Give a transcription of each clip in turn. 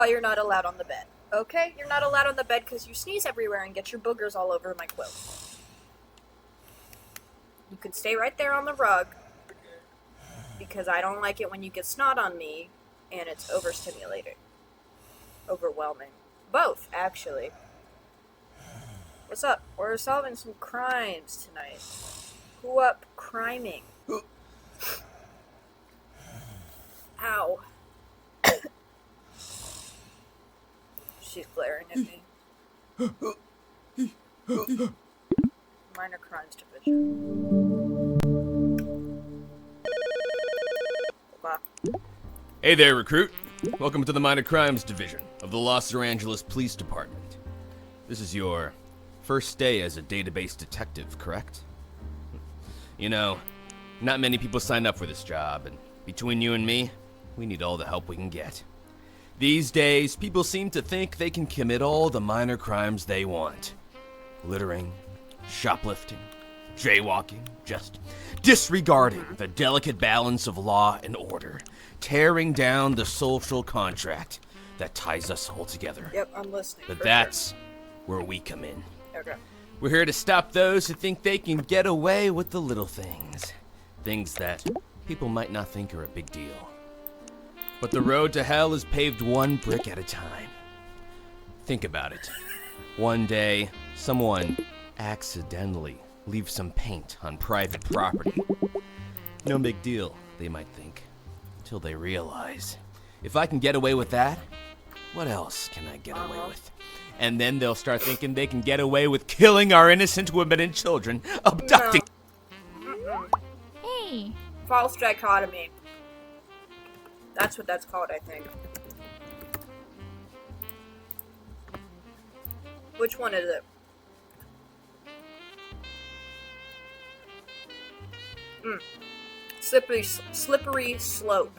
why you're not allowed on the bed. Okay? You're not allowed on the bed because you sneeze everywhere and get your boogers all over my quilt. You can stay right there on the rug because I don't like it when you get snot on me and it's overstimulating. Overwhelming. Both, actually. What's up? We're solving some crimes tonight. Who up criming? Ow. She's glaring at me. Minor Crimes Division. Wow. Hey there, recruit. Welcome to the Minor Crimes Division of the Los Angeles Police Department. This is your first day as a database detective, correct? You know, not many people sign up for this job, and between you and me, we need all the help we can get. These days, people seem to think they can commit all the minor crimes they want. Littering, shoplifting, jaywalking, just disregarding the delicate balance of law and order, tearing down the social contract that ties us all together. Yep, I'm listening. But that's where we come in. Okay. We're here to stop those who think they can get away with the little things. Things that people might not think are a big deal. But the road to hell is paved one brick at a time. Think about it. One day, someone accidentally leaves some paint on private property. No big deal, they might think. Until they realize, if I can get away with that, what else can I get away with? And then they'll start thinking they can get away with killing our innocent women and children, abducting. No. Hey. False dichotomy. That's what that's called, I think. Which one is it? Slippery slope.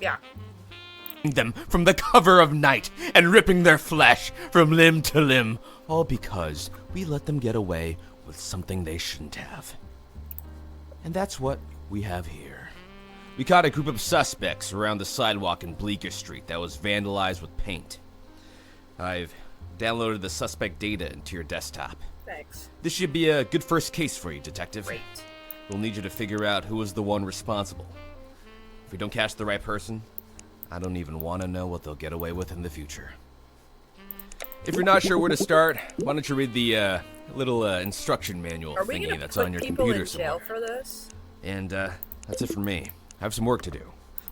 Yeah. Them from the cover of night and ripping their flesh from limb to limb, all because we let them get away with something they shouldn't have. And that's what we have here. We caught a group of suspects around the sidewalk in Bleecker Street that was vandalized with paint. I've downloaded the suspect data into your desktop. Thanks. This should be a good first case for you, Detective. Great. We'll need you to figure out who was the one responsible. If we don't catch the right person, I don't even want to know what they'll get away with in the future. If you're not sure where to start, why don't you read the little instruction manual Are we thingy gonna that's put on your people computer in jail somewhere. for this? And that's it from me. I have some work to do.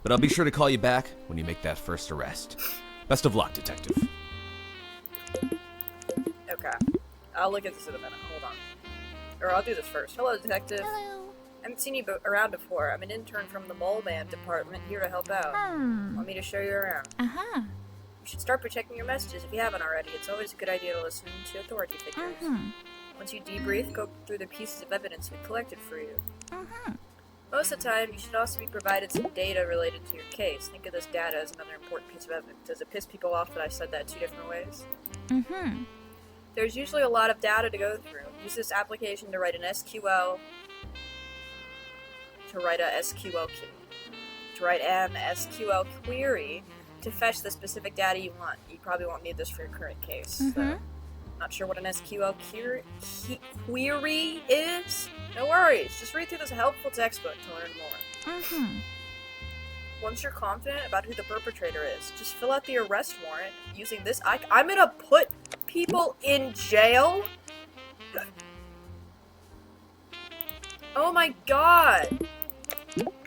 But I'll be sure to call you back when you make that first arrest. Best of luck, Detective. Okay. I'll look at this in a minute. Hold on. Or I'll do this first. Hello, Detective. Hello. I haven't seen you around before. I'm an intern from the Mole Man department, here to help out. Want me to show you around? Uh-huh. You should start protecting your messages if you haven't already. It's always a good idea to listen to authority figures. Once you debrief, go through the pieces of evidence we collected for you. Most of the time, you should also be provided some data related to your case. Think of this data as another important piece of evidence. Does it piss people off that I said that two different ways? There's usually a lot of data to go through. Use this application to write an SQL. To write an SQL query to fetch the specific data you want. You probably won't need this for your current case. So. Not sure what an SQL query is? No worries. Just read through this helpful textbook to learn more. Once you're confident about who the perpetrator is, just fill out the arrest warrant using this. I'm gonna put people in jail? Oh my god.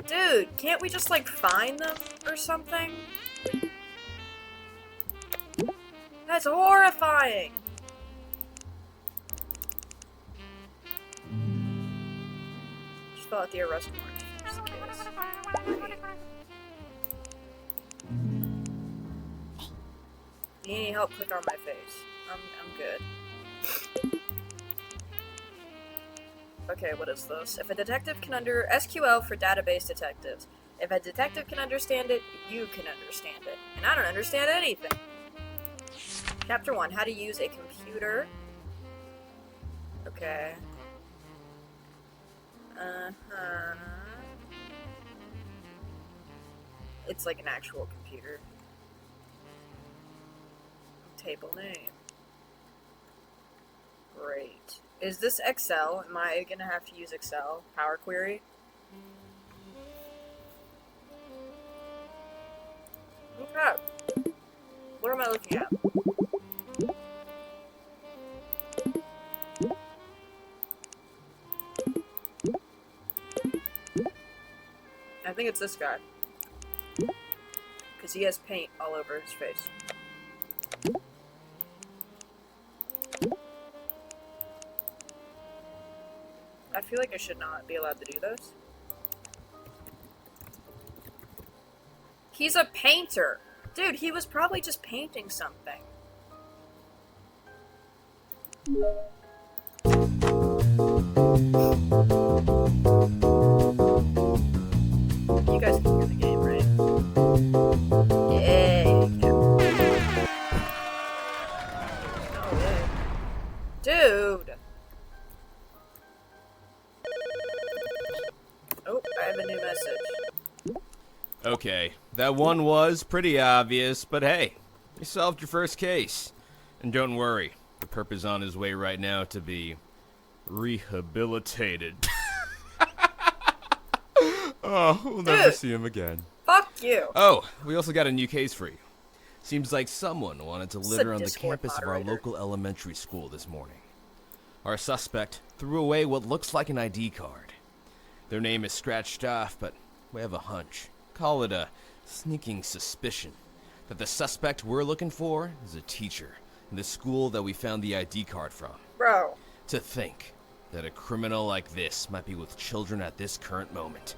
Dude, can't we just, like, find them or something? That's horrifying! Just fill out the arrest warrant, just in case. Need any help, click on my face. I'm good. Okay, what is this? If a detective can SQL for database detectives. If a detective can understand it, you can understand it. And I don't understand anything. Chapter 1, how to use a computer. Okay. It's like an actual computer. Table name. Great. Is this Excel? Am I gonna have to use Excel? Power Query? Okay. What am I looking at? I think it's this guy. Because he has paint all over his face. I feel like I should not be allowed to do this. He's a painter! Dude, he was probably just painting something. You guys can hear the game, right? Yeah, you can. Oh, yeah. Dude! Oh, I have a new message. Okay, that one was pretty obvious, but hey, you solved your first case. And don't worry, the perp is on his way right now to be rehabilitated. Oh, we'll never see him again. Fuck you! Oh, we also got a new case for you. Seems like someone wanted to litter on the Discord campus of moderator. our local elementary school this morning. Our suspect threw away what looks like an ID card. Their name is scratched off, but we have a hunch. Call it a sneaking suspicion that the suspect we're looking for is a teacher in the school that we found the ID card from. Bro. To think that a criminal like this might be with children at this current moment.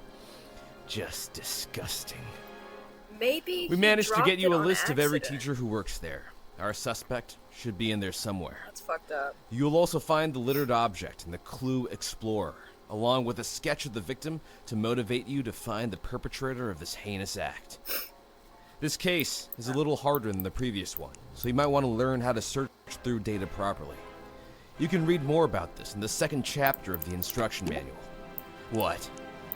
Just disgusting. Maybe We he managed to dropped get you it a on list of every accident. teacher who works there. Our suspect should be in there somewhere. That's fucked up. You'll also find the littered object in the Clue Explorer, along with a sketch of the victim to motivate you to find the perpetrator of this heinous act. This case is a little harder than the previous one, so you might want to learn how to search through data properly. You can read more about this in the second chapter of the instruction manual. What?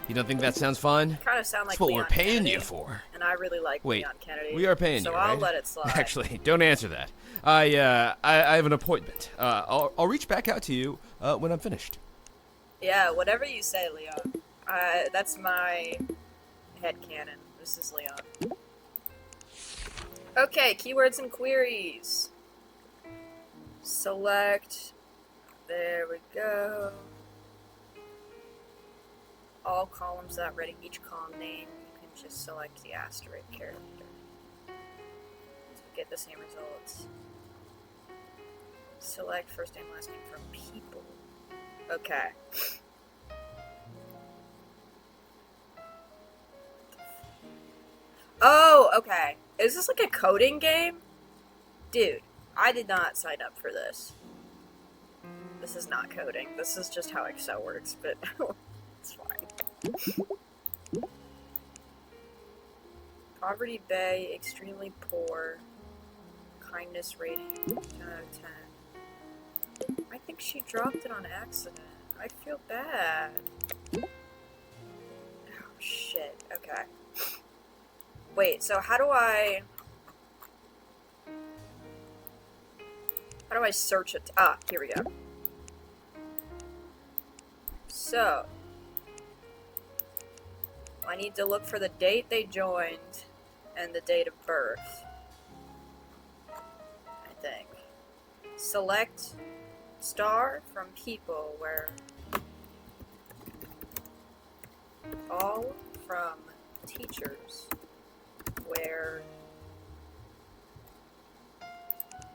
You don't think that sounds fun? Kind of sound like That's what Leon we're paying Kennedy, you for. and I really like Wait, Leon Kennedy. we are paying so you, I'll right? let it slide. Actually, don't answer that. I have an appointment. I'll reach back out to you when I'm finished. Yeah, whatever you say, Leon. That's my headcanon. This is Leon. Okay, keywords and queries. Select. There we go. All columns that ready each column name. You can just select the asterisk character to get the same results. Select first name, last name from people. Okay. Oh, okay. Is this like a coding game? Dude, I did not sign up for this. This is not coding. This is just how Excel works, but it's fine. Poverty Bay, extremely poor. Kindness rating, 10 out of 10. I think she dropped it on accident. I feel bad. Oh, shit. Okay. Wait, so how do I search it? Ah, here we go. So, I need to look for the date they joined and the date of birth. I think. Select star from people where all from teachers where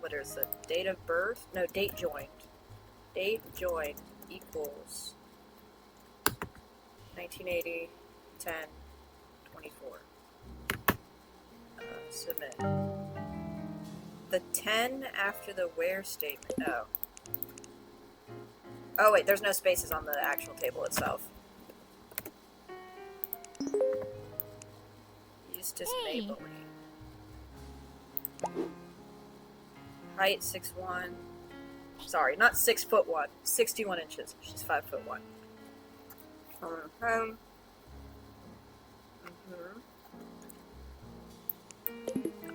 what is it? Date of birth? No, date joined. Date joined equals 1980, 10, 24. Submit. The 10 after the where statement. Oh. Oh wait, there's no spaces on the actual table itself. Use disabling. Height 6'1". Sorry, not 6'1". 61 inches. She's 5'1".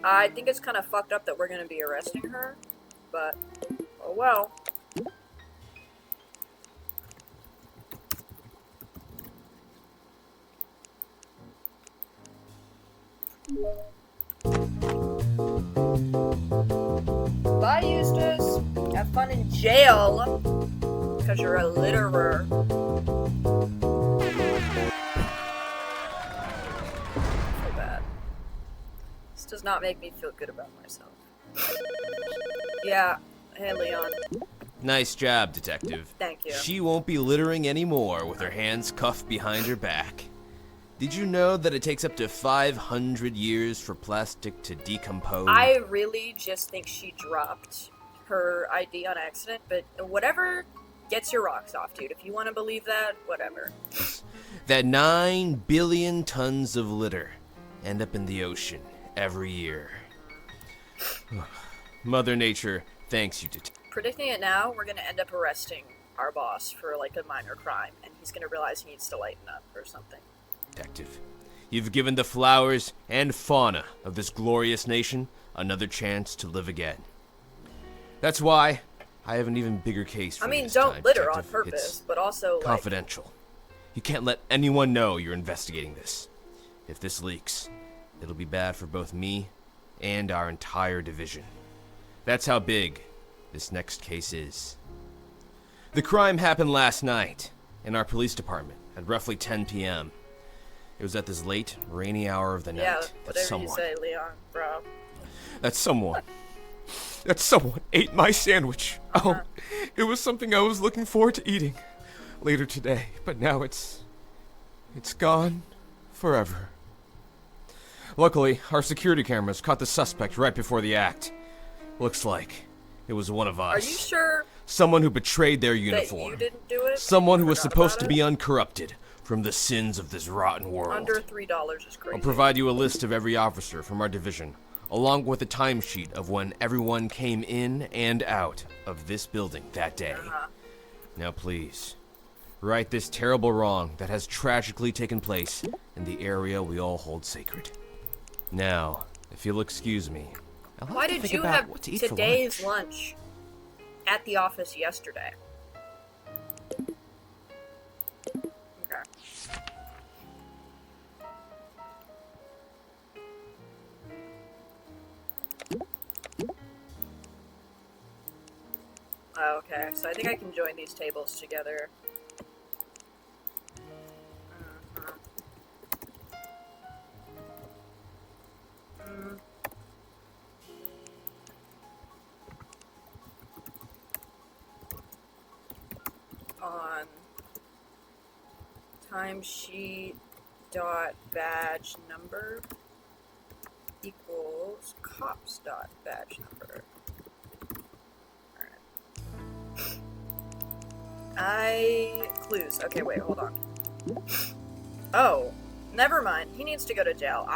I think it's kind of fucked up that we're gonna be arresting her, but oh well. Bye, Eustace. Have fun in jail, because you're a litterer. I feel bad. This does not make me feel good about myself. Yeah. Hey, Leon. Nice job, Detective. Thank you. She won't be littering anymore with her hands cuffed behind her back. Did you know that it takes up to 500 years for plastic to decompose? I really just think she dropped her ID on accident, but whatever gets your rocks off, dude. If you want to believe that, whatever. That 9 billion tons of litter end up in the ocean every year. Mother Nature thanks you, Detective. Predicting it now, we're gonna end up arresting our boss for like a minor crime, and he's gonna realize he needs to lighten up or something. Detective, you've given the flowers and fauna of this glorious nation another chance to live again. That's why I have an even bigger case for you. I mean, don't time, litter Detective. on purpose, it's but also like confidential. You can't let anyone know you're investigating this. If this leaks, it'll be bad for both me and our entire division. That's how big this next case is. The crime happened last night in our police department at roughly 10 p.m. It was at this late, rainy hour of the night that whatever someone, you say, Leon, bro. that someone ate my sandwich. Oh, it was something I was looking forward to eating later today, but now it's gone forever. Luckily, our security cameras caught the suspect right before the act. Looks like it was one of us. Are you sure? Someone who betrayed their uniform. That you didn't do it? Someone who was supposed to be uncorrupted from the sins of this rotten world. Under $3 is crazy. I'll provide you a list of every officer from our division, along with a timesheet of when everyone came in and out of this building that day. Now please, right this terrible wrong that has tragically taken place in the area we all hold sacred. Now, if you'll excuse me, I'll have Why to did think you about have what to eat for today's lunch at the office yesterday? Okay. Okay, so I think I can join these tables together. On timesheet dot badge number equals cops dot badge number. Clues. Okay, wait, hold on. Oh, never mind. He needs to go to jail.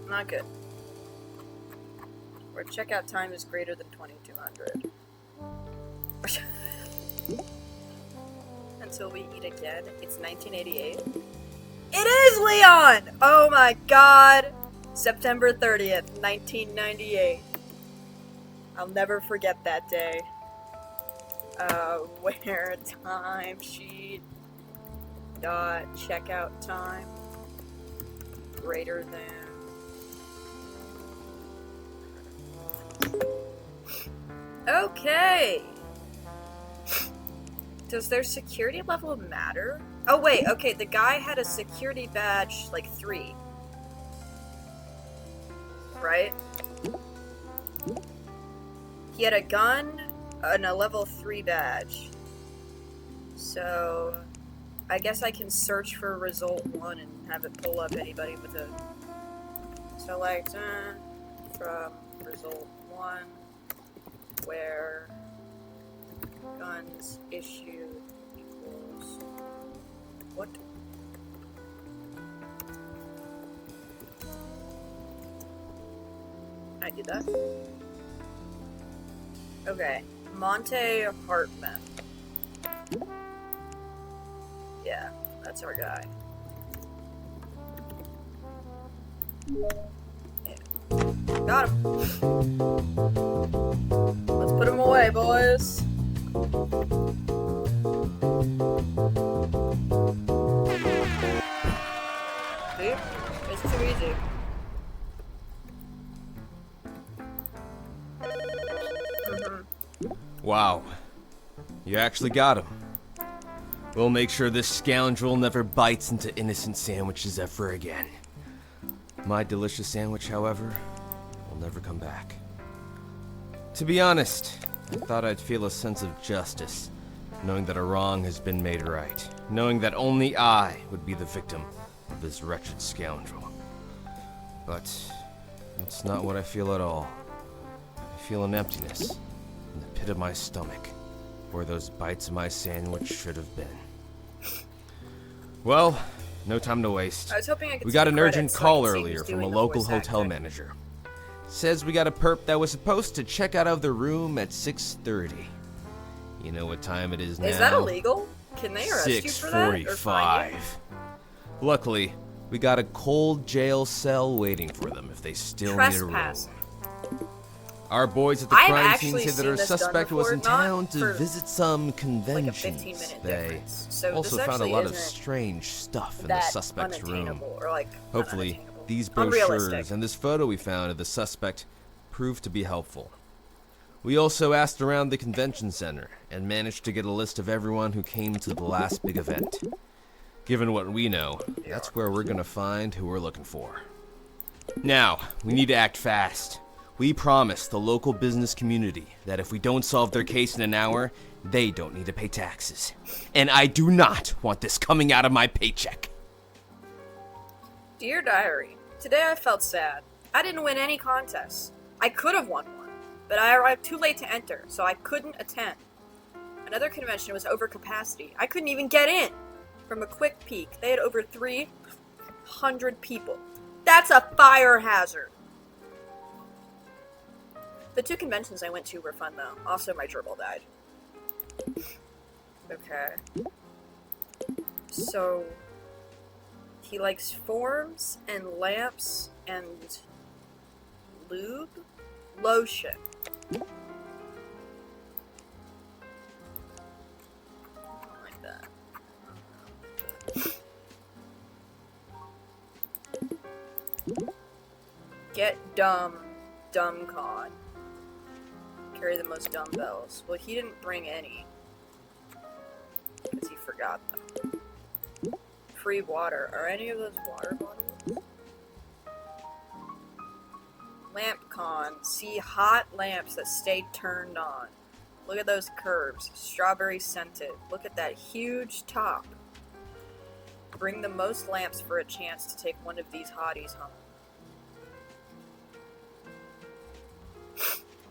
Not good. Where checkout time is greater than 2200. Until we eat again. It's 1988. It is Leon! Oh my god! September 30th, 1998. I'll never forget that day. Where timesheet dot checkout time greater than. Okay. Does their security level matter? Oh wait, okay, the guy had a security badge like 3. Right? He had a gun and a level 3 badge. So I guess I can search for result 1 and have it pull up anybody with a select from result 1 where guns issued equals what? I did that. Okay, Monte Hartman. Yeah, that's our guy. Yeah. Got him. Let's put him away, boys. See? It's too easy. Wow. You actually got him. We'll make sure this scoundrel never bites into innocent sandwiches ever again. My delicious sandwich, however, will never come back. To be honest, I thought I'd feel a sense of justice, knowing that a wrong has been made right, knowing that only I would be the victim of this wretched scoundrel. But that's not what I feel at all. I feel an emptiness in the pit of my stomach, where those bites of my sandwich should have been. Well, no time to waste. I was hoping I could We got see an credits urgent so I call could see earlier who's from a doing the local voice hotel acting. manager. Says we got a perp that was supposed to check out of the room at 6:30. You know what time it is now? Is that illegal? Can they arrest you for that? Or fine you? 6:45. Luckily, we got a cold jail cell waiting for them if they still need a room. Trespassing. Our boys at the I've crime scene actually say that seen our this done suspect was before, in not town to for, visit some like a conventions. 15-minute They difference. So also this found a actually lot of isn't strange stuff in the that suspect's room. unattainable, or like Hopefully, unattainable. these brochures Unrealistic. and this photo we found of the suspect proved to be helpful. We also asked around the convention center and managed to get a list of everyone who came to the last big event. Given what we know, that's where we're gonna find who we're looking for. Now, we need to act fast. We promised the local business community that if we don't solve their case in an hour, they don't need to pay taxes. And I do not want this coming out of my paycheck. Dear Diary, today I felt sad. I didn't win any contests. I could have won one, but I arrived too late to enter, so I couldn't attend. Another convention was over capacity. I couldn't even get in. From a quick peek, they had over 300 people. That's a fire hazard. The 2 conventions I went to were fun, though. Also, my gerbil died. Okay. So, he likes forms and lamps and lube? Lotion. Like that. Get dumb, con. Carry the most dumbbells. Well, he didn't bring any. Because he forgot them. Free water. Are any of those water bottles? Lamp con. See hot lamps that stay turned on. Look at those curves. Strawberry scented. Look at that huge top. Bring the most lamps for a chance to take one of these hotties home.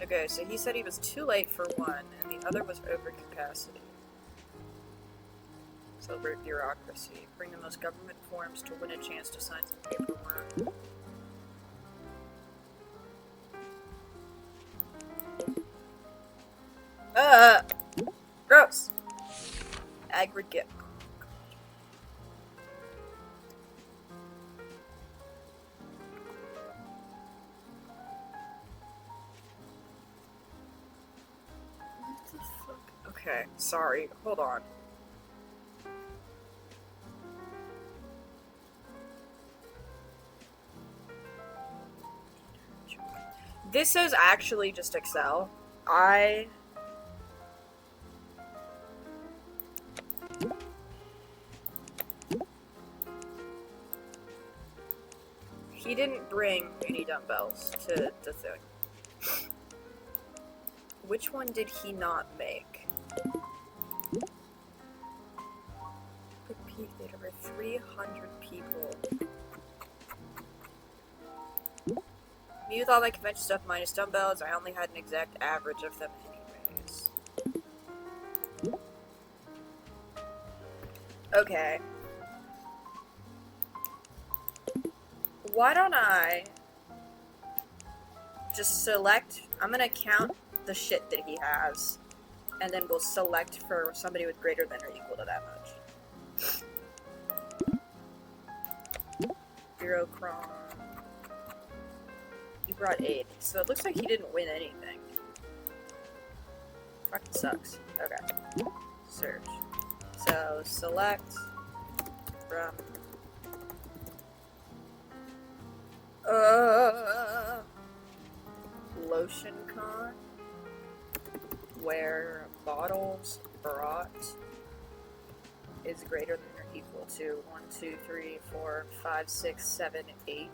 Okay, so he said he was too late for one, and the other was over capacity. Celebrate bureaucracy. Bring the most government forms to win a chance to sign some paperwork. Gross. Aggregate. What the fuck? Okay, sorry. Hold on. This is actually just Excel. He didn't bring any dumbbells to the thing. Which one did he not make? Quick peek, they had over 300 people. Me with all that convention stuff minus dumbbells, I only had an exact average of them anyways. Okay. Why don't I just select, I'm gonna count the shit that he has, and then we'll select for somebody with greater than or equal to that much. Bureaucron. He brought 8, so it looks like he didn't win anything. Fucking sucks. Okay. Search. So, select from... Lotion Con, where bottles brought is greater than or equal to 1, 2, 3, 4, 5, 6, 7, 8.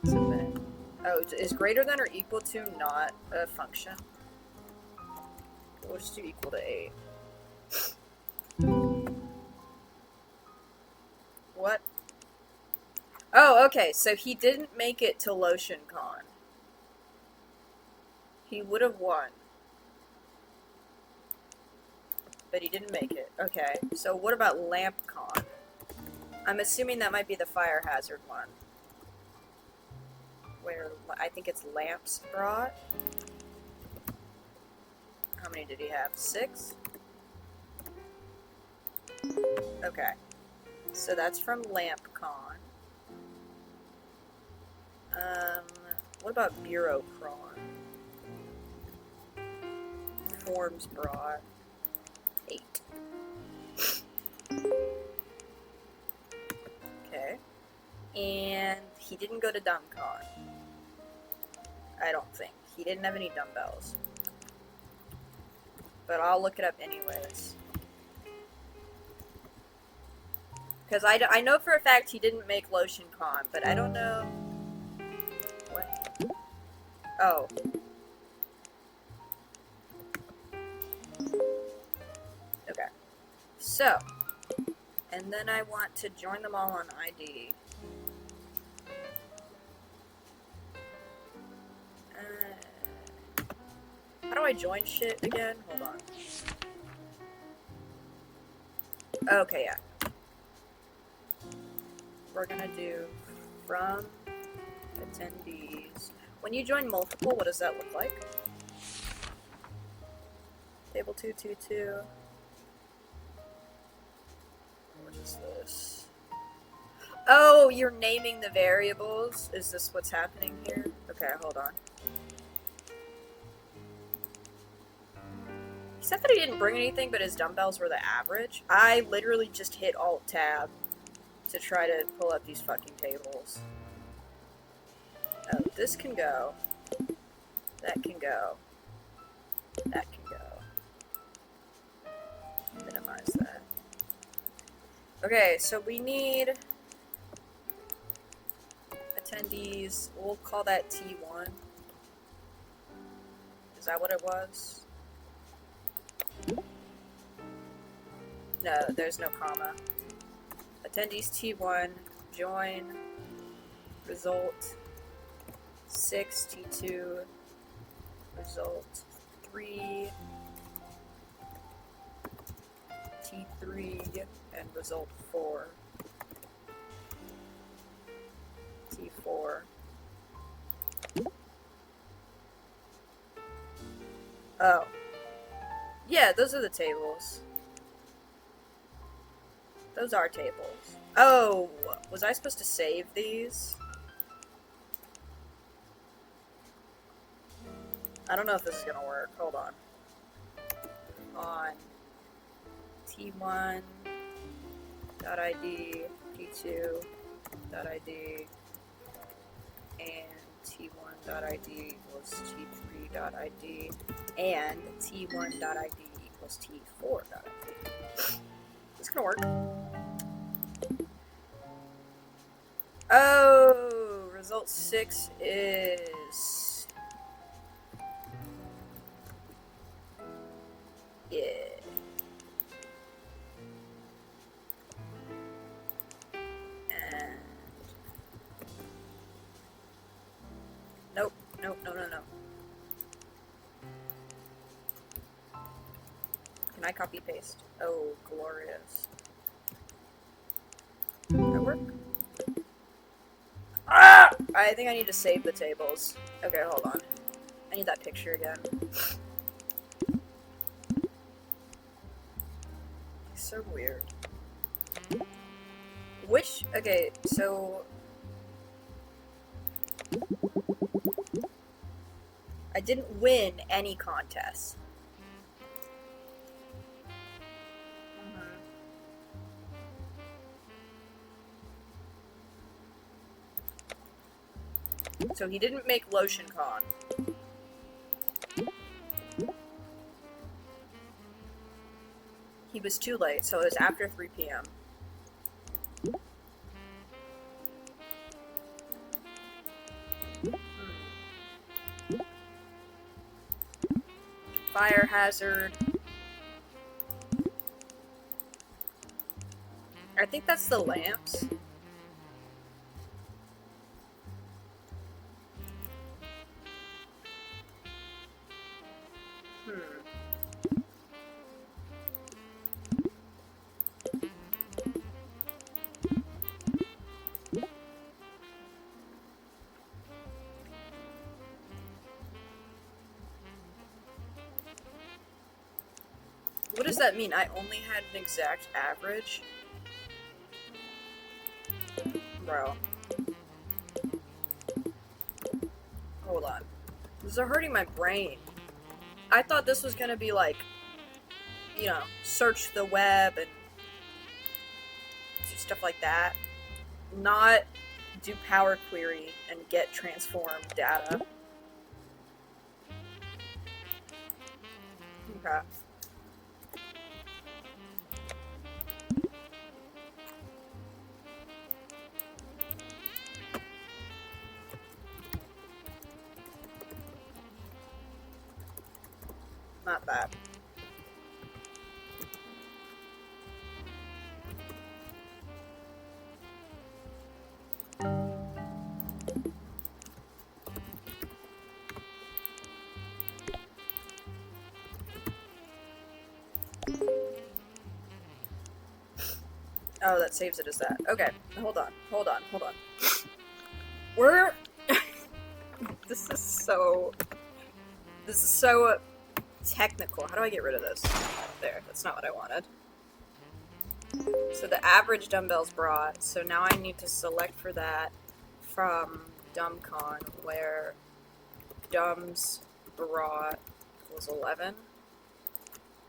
Submit. Oh, is greater than or equal to not a function? We'll just do equal to 8. What? Oh, okay, so he didn't make it to Lotion Con. He would have won. But he didn't make it. Okay, so what about Lamp Con? I'm assuming that might be the fire hazard one. Where I think it's lamps brought. How many did he have? 6? Okay. So that's from LampCon. What about Bureaucron? Forms brought 8. Okay. And he didn't go to DumbCon. I don't think. He didn't have any dumbbells. But I'll look it up anyways. Because I know for a fact he didn't make Lotion Con, but I don't know... What? Oh. Okay. So. And then I want to join them all on ID. How do I join shit again? Hold on. Okay, yeah. We're gonna do from attendees. When you join multiple, what does that look like? Table 222. What is this? Oh, you're naming the variables? Is this what's happening here? Okay, hold on. He said that he didn't bring anything, but his dumbbells were the average. I literally just hit Alt-Tab to try to pull up these fucking tables. Oh, this can go. That can go. That can go. Minimize that. Okay, so we need attendees. We'll call that T1. Is that what it was? No, there's no comma. Attendees T1, join, result, 6, T2, result, 3, T3, and result 4, T4. Oh. Yeah, those are the tables. Those are tables. Oh, was I supposed to save these? I don't know if this is gonna work. Hold on. On T1.id, T2.id, and T1.id equals T3.id, and T1.id equals T4.id. It's gonna work. Oh, result 6 is... Yeah. And... Nope, nope, no, no, no. Can I copy paste? Oh, glorious. Did that work? Ah! I think I need to save the tables. Okay, hold on. I need that picture again. So so weird. Okay, so... I didn't win any contests. So he didn't make LotionCon. He was too late, so it was after 3 p.m. Fire hazard. I think that's the lamps. What does that mean? I only had an exact average? Bro. Hold on. This is hurting my brain. I thought this was gonna be like, you know, search the web and do stuff like that. Not do Power Query and get transformed data. Okay. Not bad. Oh, that saves it as that. Okay, hold on. We're... This is so technical. How do I get rid of this? There, that's not what I wanted. So the average dumbbells brought, so now I need to select for that from DumbCon, where dumbs brought was 11,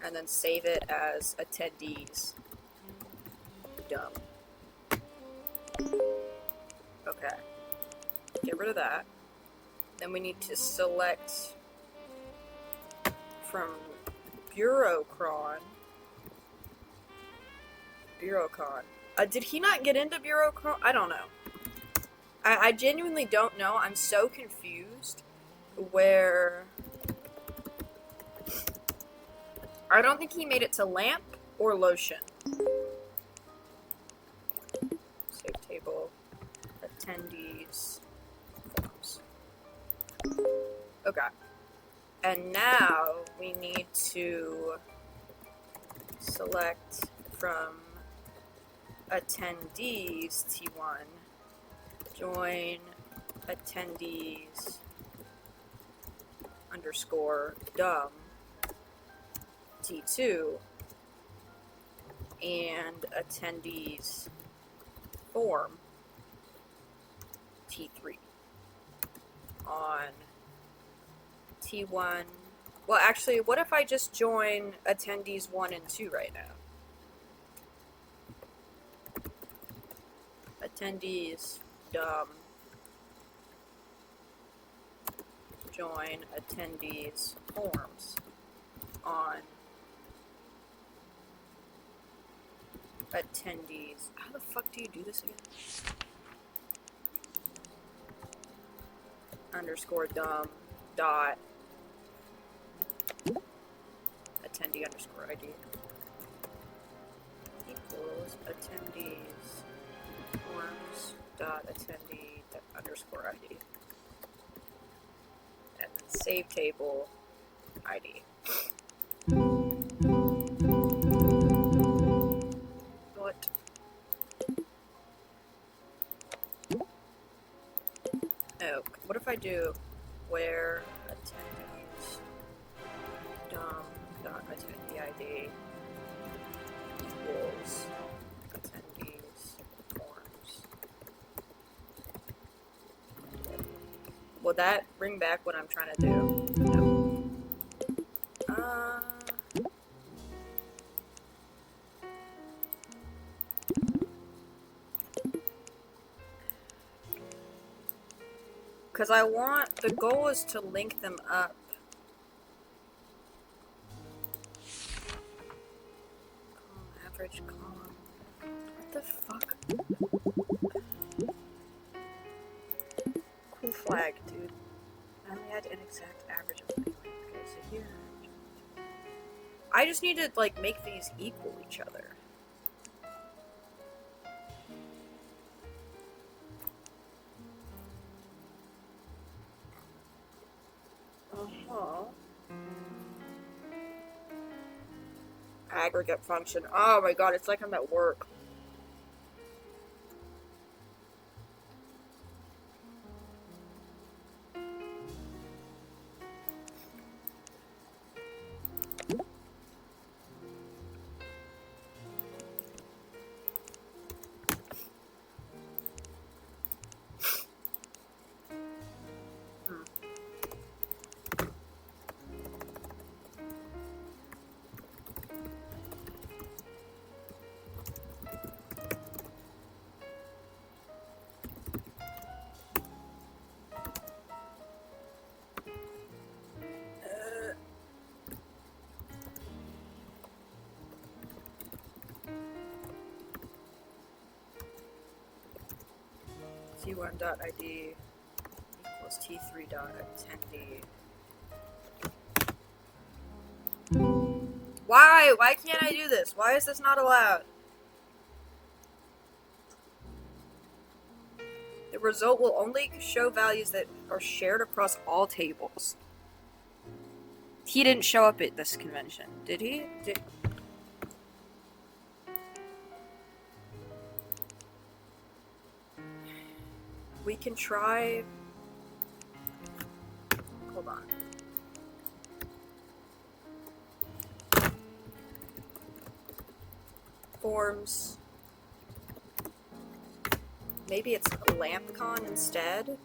and then save it as attendees. Dumb. Okay. Get rid of that. Then we need to select from Bureaucron. Did he not get into Bureaucron? I don't know. I genuinely don't know. I'm so confused where... I don't think he made it to lamp or lotion. Save table. Attendees. Forms. Okay. And now we need to select from attendees T1, join attendees underscore dumb T2, and attendees form T3 on T1. Well, actually, what if I just join attendees 1 and 2 right now? Attendees dumb join attendees forms on attendees. How the fuck do you do this again? Underscore dumb dot attendee underscore ID equals attendees forms dot attendee underscore ID, and then save table ID. What? Oh, what if I do where attendees dumb dot attendee ID equals Will that bring back what I'm trying to do? No. Because I want, the goal is to link them up. Average column. What the fuck? Cool flag, dude. I only had an exact average of my. Okay, so here. I just need to, like, make these equal each other. Aggregate function. Oh my god, it's like I'm at work. T1.id equals T3.attendee. Why? Why can't I do this? Why is this not allowed? The result will only show values that are shared across all tables. He didn't show up at this convention, did he? We can try... Hold on. Forms. Maybe it's LampCon instead?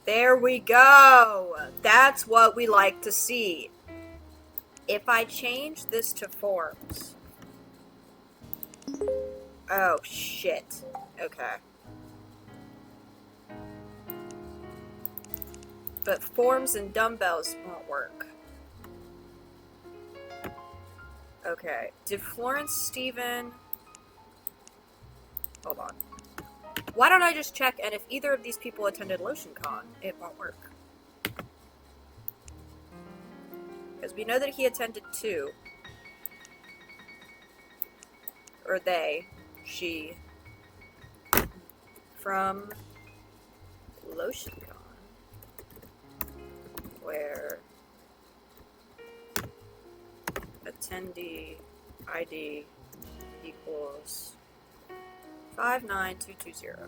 There we go! That's what we like to see. If I change this to forms... Oh, shit. Okay. But forms and dumbbells won't work. Okay. Did Florence Steven... Hold on. Why don't I just check, and if either of these people attended LotionCon, it won't work. Because we know that he attended 2. Or they. She. From LotionCon. Where attendee ID equals 59220.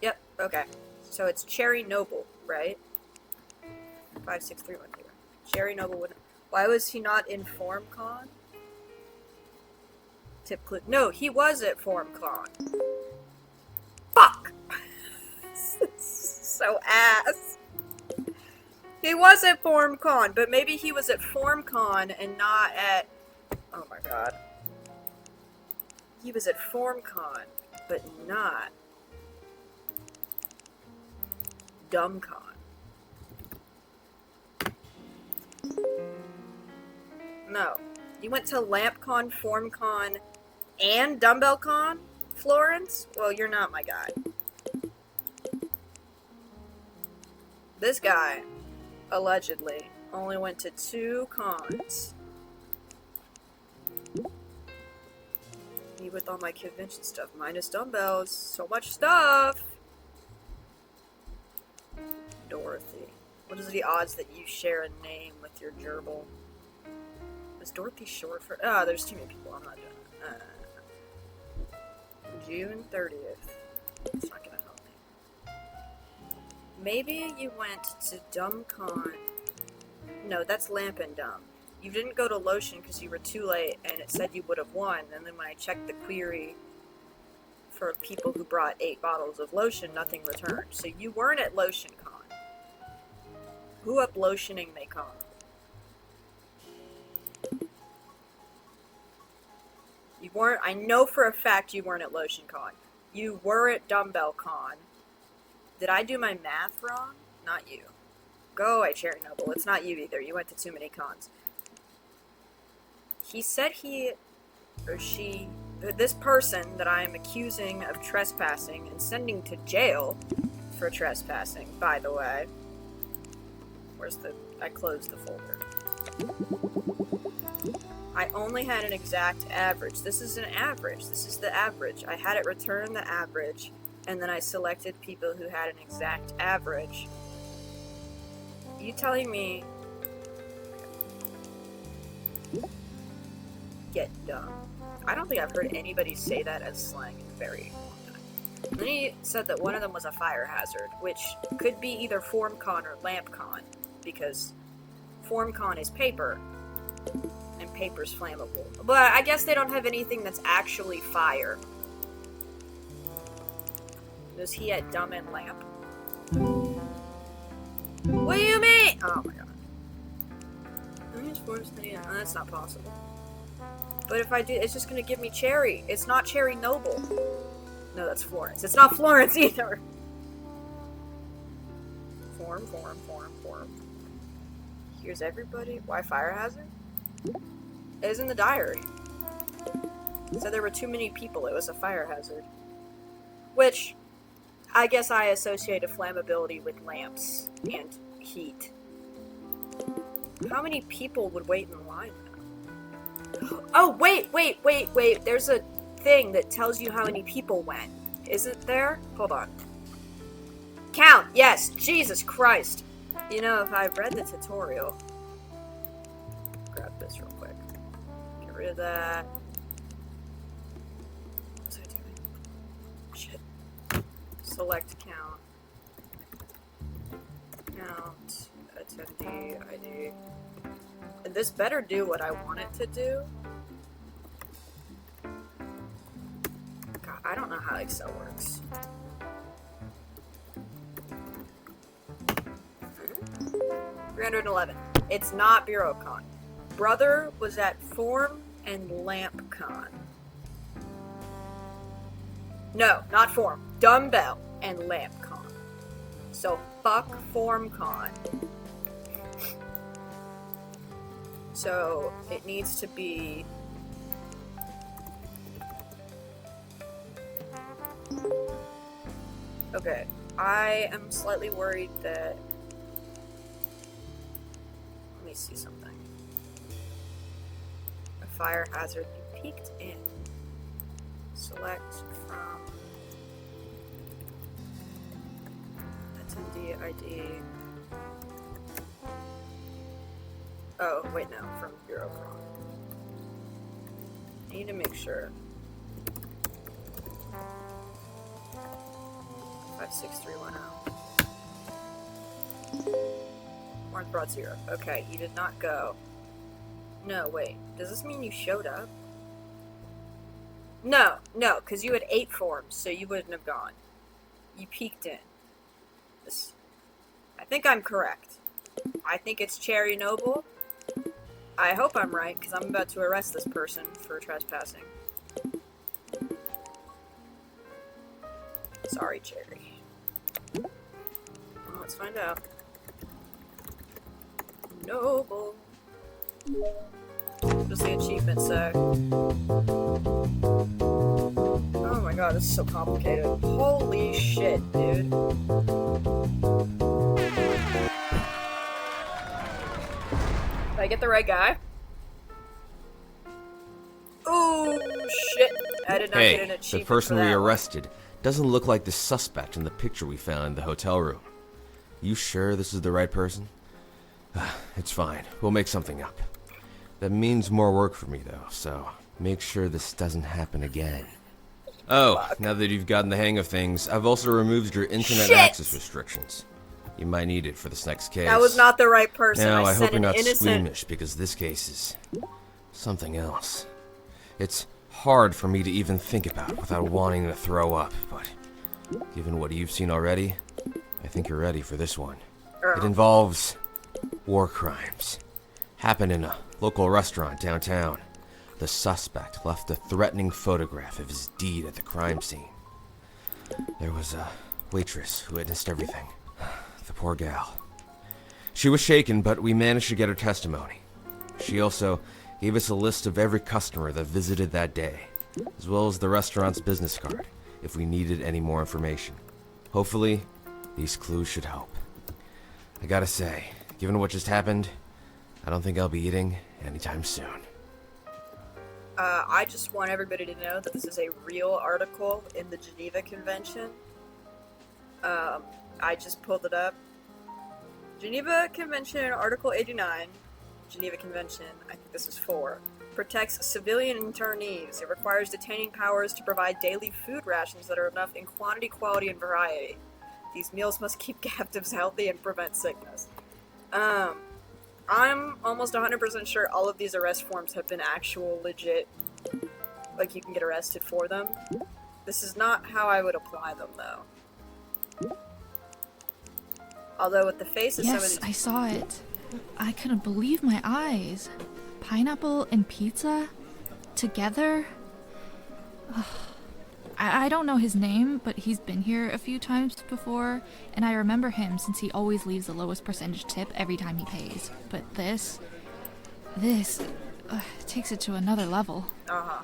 Yep, okay. So it's Cherry Noble, right? 56310. Cherry Noble would... Why was he not in FormCon? Tip clip. No, he was at FormCon. Fuck! So ass. He was at FormCon, but maybe he was at FormCon and not at... Oh my god. He was at FormCon, but not DumbCon. No. You went to LampCon, FormCon, and DumbbellCon, Florence? Well, you're not my guy. This guy, allegedly, only went to 2 cons. Me with all my convention stuff, minus dumbbells. So much stuff! Dorothy. What is the odds that you share a name with your gerbil? Is Dorothy short for... Oh, there's too many people. I'm not doing it. June 30th. It's not gonna help me. Maybe you went to DumbCon. No, that's Lamp and Dumb. You didn't go to Lotion because you were too late, and it said you would have won. And then when I checked the query for people who brought 8 bottles of lotion, nothing returned. So you weren't at LotionCon. Who up lotioning they con? You weren't. I know for a fact you weren't at LotionCon. You were at DumbbellCon. Did I do my math wrong? Not you. Go away, Cherry Noble. It's not you either. You went to too many cons. He said he or she, this person that I am accusing of trespassing and sending to jail for trespassing, by the way. Where's the... I closed the folder. I only had an exact average. This is an average. This is the average. I had it return the average, and then I selected people who had an exact average. You telling me... Get dumb. I don't think I've heard anybody say that as slang in a very long time. And then he said that one of them was a fire hazard, which could be either FormCon or LampCon, because FormCon is paper, and paper's flammable. But I guess they don't have anything that's actually fire. Was he at Dumb and Lamp? What do you mean? Oh my god. Oh, that's not possible. But if I do, it's just gonna give me Cherry. It's not Cherry Noble. No, that's Florence. It's not Florence either. Form. Here's everybody. Why fire hazard? It is in the diary. It said there were too many people. It was a fire hazard. Which, I guess I associate a flammability with lamps and heat. How many people would wait in line now? Oh, wait. There's a thing that tells you how many people went. Is it there? Hold on. Count! Yes! Jesus Christ! You know, if I read the tutorial... Grab this real quick. Get rid of that. What was I doing? Shit. Select count. Count. Attendee ID. And this better do what I want it to do. God, I don't know how Excel works. 311. It's not BureauCon. Brother was at Form and LampCon. No, not Form. Dumbbell and LampCon. So fuck FormCon. So it needs to be... Okay, I am slightly worried that... Let me see something. A fire hazard you peeked in. Select from attendee ID. Oh, wait, no, from BureauCon. I need to make sure. 56310. Orange brought 0. Okay, you did not go. No, wait. Does this mean you showed up? No, because you had 8 forms, so you wouldn't have gone. You peeked in. This. I think I'm correct. I think it's Cherry Noble. I hope I'm right, because I'm about to arrest this person for trespassing. Sorry, Cherry. Well, let's find out. Noble. What does the achievement say? Oh my god, this is so complicated. Holy shit, dude. Did I get the right guy? Oh shit! I did not get an achievement. The person we arrested doesn't look like the suspect in the picture we found in the hotel room. You sure this is the right person? It's fine. We'll make something up. That means more work for me, though, so make sure this doesn't happen again. Oh, now that you've gotten the hang of things, I've also removed your internet access restrictions. You might need it for this next case. That was not the right person. Now, I hope sent you're an not innocent... squeamish, because this case is something else. It's hard for me to even think about without wanting to throw up, but given what you've seen already, I think you're ready for this one. It involves war crimes. Happened in a local restaurant downtown. The suspect left a threatening photograph of his deed at the crime scene. There was a waitress who witnessed everything. The poor gal. She was shaken, but we managed to get her testimony. She also gave us a list of every customer that visited that day, as well as the restaurant's business card, if we needed any more information. Hopefully, these clues should help. I gotta say, given what just happened, I don't think I'll be eating anytime soon. I just want everybody to know that this is a real article in the Geneva Convention. I just pulled it up. Geneva Convention, Article 89, Geneva Convention, I think this is 4, protects civilian internees. It requires detaining powers to provide daily food rations that are enough in quantity, quality, and variety. These meals must keep captives healthy and prevent sickness. I'm almost 100% sure all of these arrest forms have been actual, legit, like you can get arrested for them. This is not how I would apply them, though. Although with the face of some of these... Yes, I saw it. I couldn't believe my eyes. Pineapple and pizza? Together? Ugh. I don't know his name, but he's been here a few times before, and I remember him since he always leaves the lowest percentage tip every time he pays. But this takes it to another level. Uh-huh.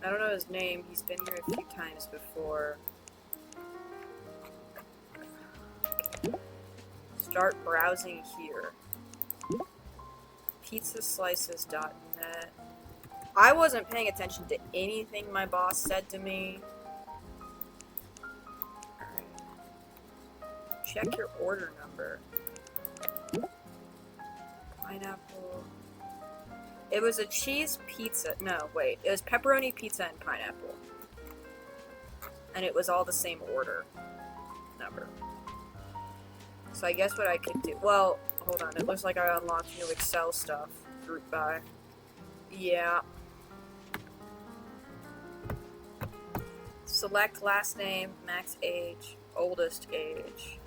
I don't know his name. He's been here a few times before. Start browsing here. Pizzaslices.net. I wasn't paying attention to anything my boss said to me. Alright. Check your order number. Pineapple. It was a cheese pizza. No, wait. It was pepperoni pizza and pineapple. And it was all the same order number. So I guess what I could do... Well, hold on. It looks like I unlocked new Excel stuff. Group by. Yeah. Select last name, max age, oldest age.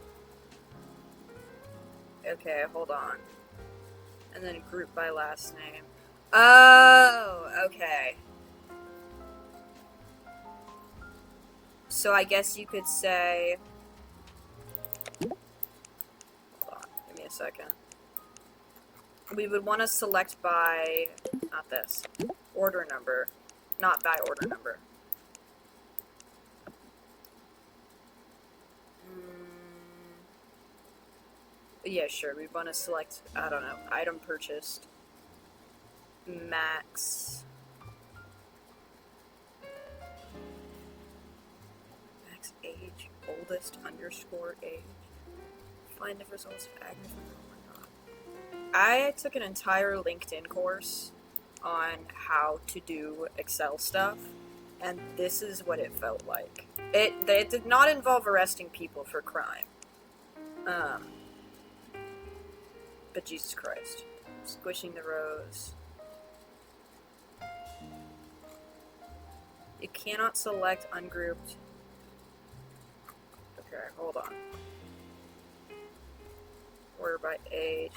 Okay, hold on. And then group by last name. Oh, okay. So I guess you could say... Hold on, give me a second. We would want to select by... Not this. Order number. Not by order number. Yeah, sure. We want to select, I don't know, item purchased. Max. Max age. Oldest underscore age. Find the results of aggregate. Oh my god. I took an entire LinkedIn course on how to do Excel stuff, and this is what it felt like. It did not involve arresting people for crime. But Jesus Christ. Squishing the rows. You cannot select ungrouped. Okay, hold on. Order by age.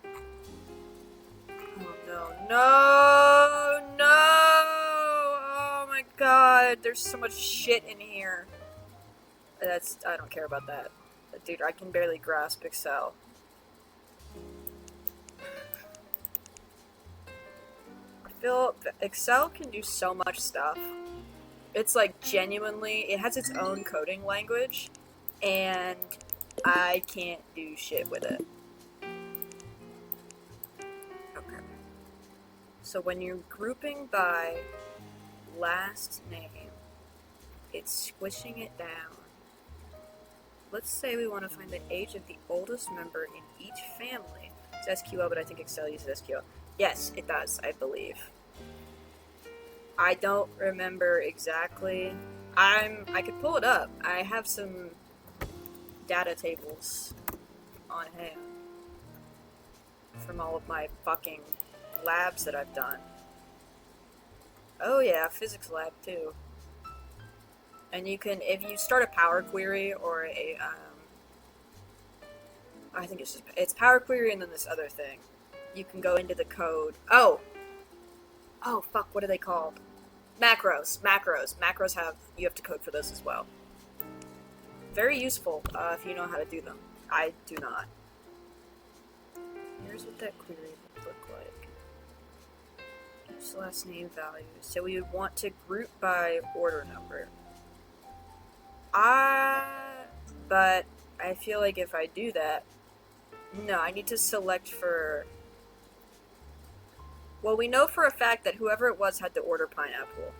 Oh no, no, no! Oh my god, there's so much shit in here. I don't care about that. Dude, I can barely grasp Excel. I feel Excel can do so much stuff. It's like genuinely, it has its own coding language, and I can't do shit with it. Okay. So when you're grouping by last name, it's squishing it down. let's say we want to find the age of the oldest member in each family. It's SQL, but I think Excel uses SQL. Yes, it does, I believe. I don't remember exactly. I could pull it up. I have some data tables on hand from all of my fucking labs that I've done. Oh yeah, physics lab too. And you can, if you start a Power Query or a, I think it's Power Query and then this other thing. You can go into the code. Oh fuck, what are they called? Macros. Macros you have to code for those as well. Very useful, if you know how to do them. I do not. Here's what that query would look like. Use last name values. So we would want to group by order number. But I feel like if I do that, no, I need to select for... Well, we know for a fact that whoever it was had to order pineapple.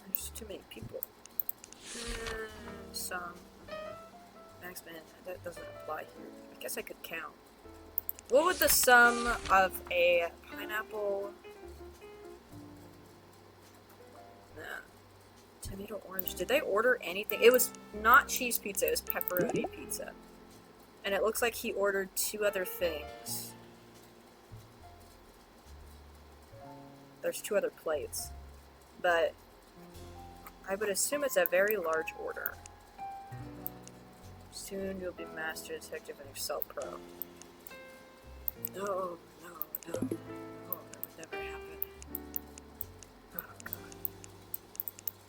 There's too many people. Some maximum, that doesn't apply here. I guess I could count. What would the sum of a pineapple... No. Tomato orange. Did they order anything? It was not cheese pizza, it was pepperoni pizza. And it looks like he ordered 2 other things. There's 2 other plates. But I would assume it's a very large order. Soon you'll be Master Detective in Excel Pro. No. Oh, that would never happen. Oh, God.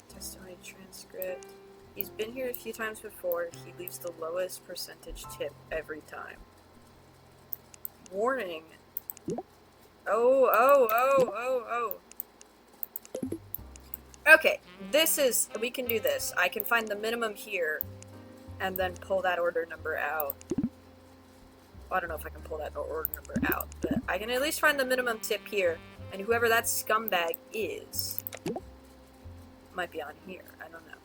Testimony transcript. He's been here a few times before. He leaves the lowest percentage tip every time. Warning. Oh. Okay, we can do this. I can find the minimum here, and then pull that order number out. Well, I don't know if I can pull that order number out, but I can at least find the minimum tip here, and whoever that scumbag is might be on here. I don't know.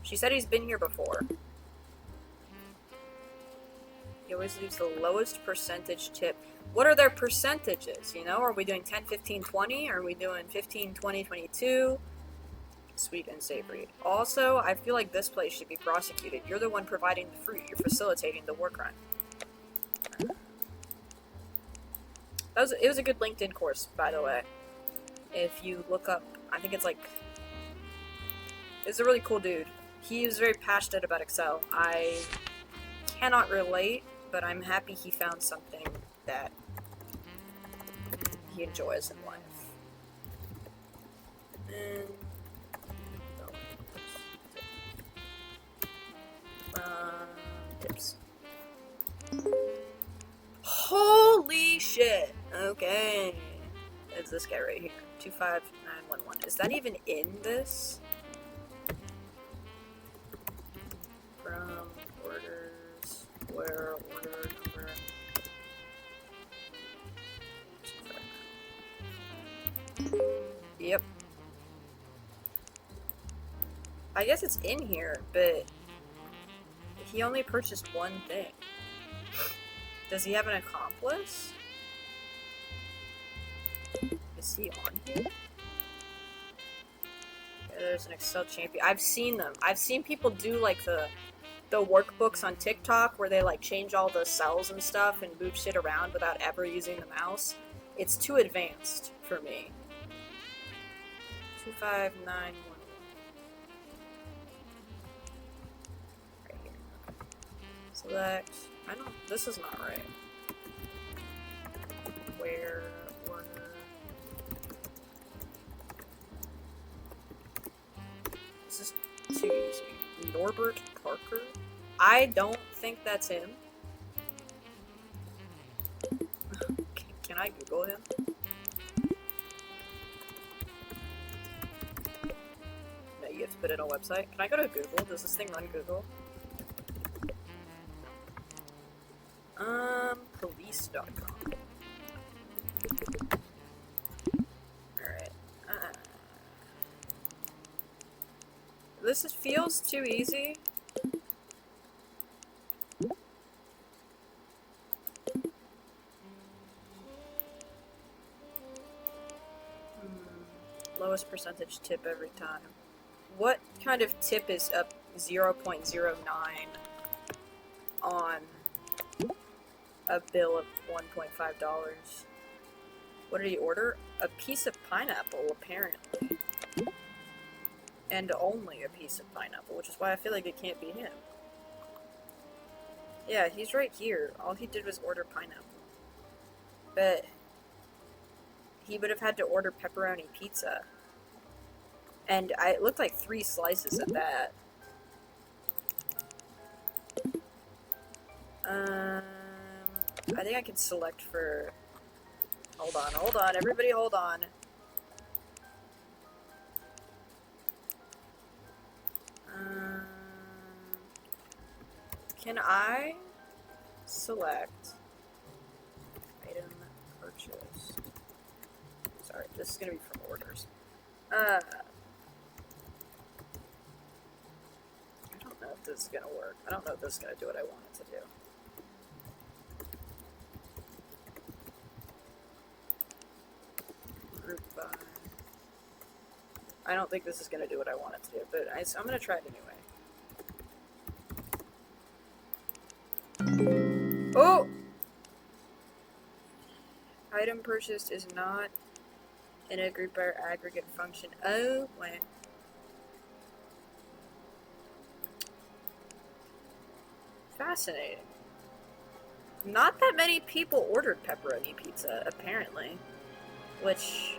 She said he's been here before. He always leaves the lowest percentage tip. What are their percentages, you know? Are we doing 10, 15, 20? Are we doing 15, 20, 22? Sweet and savory. Also, I feel like this place should be prosecuted. You're the one providing the fruit. You're facilitating the war crime. It was a good LinkedIn course, by the way. If you look up, I think it's like... It's a really cool dude. He is very passionate about Excel. I cannot relate, but I'm happy he found something that he enjoys in life. And... tips. Holy shit! Okay. It's this guy right here. 25911. Is that even in this? From orders, where order number. Yep. I guess it's in here, but he only purchased one thing. Does he have an accomplice? Is he on here? Yeah, there's an Excel champion. I've seen them. I've seen people do like the workbooks on TikTok where they like change all the cells and stuff and move shit around without ever using the mouse. It's too advanced for me. 25911. Right here. Select. I don't. This is not right. Where order? This is too easy. Norbert Parker? I don't think that's him. Can I Google him? No, you have to put it on a website. Can I go to Google? Does this thing run Google? Police.com. Alright. This feels too easy. Lowest percentage tip every time. What kind of tip is up 0.09 on a bill of $1.5? What did he order? A piece of pineapple, apparently. And only a piece of pineapple, which is why I feel like it can't be him. Yeah, he's right here. All he did was order pineapple. But he would have had to order pepperoni pizza. And it looked like 3 slices at that. I think I can select for... Hold on, everybody hold on. Can I select item purchase? Sorry, this is gonna be from orders. I don't know if this is gonna work. I don't know if this is gonna do what I want it to do. Group by. I don't think this is gonna do what I want it to do, but I'm gonna try it anyway. Oh! Item purchased is not in a group by aggregate function. Oh, wait. Fascinating. Not that many people ordered pepperoni pizza, apparently. Which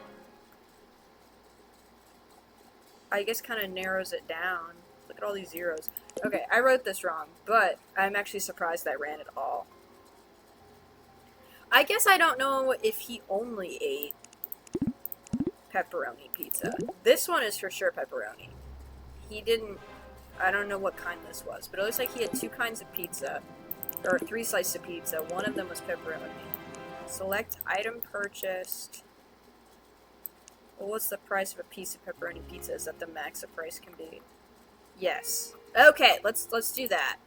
I guess kind of narrows it down. Look at all these zeros. Okay, I wrote this wrong, but I'm actually surprised I ran it all. I guess I don't know if he only ate pepperoni pizza. This one is for sure pepperoni. He didn't... I don't know what kind this was, but it looks like he had 2 kinds of pizza. Or 3 slices of pizza. One of them was pepperoni. Select item purchased. Well, what's the price of a piece of pepperoni pizza? Is that the max a price can be? Yes. Okay, let's do that.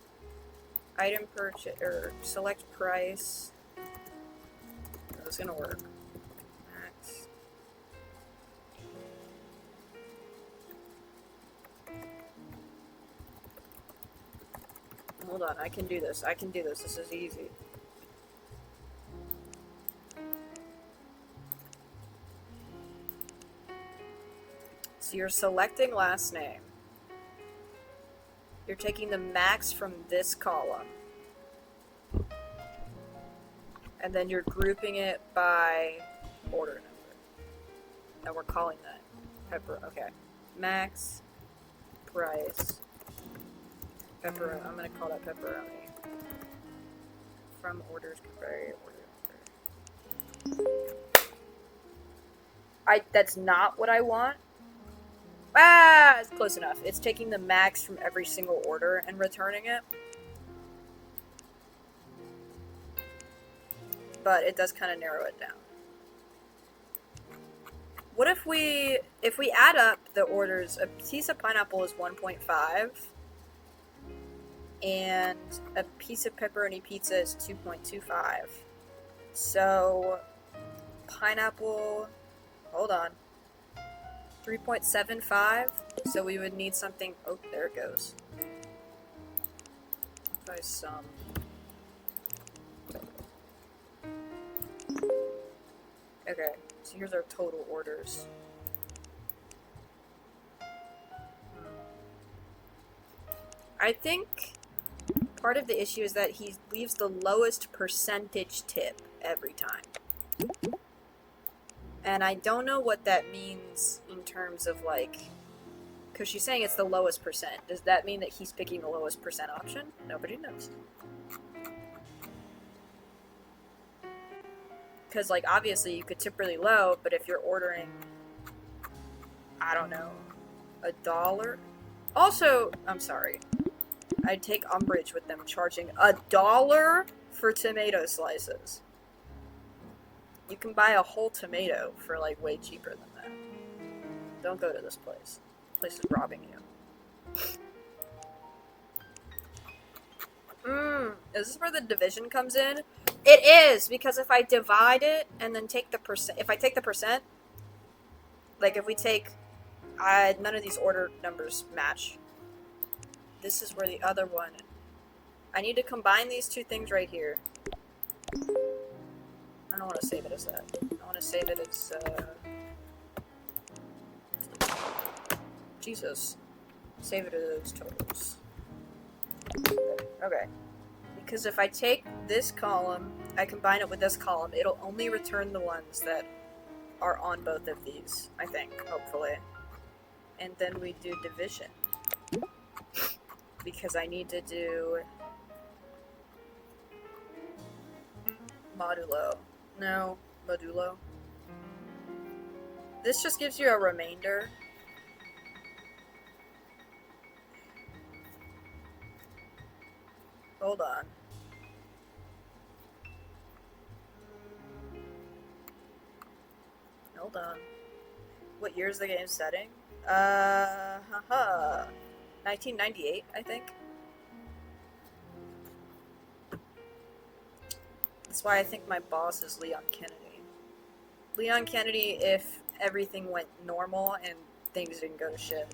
Item purchase, or select price. That's gonna work. Max. Hold on, I can do this. This is easy. So you're selecting last name. You're taking the max from this column. And then you're grouping it by order number. And we're calling that pepper. Okay. Max, price, pepperoni. I'm going to call that pepperoni. From orders, order number. That's not what I want. Ah, it's close enough. It's taking the max from every single order and returning it. But it does kind of narrow it down. What if we add up the orders? A piece of pineapple is 1.5, and a piece of pepperoni pizza is 2.25. So pineapple, hold on, 3.75. So we would need something. Oh, there it goes. If I sum. Okay, so here's our total orders. I think part of the issue is that he leaves the lowest percentage tip every time. And I don't know what that means in terms of, like, because she's saying it's the lowest percent. Does that mean that he's picking the lowest percent option? Nobody knows. Because, like, obviously you could tip really low, but if you're ordering, I don't know, $1. Also, I'm sorry, I'd take umbrage with them charging $1 for tomato slices. You can buy a whole tomato for like way cheaper than that. Don't go to this place. This place is robbing you. Is this where the division comes in? It is, because if I divide it and then take the percent, if I take the percent, like if we take, none of these order numbers match. This is where the other one, I need to combine these two things right here. I don't want to save it as that. I want to save it as, Jesus. Save it as totals. Okay. Because if I take this column, I combine it with this column, it'll only return the ones that are on both of these, I think, hopefully. And then we do division. Because I need to do modulo. No, modulo. This just gives you a remainder. Hold on. Hold on. What year is the game setting? 1998, I think. That's why I think my boss is Leon Kennedy. Leon Kennedy if everything went normal and things didn't go to shit.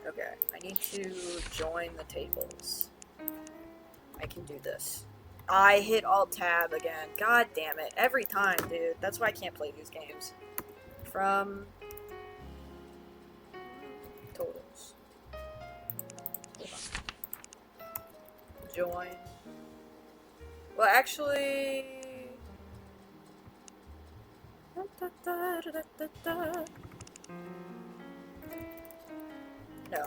Okay, I need to join the tables. I can do this. I hit Alt-Tab again. God damn it. Every time, dude. That's why I can't play these games. From totals. Hold on. Join. Well, actually... No.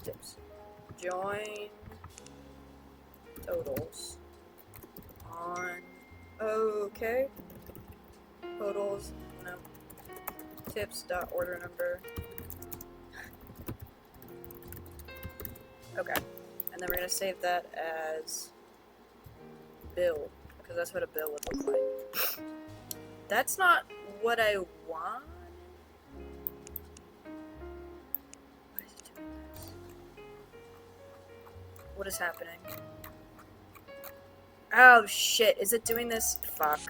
Tips. Join totals on... Okay. Totals, no. Tips.order number. Okay. And then we're going to save that as bill, because that's what a bill would look like. That's not what I want. Why is it doing this? What is happening? Oh shit, is it doing this? Fuck.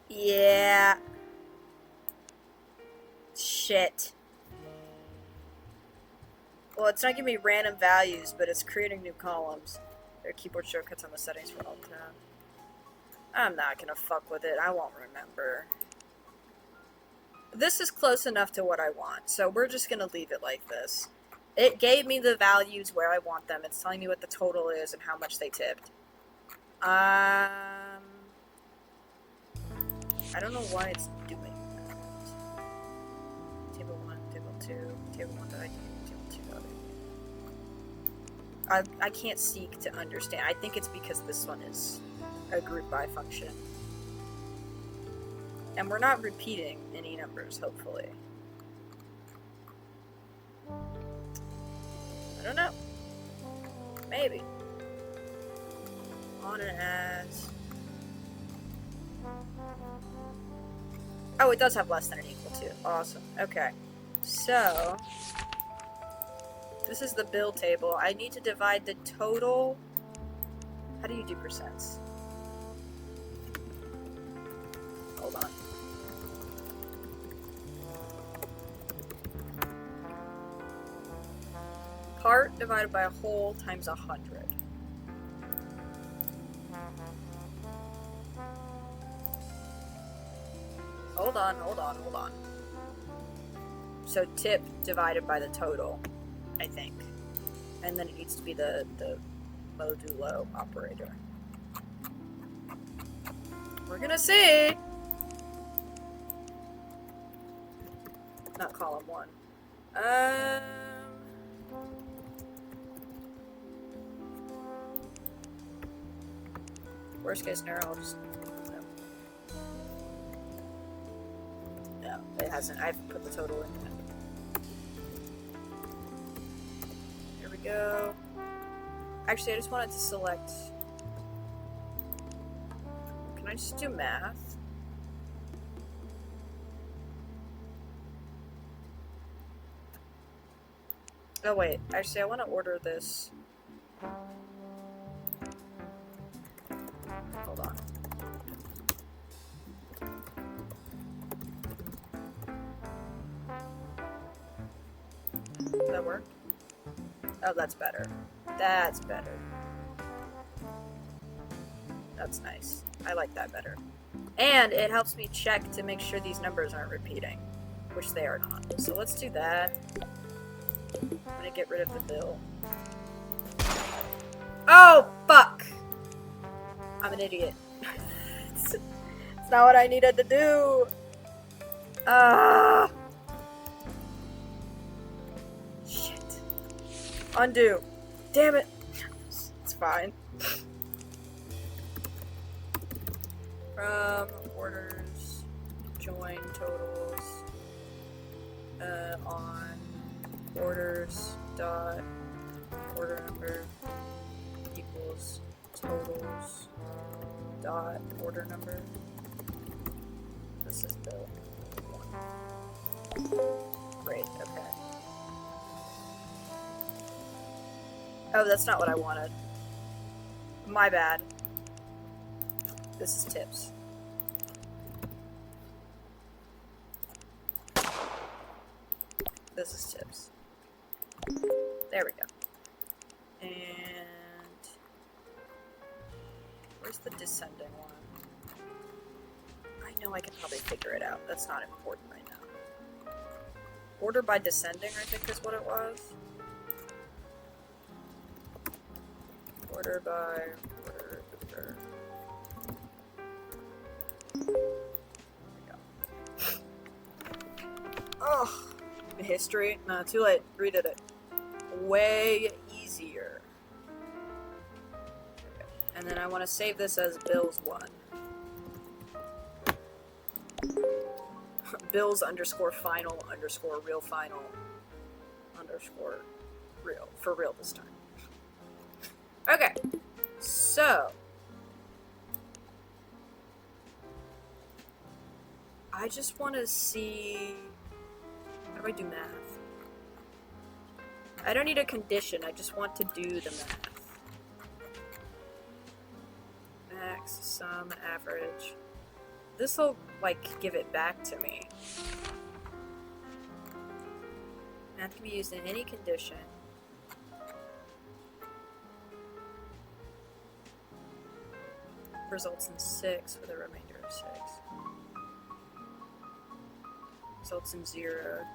Yeah. Shit. Well, it's not giving me random values, but it's creating new columns. There are keyboard shortcuts on the settings for Alt-Tab. I'm not gonna fuck with it. I won't remember. This is close enough to what I want, so we're just gonna leave it like this. It gave me the values where I want them. It's telling me what the total is and how much they tipped. I don't know why it's doing that. Table 1, table 2, table 1 .id, table 2 .id. I can't seek to understand. I think it's because this one is a group by function. And we're not repeating any numbers, hopefully. I don't know. Maybe. On and as. Oh, it does have less than or equal to. Awesome. Okay. So, this is the bill table. I need to divide the total. How do you do percents? Hold on. Part divided by a whole times 100. Hold on, hold on, hold on. So tip divided by the total, I think. And then it needs to be the modulo operator. We're gonna see! Not column 1. Worst case scenario, I'll just... No, it hasn't. I've put the total in. go. Actually, I just wanted to select... Can I just do math? Oh wait, actually I want to order this. Hold on. Does that work? Oh, that's better. That's better. That's nice. I like that better. And it helps me check to make sure these numbers aren't repeating, which they are not. So let's do that. I'm gonna get rid of the bill. Oh, fuck! I'm an idiot. It's not what I needed to do! Ah! Shit. Undo. Damn it. It's fine. From orders, join totals, on orders dot order number equals totals dot order number. This is bill 1. Great, okay. Oh, that's not what I wanted. My bad. This is tips. This is tips. There we go. And where's the descending one? I know I can probably figure it out. That's not important right now. Order by descending, I think is what it was. Order by order. Oh, history? No, too late. Redid it. Way easier. Okay. And then I want to save this as Bills 1. Bills underscore final underscore real final underscore real. For real this time. Okay. So. I just want to see... How do I do math? I don't need a condition, I just want to do the math. Max, sum, average. This'll, like, give it back to me. Math can be used in any condition. Results in 6 with a remainder of 6. Results in 0.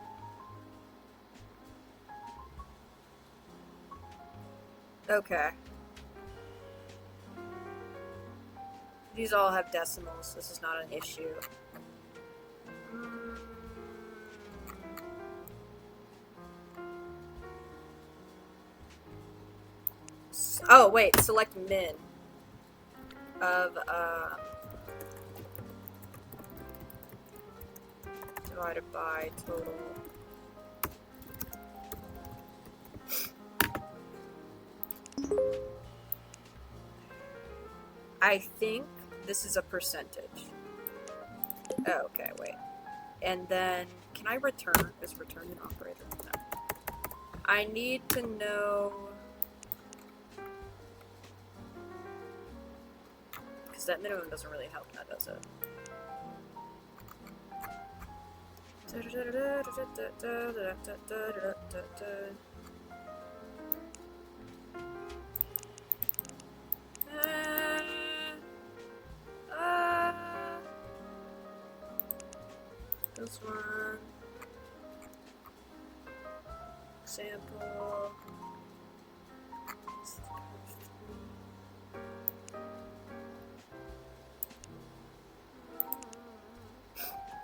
Okay. These all have decimals. This is not an issue. Oh, wait. Select min of, divided by total. I think this is a percentage. Oh, okay, wait. And then, can I return? Is return an operator? No. I need to know... Because that minimum doesn't really help now, does it? This one. Example.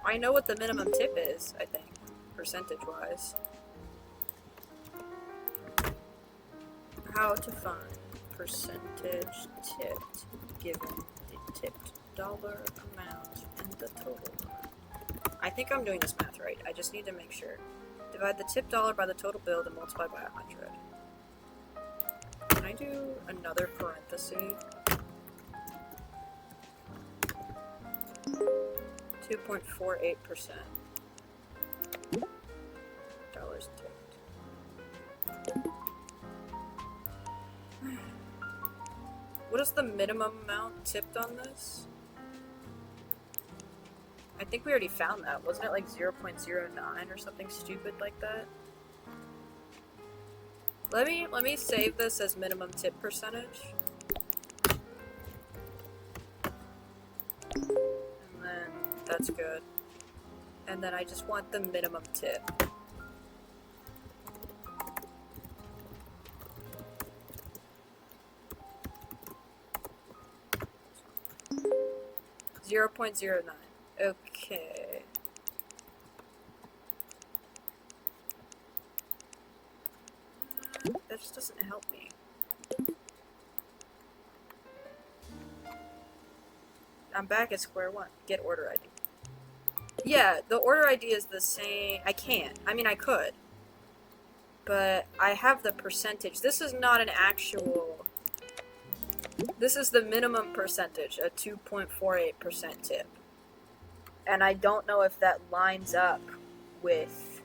I know what the minimum tip is, I think, percentage-wise. How to find percentage tipped given the tipped dollar amount and the total amount. I think I'm doing this math right. I just need to make sure. Divide the tip dollar by the total bill and multiply by 100. I do another parenthesis? 2.48%. Dollars tipped. What is the minimum amount tipped on this? I think we already found that. Wasn't it like 0.09 or something stupid like that? Let me save this as minimum tip percentage. And then that's good. And then I just want the minimum tip. $0.09. Okay. That just doesn't help me. I'm back at square one. Get order ID. Yeah, the order ID is the same. I can't. I mean, I could. But I have the percentage. This is not an actual... This is the minimum percentage, a 2.48% tip. And I don't know if that lines up with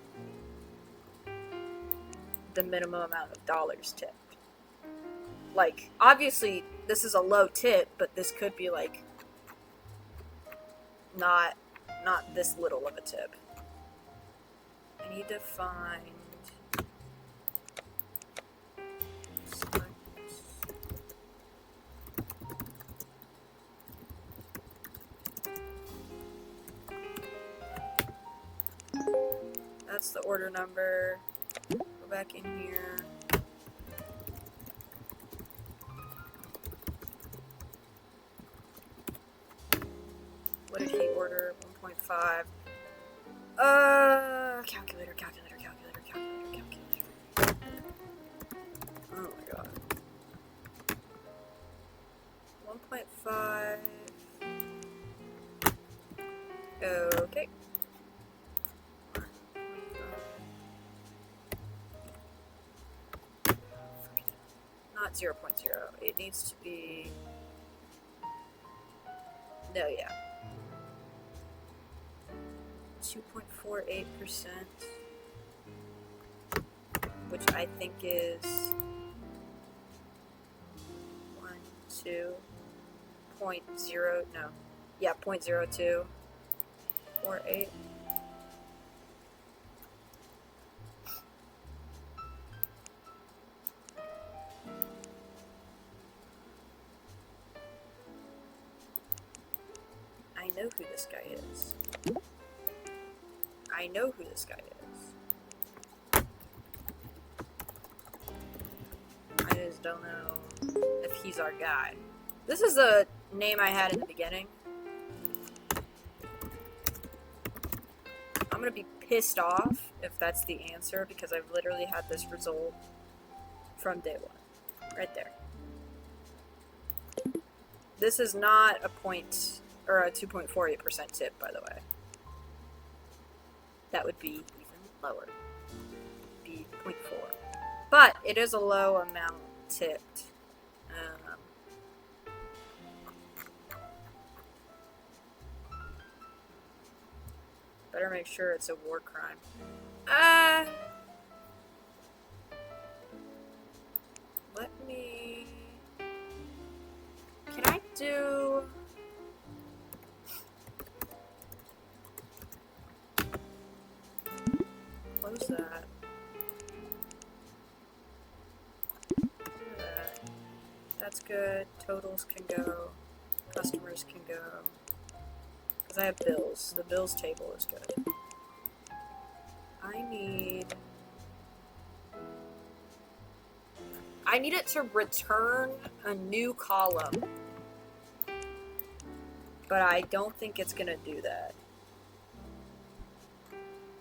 the minimum amount of dollars tipped. Like, obviously, this is a low tip, but this could be, like, not this little of a tip. I need to find... That's the order number. Go back in here. What did he order? 1.5. Calculator. Oh my god. 1.5. Okay. Not 0.0. It needs to be... No, yeah. 2.48%. Which I think is... 0.0... No. Yeah, 0.0248. I know who this guy is. I just don't know if he's our guy. This is the name I had in the beginning. I'm gonna be pissed off if that's the answer, because I've literally had this result from day one. Right there. This is not a point... or a 2.48% tip, by the way. That would be even lower. Be 0.4. But it is a low amount tipped. Better make sure it's a war crime. Let me... Can I do... Close that. Do that. That's good. Totals can go. Customers can go. Because I have bills. The bills table is good. I need it to return a new column. But I don't think it's gonna do that.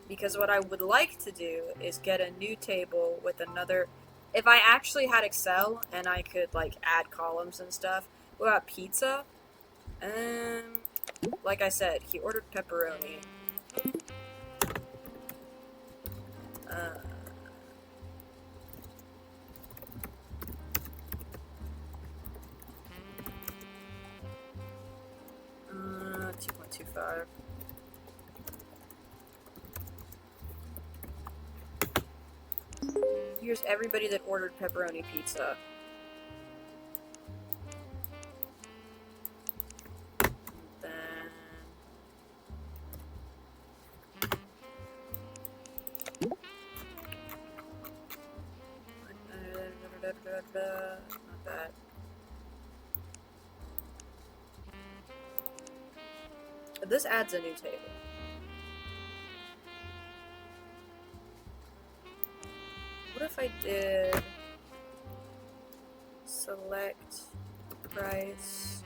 Because what I would like to do is get a new table with another... If I actually had Excel and I could, like, add columns and stuff. What about pizza? Like I said, he ordered pepperoni. $1.25. Here's everybody that ordered pepperoni pizza. Then... Not that. This adds a new table. What if I did select price?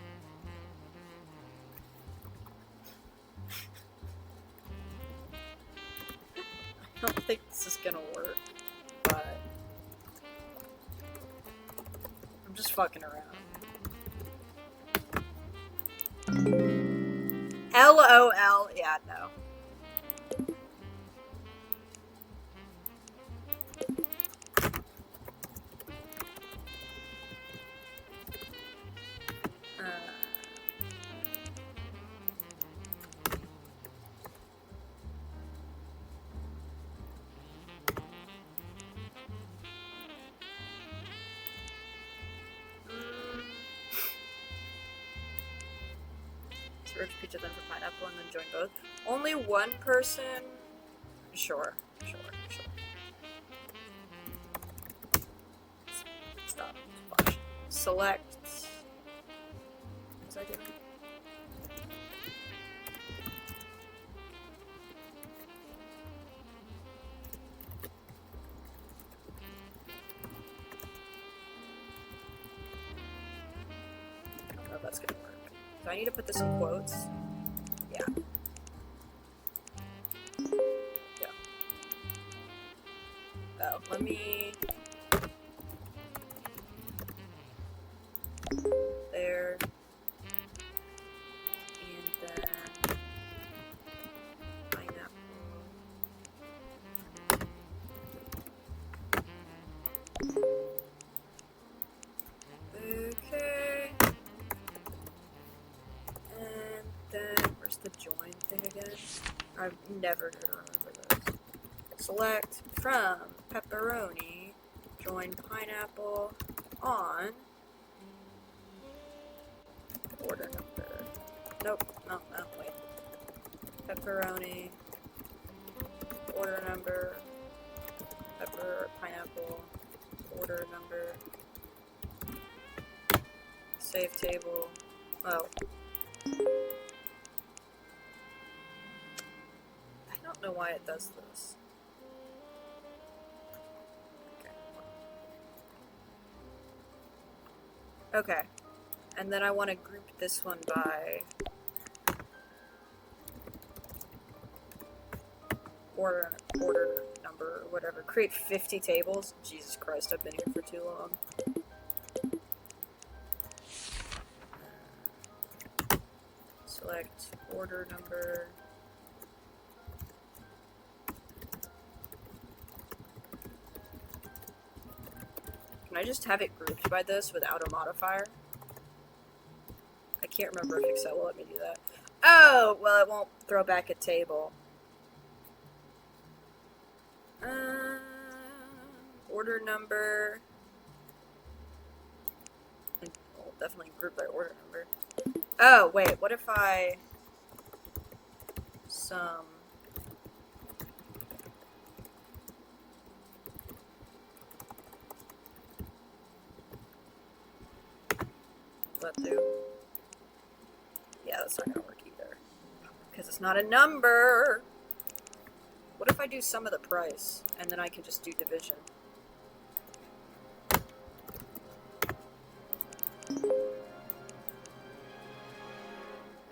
I don't think this is gonna work, but I'm just fucking around. LOL, yeah, no. Search pizza then for pineapple and then join both. Only one person? Sure. Stop. Watch. Select. What's I doing? I don't know if that's gonna work. Do I need to put this in quotes? Yeah. Oh, let me... There. And then... Pineapple. Okay. And then, where's the join thing again? I'm never gonna remember this. Select from pepperoni, join pineapple on order number. Nope, no, wait. Pepperoni, order number, pineapple, order number, save table. Oh. I don't know why it does this. Okay. And then I want to group this one by order number or whatever. Create 50 tables. Jesus Christ, I've been here for too long. Select order number. Can I just have it grouped by this without a modifier? I can't remember if Excel will let me do that. Oh, well, it won't throw back a table. Order number. Well, definitely group by order number. Oh, wait, what if I... That do? Yeah, that's not gonna work either. Because it's not a number! What if I do sum of the price, and then I can just do division?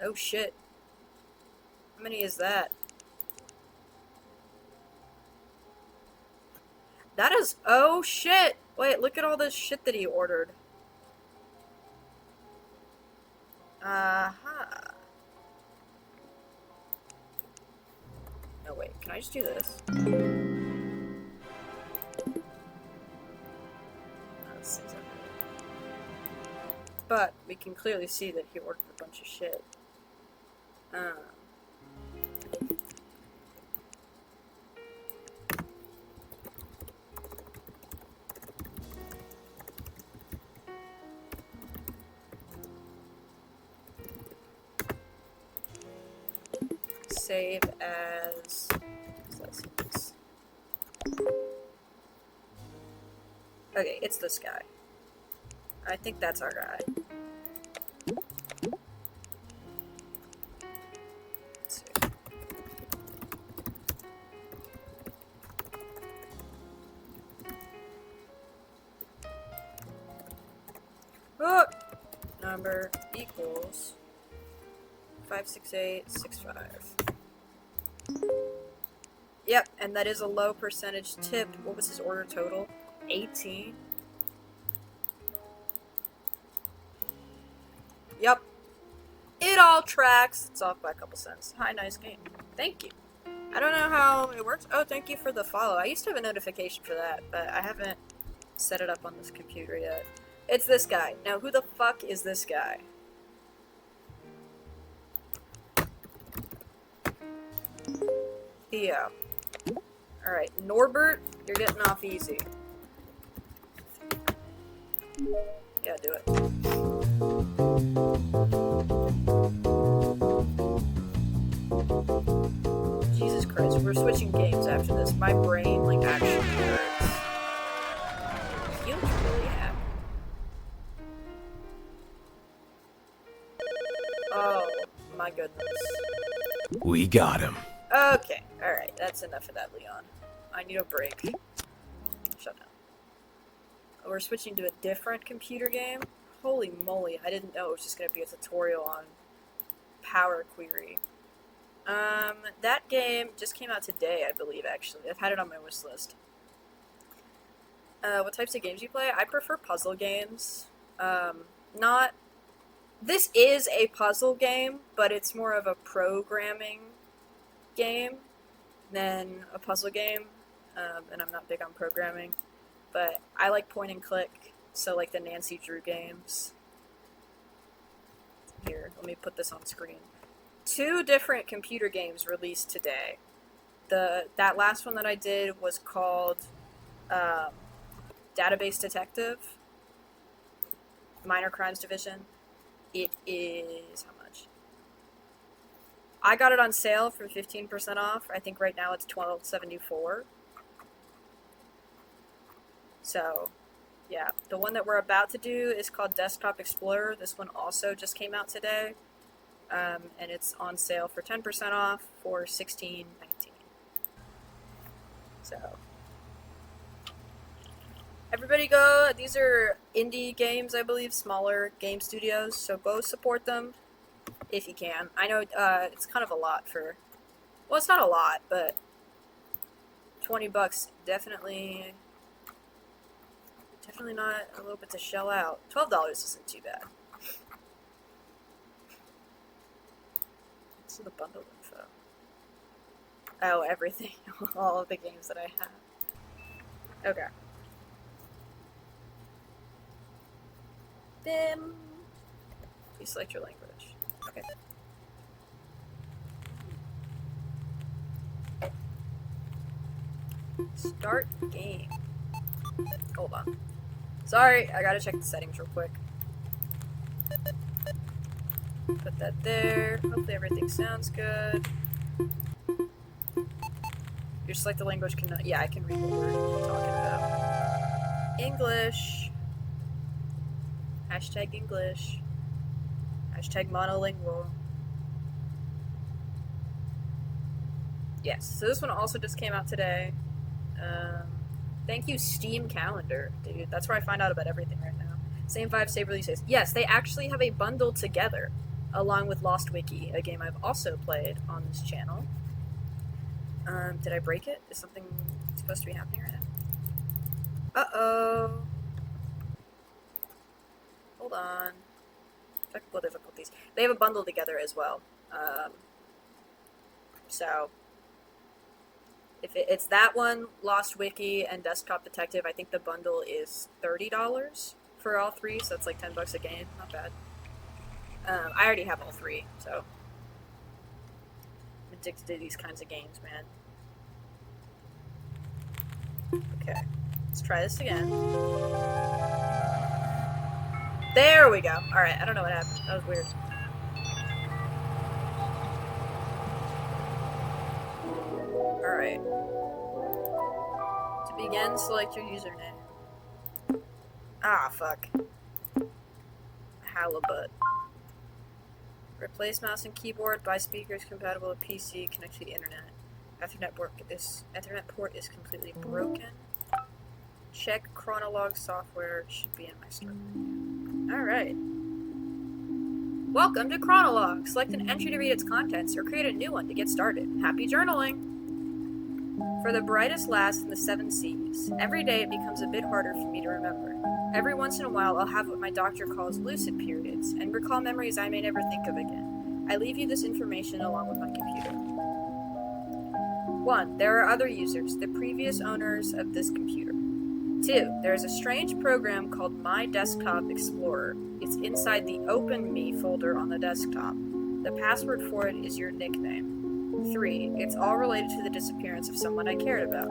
Oh shit. How many is that? That is... Oh shit! Wait, look at all this shit that he ordered. No, wait, can I just do this? But we can clearly see that he ordered a bunch of shit. save as... Let's see this. Okay, it's this guy. I think that's our guy. Let's see. Oh! Number equals 56865. Yep, and that is a low percentage tip. What was his order total? 18. Yep. It all tracks. It's off by a couple cents. Hi, nice game. Thank you. I don't know how it works. Oh, thank you for the follow. I used to have a notification for that, but I haven't set it up on this computer yet. It's this guy. Now, who the fuck is this guy? Theo. Alright, Norbert, you're getting off easy. Yeah, do it. Jesus Christ, we're switching games after this. My brain, like, actually hurts. He looks really happy. Oh, my goodness. We got him. Okay, alright, that's enough of that, Leon. I need a break. Shut down. We're switching to a different computer game. Holy moly, I didn't know it was just going to be a tutorial on Power Query. That game just came out today, I believe, actually. I've had it on my wish list. What types of games you play? I prefer puzzle games. This is a puzzle game, but it's more of a programming game than a puzzle game, and I'm not big on programming, but I like point and click, so like the Nancy Drew games. Here, let me put this on screen. 2 different computer games released today. That last one that I did was called Database Detective, Minor Crimes Division. It is, how much? I got it on sale for 15% off. I think right now it's $12.74. So, yeah. The one that we're about to do is called Desktop Explorer. This one also just came out today. And it's on sale for 10% off for $16.19. So, everybody go. These are indie games, I believe, smaller game studios. So go support them if you can. I know it's kind of a lot for, well, it's not a lot, but $20 definitely not a little bit to shell out. $12 isn't too bad. This is the bundle info. Oh, everything. All of the games that I have. Okay. Bim. Please select your language. Okay. Start game. Hold on. Sorry, I gotta check the settings real quick. Put that there. Hopefully everything sounds good. You select the language. Yeah, I can read what we're talking about. English. Hashtag English. Hashtag monolingual. Yes, so this one also just came out today. Thank you, Steam Calendar, dude. That's where I find out about everything right now. Same 5 save releases. Yes, they actually have a bundle together, along with Lost Wiki, a game I've also played on this channel. Did I break it? Is something supposed to be happening right now? Uh-oh. Hold on. Technical difficulties. They have a bundle together as well. So, if it's that one, Lost Wiki, and Desktop Detective, I think the bundle is $30 for all 3, so that's like $10 a game. Not bad. I already have all 3, so I'm addicted to these kinds of games, man. Okay, let's try this again. There we go. Alright, I don't know what happened. That was weird. Alright. To begin, select your username. Ah, fuck. Halibut. Replace mouse and keyboard. Buy speakers compatible with PC. Connect to the internet. Ethernet port is completely broken. Check Chronolog software. Should be in my store. Alright. Welcome to Chronolog. Select an entry to read its contents or create a new one to get started. Happy journaling! For the brightest last in the 7 seas, every day it becomes a bit harder for me to remember. Every once in a while I'll have what my doctor calls lucid periods and recall memories I may never think of again. I leave you this information along with my computer. 1. There are other users, the previous owners of this computer. 2. There is a strange program called My Desktop Explorer. It's inside the Open Me folder on the desktop. The password for it is your nickname. 3. It's all related to the disappearance of someone I cared about.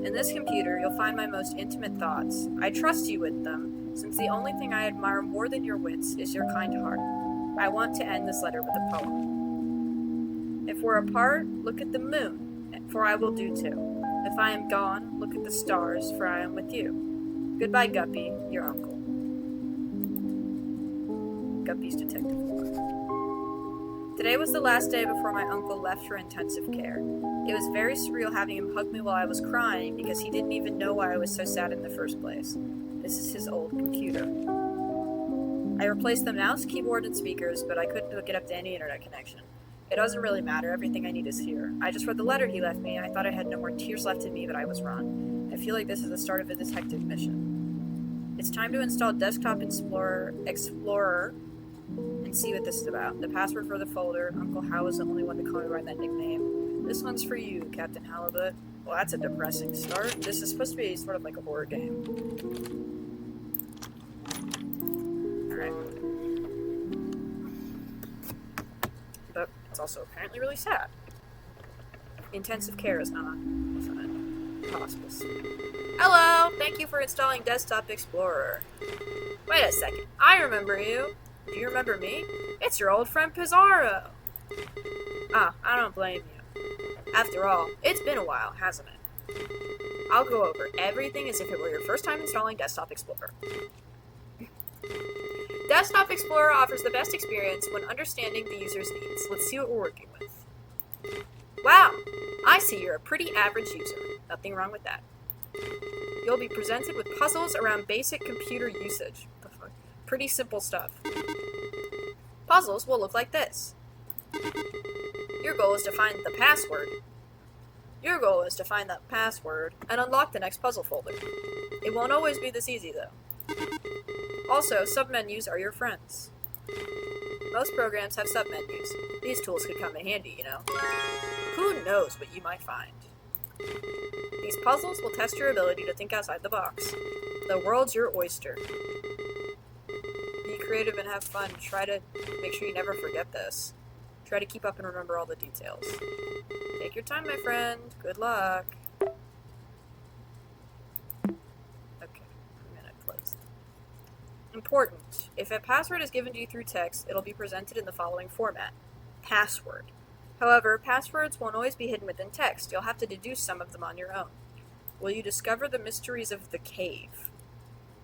In this computer, you'll find my most intimate thoughts. I trust you with them, since the only thing I admire more than your wits is your kind heart. I want to end this letter with a poem. If we're apart, look at the moon, for I will do too. If I am gone, look at the stars, for I am with you. Goodbye, Guppy, your uncle. Guppy's detective log. Today was the last day before my uncle left for intensive care. It was very surreal having him hug me while I was crying because he didn't even know why I was so sad in the first place. This is his old computer. I replaced the mouse, keyboard, and speakers, but I couldn't hook it up to any internet connection. It doesn't really matter, everything I need is here. I just read the letter he left me, and I thought I had no more tears left in me, but I was wrong. I feel like this is the start of a detective mission. It's time to install Desktop Explorer and see what this is about. The password for the folder, Uncle Hal was the only one to call me by that nickname. This one's for you, Captain Halibut. Well, that's a depressing start. This is supposed to be sort of like a horror game. Alright. But it's also apparently really sad. Intensive care is not hospice. Hello! Thank you for installing Desktop Explorer. Wait a second. I remember you. Do you remember me? It's your old friend Pizarro. Ah, I don't blame you. After all, it's been a while, hasn't it? I'll go over everything as if it were your first time installing Desktop Explorer. Desktop Explorer offers the best experience when understanding the user's needs. Let's see what we're working with. Wow! I see you're a pretty average user. Nothing wrong with that. You'll be presented with puzzles around basic computer usage. What the fuck? Pretty simple stuff. Puzzles will look like this. Your goal is to find the password. Your goal is to find that password and unlock the next puzzle folder. It won't always be this easy, though. Also, submenus are your friends. Most programs have submenus. These tools could come in handy, you know. Who knows what you might find? These puzzles will test your ability to think outside the box. The world's your oyster. Be creative and have fun. Try to make sure you never forget this. Try to keep up and remember all the details. Take your time, my friend. Good luck. Okay, I'm gonna close. Important. If a password is given to you through text, it'll be presented in the following format. Password. However, passwords won't always be hidden within text. You'll have to deduce some of them on your own. Will you discover the mysteries of the cave?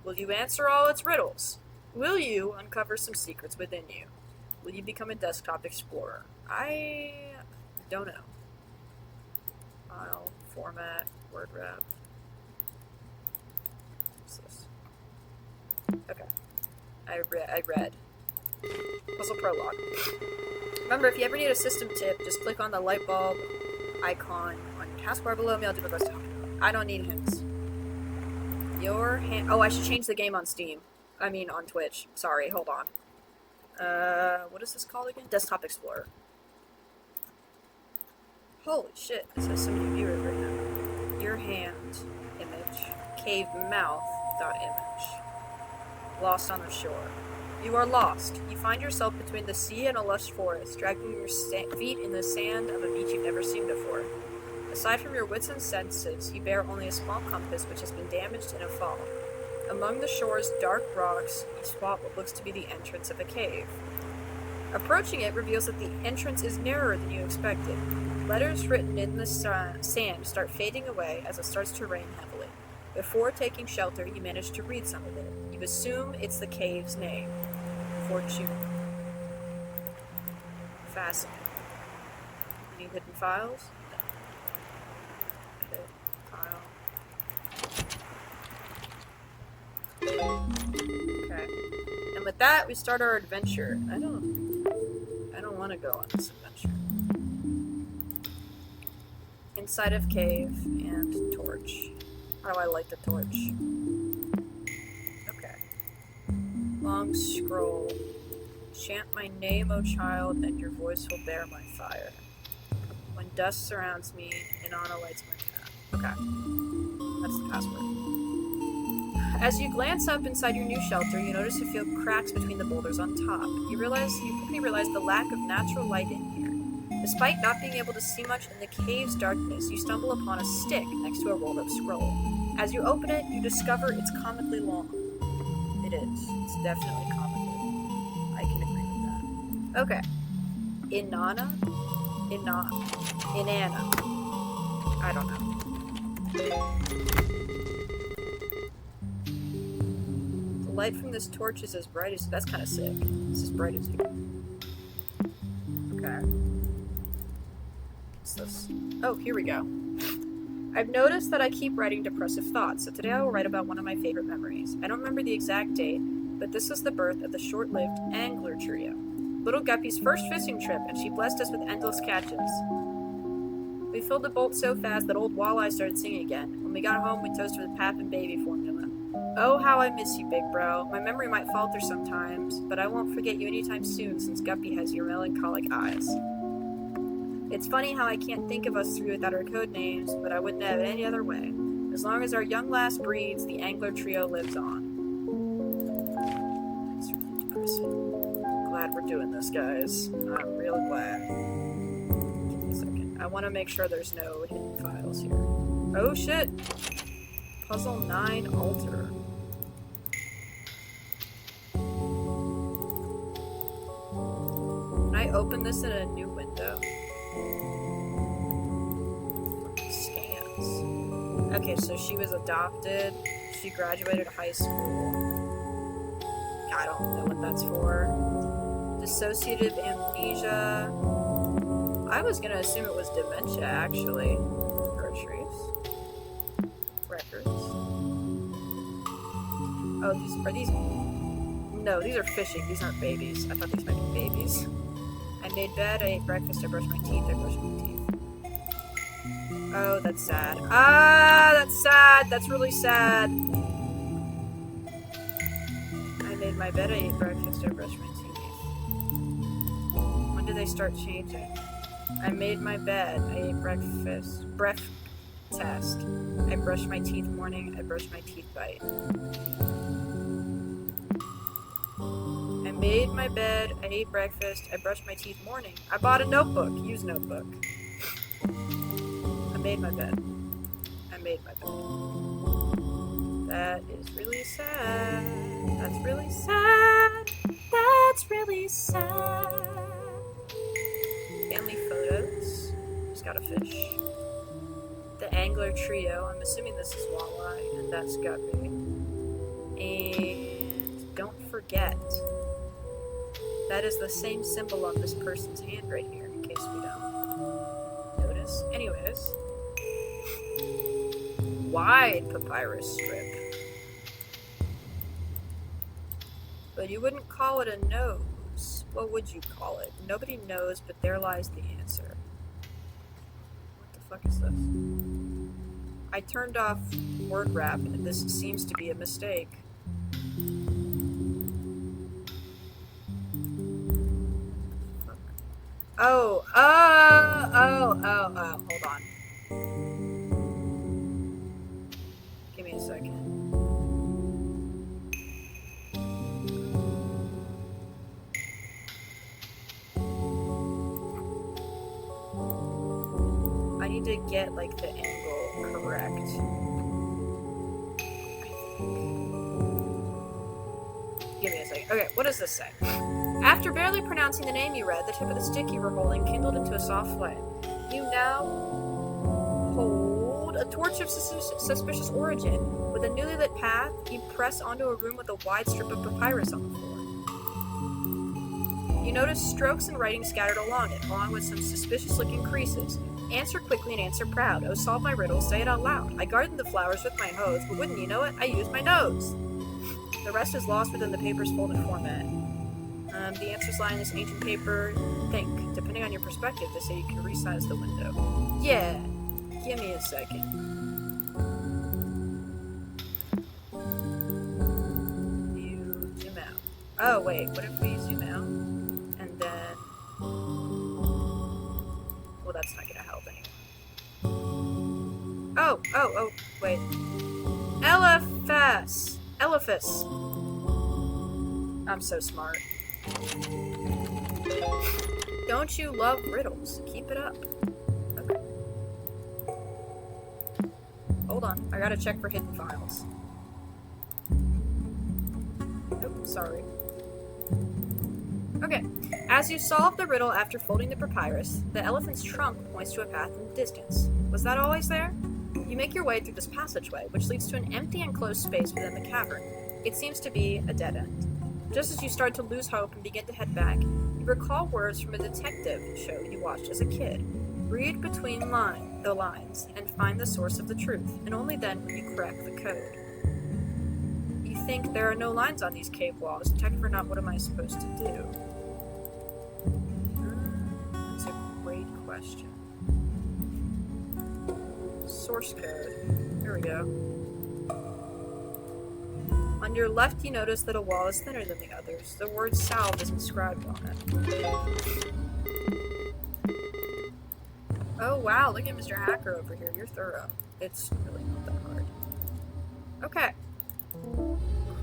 Will you answer all its riddles? Will you uncover some secrets within you? Will you become a desktop explorer? I don't know. File, format, word wrap. What's this? Okay. I read. Puzzle prologue. Remember, if you ever need a system tip, just click on the light bulb icon on your taskbar below me. I'll do my best to help you. I don't need hints. Your hand. Oh, I should change the game on Steam. I mean, on Twitch. Sorry, hold on. What is this called again? Desktop Explorer. Holy shit, this has so many viewers right now. Your hand image. Cave mouth dot image. Lost on the shore. You are lost. You find yourself between the sea and a lush forest, dragging your feet in the sand of a beach you've never seen before. Aside from your wits and senses, you bear only a small compass which has been damaged in a fall. Among the shore's dark rocks, you spot what looks to be the entrance of a cave. Approaching it reveals that the entrance is narrower than you expected. Letters written in the sand start fading away as it starts to rain heavily. Before taking shelter, you manage to read some of it. You assume it's the cave's name. Fortune. Fascinating. Any hidden files? No. Hidden file. Okay. And with that, we start our adventure. I don't want to go on this adventure. Inside of cave and torch. How do I light the torch? Okay. Long scroll. Chant my name, O child, and your voice will bear my fire. When dust surrounds me, Inanna lights my path. Okay. That's the password. As you glance up inside your new shelter, you notice you feel cracks between the boulders on top. You quickly realize the lack of natural light in here. Despite not being able to see much in the cave's darkness, you stumble upon a stick next to a rolled-up scroll. As you open it, you discover it's comically long. It is. It's definitely comically long. I can agree with that. Okay. Inanna? Inanna. I don't know. The light from this torch is as bright as... That's kind of sick. It's as bright as you. Okay. What's this? Oh, here we go. I've noticed that I keep writing depressive thoughts, so today I will write about one of my favorite memories. I don't remember the exact date, but this was the birth of the short-lived Angler Trio. Little Guppy's first fishing trip, and she blessed us with endless catches. We filled the boat so fast that old Walleye started singing again. When we got home, we toasted with pap and baby formula. Oh, how I miss you, big bro. My memory might falter sometimes, but I won't forget you anytime soon since Guppy has your melancholic eyes. It's funny how I can't think of us three without our code names, but I wouldn't have it any other way. As long as our young lass breeds, the Angler Trio lives on. That's really depressing. Glad we're doing this, guys. I'm real glad. Give me a second. I want to make sure there's no hidden files here. Oh shit! Puzzle 9 Altar. Can I open this in a new window? Scans. Okay, so she was adopted. She graduated high school. I don't know what that's for. Dissociative amnesia. I was gonna assume it was dementia, actually. Groceries. Records. Oh, are these... No, these are fishing. These aren't babies. I thought these might be babies. I made bed, I ate breakfast, I brushed my teeth, I brushed my teeth. Oh, that's sad. Ah, that's sad. That's really sad. I made my bed, I ate breakfast, I brushed my teeth. When did they start changing? I made my bed, I ate breakfast. Breath test. I brushed my teeth morning, I brushed my teeth bite. I made my bed, I ate breakfast, I brushed my teeth morning. I bought a notebook, use notebook. I made my bed. I made my bed. That is really sad. That's really sad. That's really sad. Family photos. Just got a fish. The Angler Trio. I'm assuming this is Walleye, and that's Guppy. And don't forget, that is the same symbol on this person's hand right here, in case we don't notice. Anyways. Wide papyrus strip. But you wouldn't call it a nose. What would you call it? Nobody knows, but there lies the answer. What the fuck is this? I turned off word wrap, and this seems to be a mistake. Oh, hold on. Give me a second. I need to get, like, the angle correct. Give me a second. Okay, what does this say? After barely pronouncing the name you read, the tip of the stick you were holding kindled into a soft flame. You now hold a torch of suspicious origin. With a newly lit path, you press onto a room with a wide strip of papyrus on the floor. You notice strokes and writing scattered along it, along with some suspicious-looking creases. Answer quickly and answer proud. Oh, solve my riddle, say it out loud. I garden the flowers with my hose, but wouldn't you know it, I use my nose. The rest is lost within the paper's folded format. The answers lie in this ancient paper. Think. Depending on your perspective, they say you can resize the window. Yeah. Give me a second. You zoom out. Oh, wait. What if we zoom out? And then... Well, that's not gonna help anymore. Oh, wait. Eliphas! I'm so smart. Don't you love riddles? Keep it up. Okay. Hold on, I gotta check for hidden files. Oh, sorry. Okay. As you solve the riddle after folding the papyrus, the elephant's trunk points to a path in the distance. Was that always there? You make your way through this passageway, which leads to an empty enclosed space within the cavern. It seems to be a dead end. Just as you start to lose hope and begin to head back, you recall words from a detective show you watched as a kid. Read between the lines and find the source of the truth, and only then will you crack the code. You think there are no lines on these cave walls. Detective or not, what am I supposed to do? That's a great question. Source code. Here we go. On your left, you notice that a wall is thinner than the others. The word salve is inscribed on it. Oh wow, look at Mr. Hacker over here. You're thorough. It's really not that hard. Okay.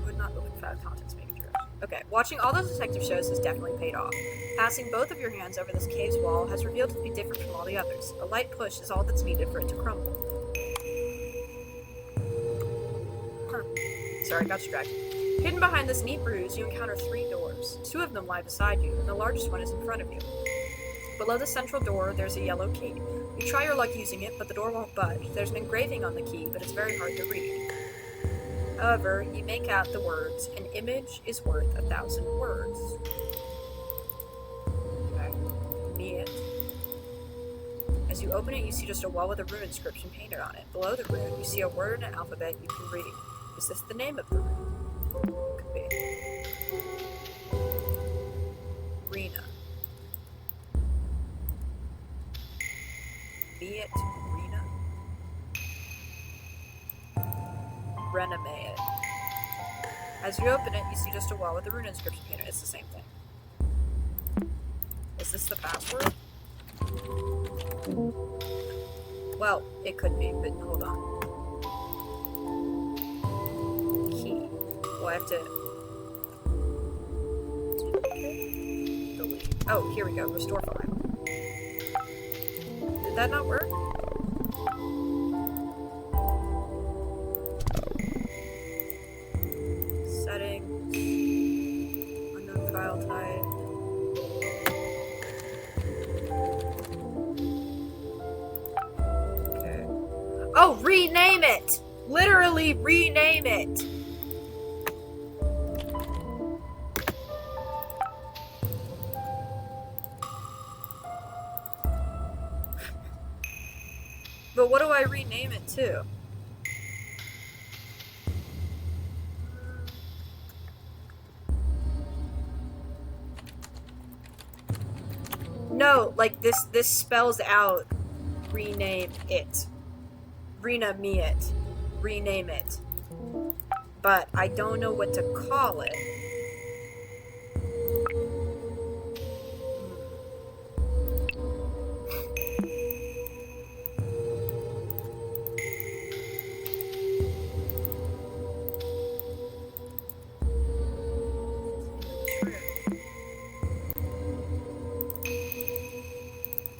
Would not open file contents, maybe true. Okay, watching all those detective shows has definitely paid off. Passing both of your hands over this cave's wall has revealed it to be different from all the others. A light push is all that's needed for it to crumble. Sorry, I got distracted. Hidden behind this neat ruse, you encounter 3 doors. 2 of them lie beside you, and the largest one is in front of you. Below the central door, there's a yellow key. You try your luck using it, but the door won't budge. There's an engraving on the key, but it's very hard to read. However, you make out the words, "An image is worth 1,000 words." Okay. Me it. As you open it, you see just a wall with a rune inscription painted on it. Below the rune, you see a word in an alphabet you can read. Is this the name of the rune? Could be. Rena. Be it Rena. Rename it. As you open it, you see just a wall with a rune inscription painted. It's the same thing. Is this the password? Well, it could be, but hold on. Well, I have to delete. Oh, here we go. Restore file. Did that not work? Settings. Unknown file type. Okay. Oh, rename it! Literally rename it! But what do I rename it to? No, like this spells out rename it. Rename it. Rename it. But I don't know what to call it.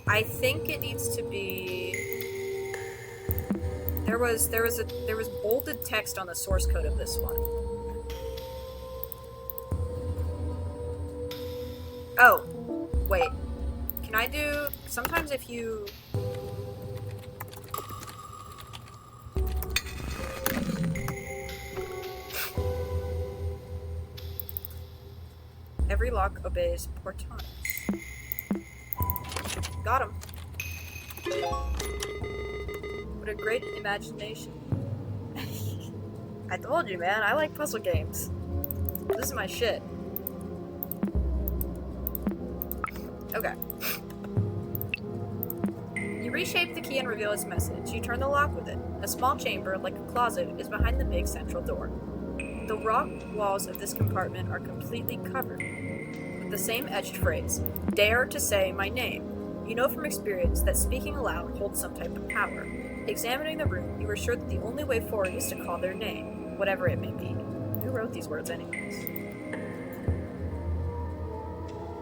I think it needs to be. There was bolded text on the source code of this one. Oh, wait. Can I do... Sometimes if you... Every lock obeys Portanus. Got him. What a great imagination. I told you, man. I like puzzle games. This is my shit. Okay. You reshape the key and reveal its message. You turn the lock with it. A small chamber, like a closet, is behind the big central door. The rock walls of this compartment are completely covered with the same etched phrase, "Dare to say my name." You know from experience that speaking aloud holds some type of power. Examining the room, you are sure that the only way forward is to call their name, whatever it may be. Who wrote these words anyways?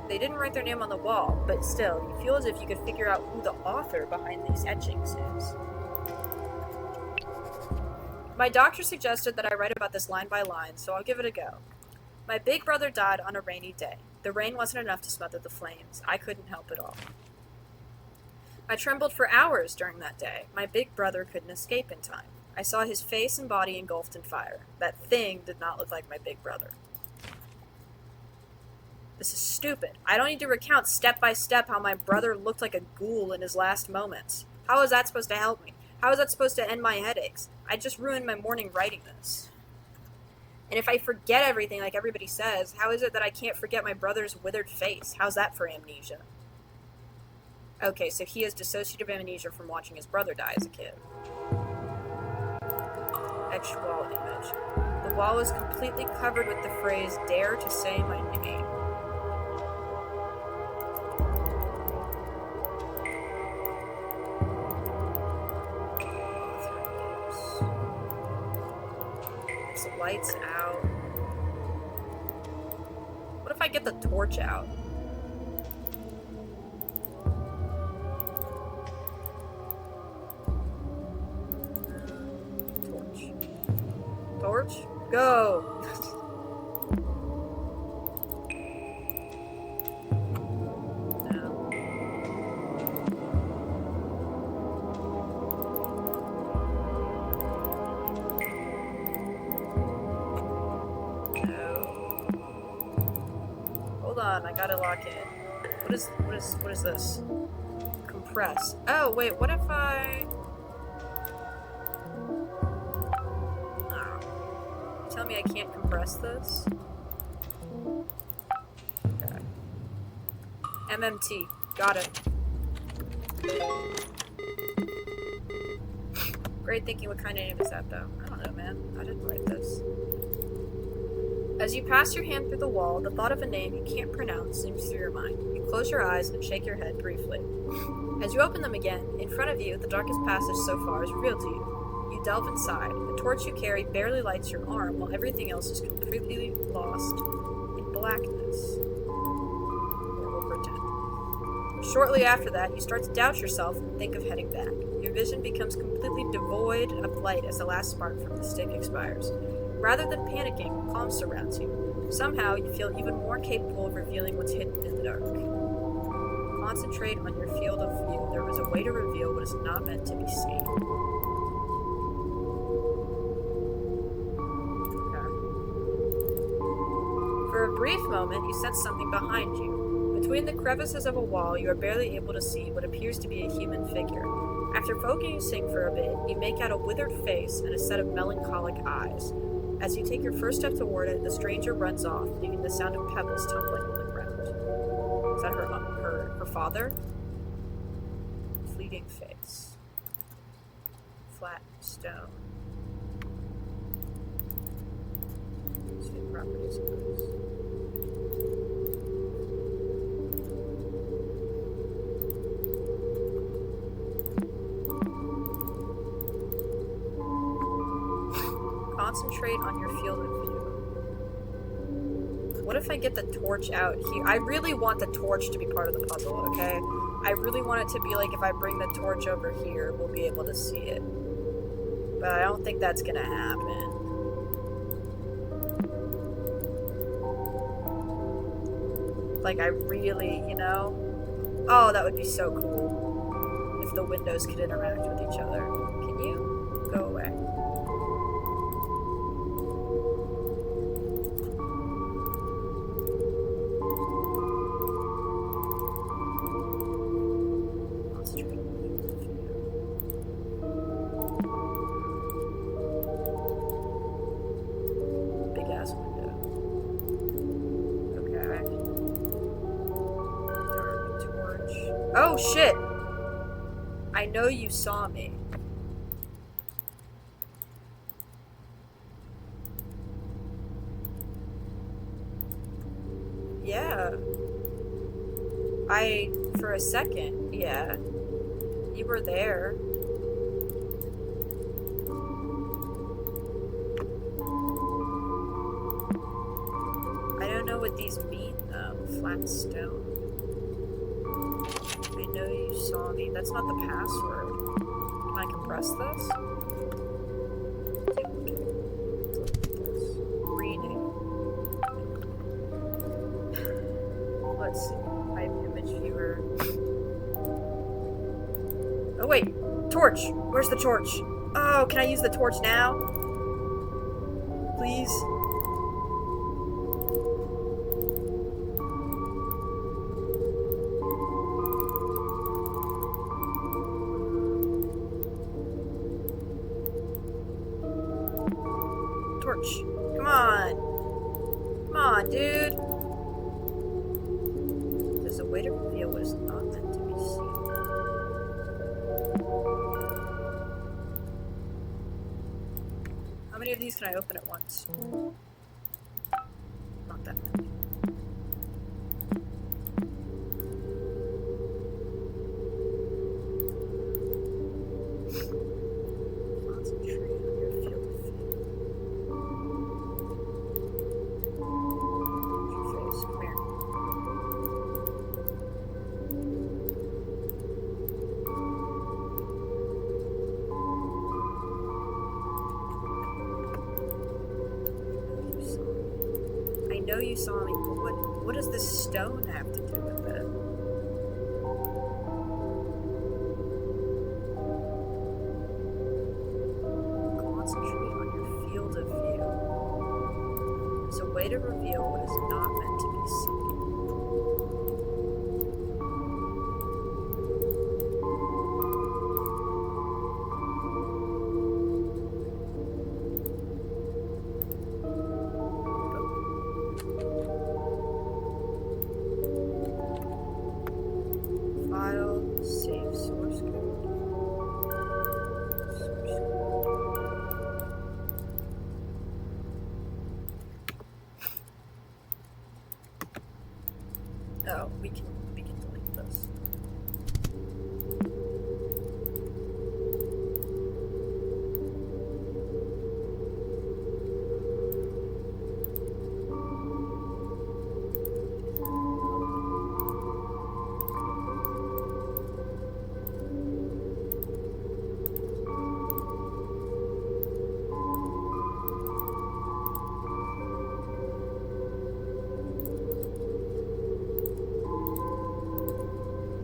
They didn't write their name on the wall, but still, you feel as if you could figure out who the author behind these etchings is. My doctor suggested that I write about this line by line, so I'll give it a go. My big brother died on a rainy day. The rain wasn't enough to smother the flames. I couldn't help it all. I trembled for hours during that day. My big brother couldn't escape in time. I saw his face and body engulfed in fire. That thing did not look like my big brother. This is stupid. I don't need to recount step by step how my brother looked like a ghoul in his last moments. How is that supposed to help me? How is that supposed to end my headaches? I just ruined my morning writing this. And if I forget everything like everybody says, how is it that I can't forget my brother's withered face? How's that for amnesia? Okay, so he has dissociative amnesia from watching his brother die as a kid. Etched wall image. The wall is completely covered with the phrase, "Dare to say my name." The lights out. What if I get the torch out? Torch? Go! No. No. Hold on, I gotta lock in. What is this? Compress. Oh, wait, what if I... Tell me I can't compress this? Okay. MMT. Got it. Great thinking. What kind of name is that, though? I don't know, man. I didn't write this. As you pass your hand through the wall, the thought of a name you can't pronounce zooms through your mind. You close your eyes and shake your head briefly. As you open them again, in front of you, the darkest passage so far is revealed to you. You delve inside. The torch you carry barely lights your arm, while everything else is completely lost in blackness. Or we'll pretend. Shortly after that, you start to doubt yourself and think of heading back. Your vision becomes completely devoid of light as the last spark from the stick expires. Rather than panicking, calm surrounds you. Somehow, you feel even more capable of revealing what's hidden in the dark. Concentrate on your field of view. There is a way to reveal what is not meant to be seen. For a brief moment, you sense something behind you. Between the crevices of a wall, you are barely able to see what appears to be a human figure. After focusing for a bit, you make out a withered face and a set of melancholic eyes. As you take your first step toward it, the stranger runs off, leaving the sound of pebbles tumbling on the ground. Is that her father? Fleeting face. Flat stone. Same properties of this. Concentrate on your field of view. What if I get the torch out here? I really want the torch to be part of the puzzle, okay? I really want it to be like if I bring the torch over here, we'll be able to see it. But I don't think that's gonna happen. Like, I really, you know? Oh, that would be so cool. If the windows could interact with each other. Can you go away? Oh shit! I know you saw me. Yeah. For a second, yeah. You were there. I don't know what these mean though. Flat stone. I know you saw me. That's not the password. Can I compress this? Reading. Let's see. Type image viewer. Oh wait! Torch! Where's the torch? Oh, can I use the torch now? Please? Come on. Come on, dude. There's a way to reveal what is not meant to be seen. How many of these can I open at once? Not that many. I know you saw me, but what does this stone have to do with it? Concentrate on your field of view. There's a way to reveal what is not meant to be seen. Save source code. Oh, we can delete this.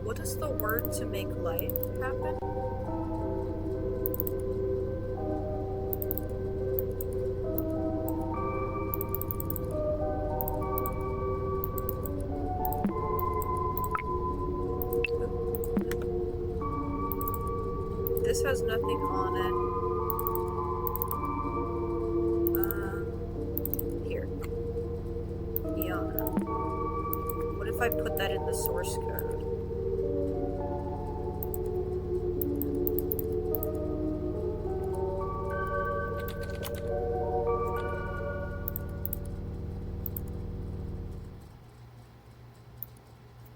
What does the word to make light happen? This has nothing on it. Here. Iana. What if I put that in the source code?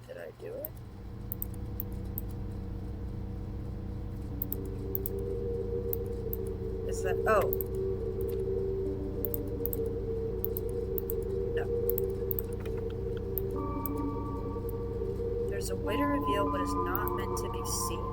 Did I do it? Is that... oh. No. There's a way to reveal what is not meant to be seen.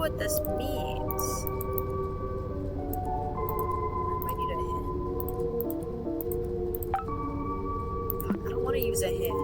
what this means. I might need a hint. Fuck, I don't want to use a hint.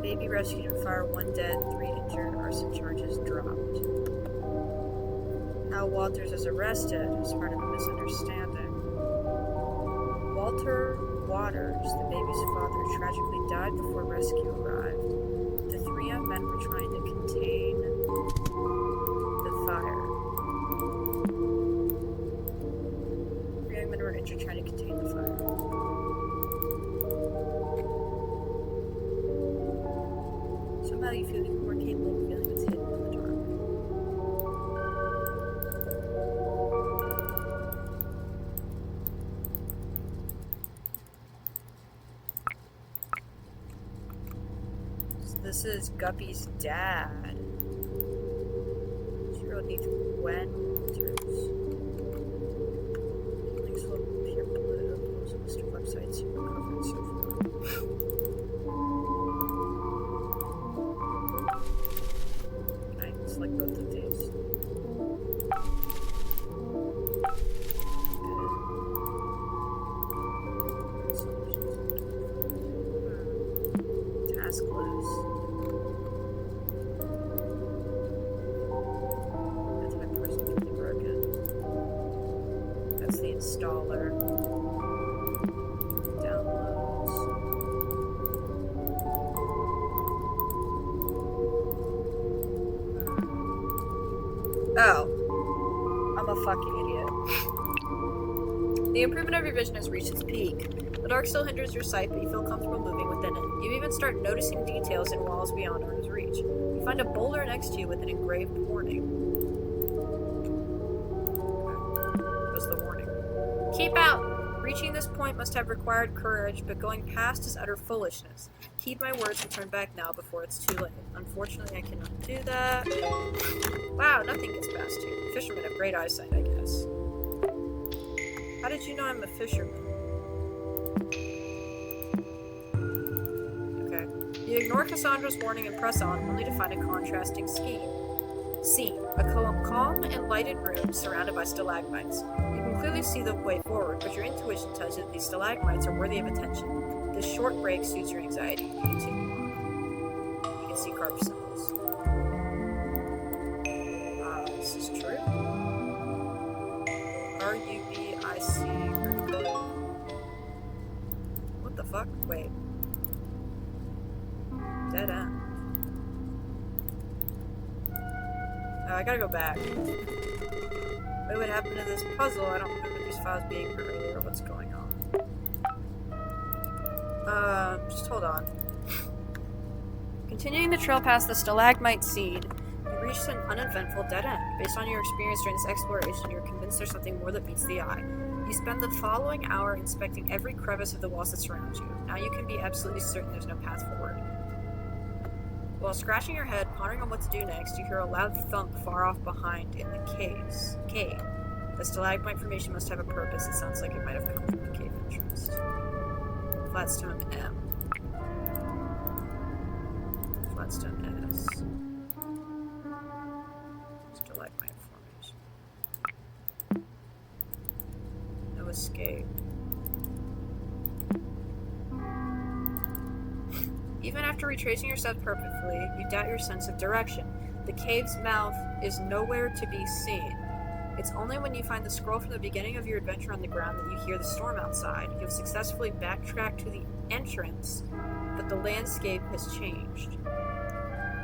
Baby rescued and fire, 1 dead, 3 injured, arson charges dropped. Hal Walters is arrested as part of a misunderstanding. Walter Waters, the baby's father, tragically died before rescue arrived. The 3 young men were trying to contain the fire. 3 young men were injured trying to contain the fire. Somehow you feel more capable of feeling what's hidden in the dark. So this is Guppy's dad. 2-year-old Nathan Winters. Links will appear below. Post a list of websites you can cover and so forth. Like both of these. Task list. That's my person's really broken. That's the installer. Downloads. Oh. I'm a fucking idiot. The improvement of your vision has reached its peak. The dark still hinders your sight, but you feel comfortable moving within it. You even start noticing details in walls beyond arm's reach. You find a boulder next to you with an engraved warning. What's the warning? Keep out! Reaching this point must have required courage, but going past is utter foolishness. Heed my words and turn back now before it's too late. Unfortunately, I cannot do that. Wow, nothing gets past you. Fishermen have great eyesight, I guess. How did you know I'm a fisherman? Okay. You ignore Cassandra's warning and press on, only to find a contrasting scene. A calm and lighted room surrounded by stalagmites. You can clearly see the way forward, but your intuition tells you that these stalagmites are worthy of attention. This short break suits your anxiety. You continue on. You can see carved symbols. This is true. RUBIC. What the fuck? Wait. Dead end. Oh, I gotta go back. Wait, what happened to this puzzle? I don't remember these files being here earlier. What's going on? Just hold on. Continuing the trail past the stalagmite seed, you reach an uneventful dead end. Based on your experience during this exploration, you're convinced there's something more that meets the eye. You spend the following hour inspecting every crevice of the walls that surround you. Now you can be absolutely certain there's no path forward. While scratching your head, pondering on what to do next, you hear a loud thunk far off behind in the cave. The stalagmite formation must have a purpose. It sounds like it might have come from the cave entrance. Flatstone M. Flatstone S. Stalagmite formation. No escape. Even after retracing your steps perfectly, you doubt your sense of direction. The cave's mouth is nowhere to be seen. It's only when you find the scroll from the beginning of your adventure on the ground that you hear the storm outside. You have successfully backtracked to the entrance, but the landscape has changed.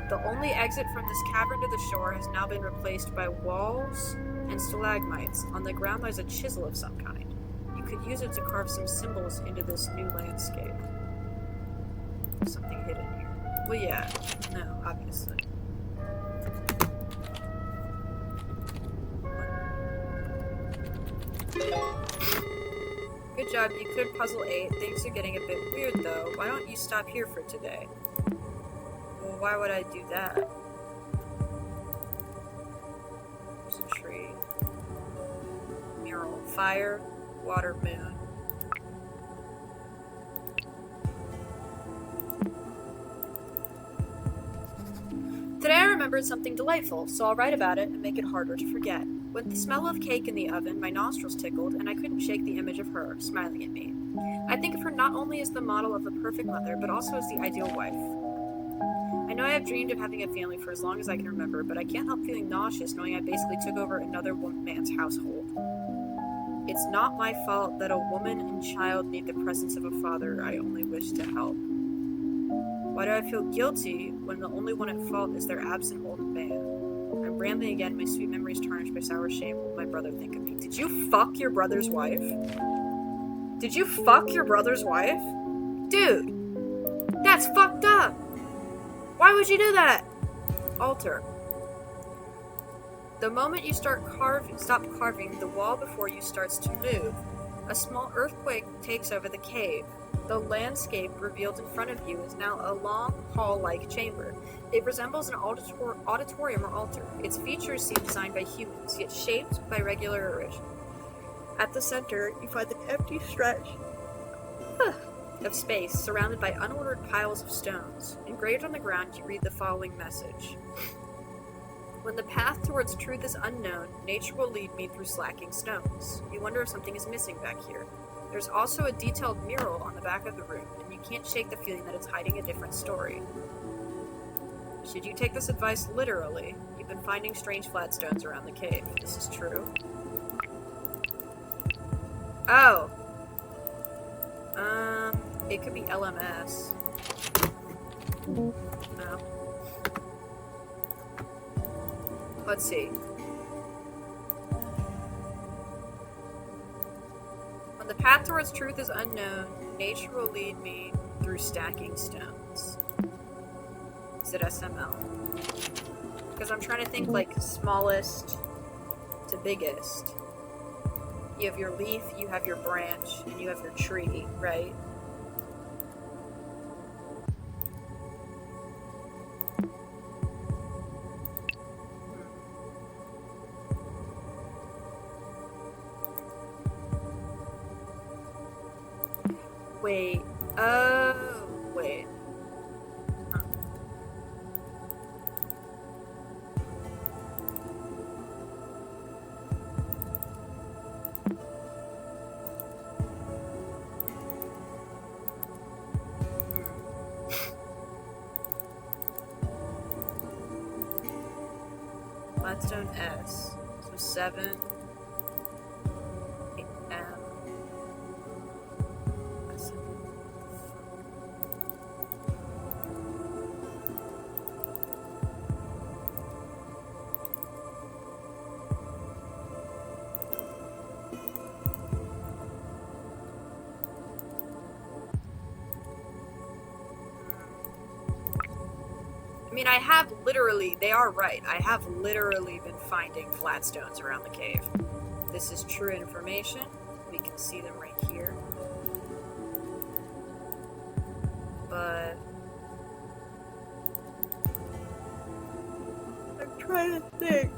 The only exit from this cavern to the shore has now been replaced by walls and stalagmites. On the ground lies a chisel of some kind. You could use it to carve some symbols into this new landscape. Something hidden here. Well, yeah. No, obviously. Good job, you cleared puzzle 8. Things are getting a bit weird though. Why don't you stop here for today? Well, why would I do that? There's a tree. Mural. Fire, water, moon. Today I remembered something delightful, so I'll write about it and make it harder to forget. With the smell of cake in the oven, my nostrils tickled, and I couldn't shake the image of her, smiling at me. I think of her not only as the model of the perfect mother, but also as the ideal wife. I know I have dreamed of having a family for as long as I can remember, but I can't help feeling nauseous knowing I basically took over another man's household. It's not my fault that a woman and child need the presence of a father I only wish to help. Why do I feel guilty when the only one at fault is their absent old man? I'm rambling again, my sweet memories tarnished by sour shame. What will my brother think of me? Did you fuck your brother's wife? Did you fuck your brother's wife? Dude! That's fucked up! Why would you do that? Altar. The moment you stop carving, the wall before you starts to move. A small earthquake takes over the cave. The landscape revealed in front of you is now a long, hall-like chamber. It resembles an auditorium or altar. Its features seem designed by humans, yet shaped by regular erosion. At the center, you find an empty stretch of space surrounded by unordered piles of stones. Engraved on the ground, you read the following message. When the path towards truth is unknown, nature will lead me through slacking stones. You wonder if something is missing back here. There's also a detailed mural on the back of the room, and you can't shake the feeling that it's hiding a different story. Should you take this advice literally, you've been finding strange flat stones around the cave. This is true. Oh! It could be LMS. No. Let's see. When the path towards truth is unknown, nature will lead me through stacking stones. Is it SML? Because I'm trying to think like smallest to biggest. You have your leaf, you have your branch, and you have your tree, right? Wait. Oh, wait. Huh. Gladstone S. So 7. I mean, I have literally, they are right, I have literally been finding flat stones around the cave. This is true information. We can see them right here. But I'm trying to think.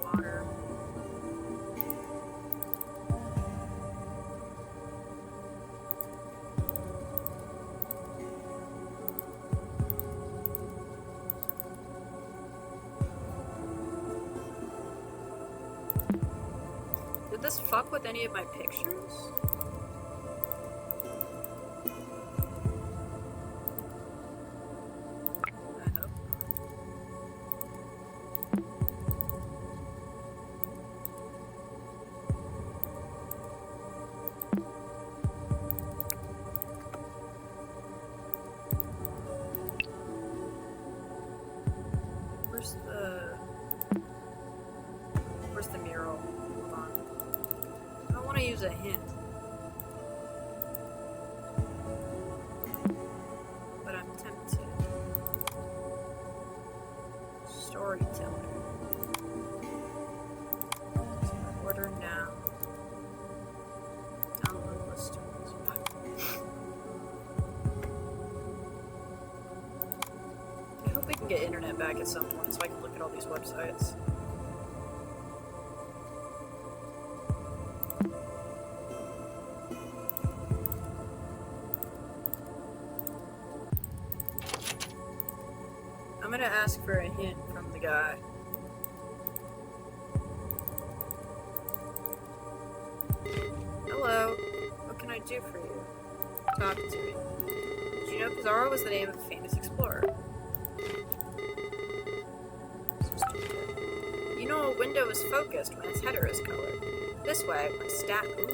Water. Did this fuck with any of my pictures? Where's the mural? Hold on. I don't want to use a hint. But I'm tempted. Storyteller. Order now. Download listings. I hope we can get internet back at some point so I can look at all these websites. I'm gonna ask for a hint from the guy. Hello, what can I do for you? Talk to me. Did you know Pizarro was the name of a famous explorer? You know a window is focused when its header is colored. This way, my stat. Ooh.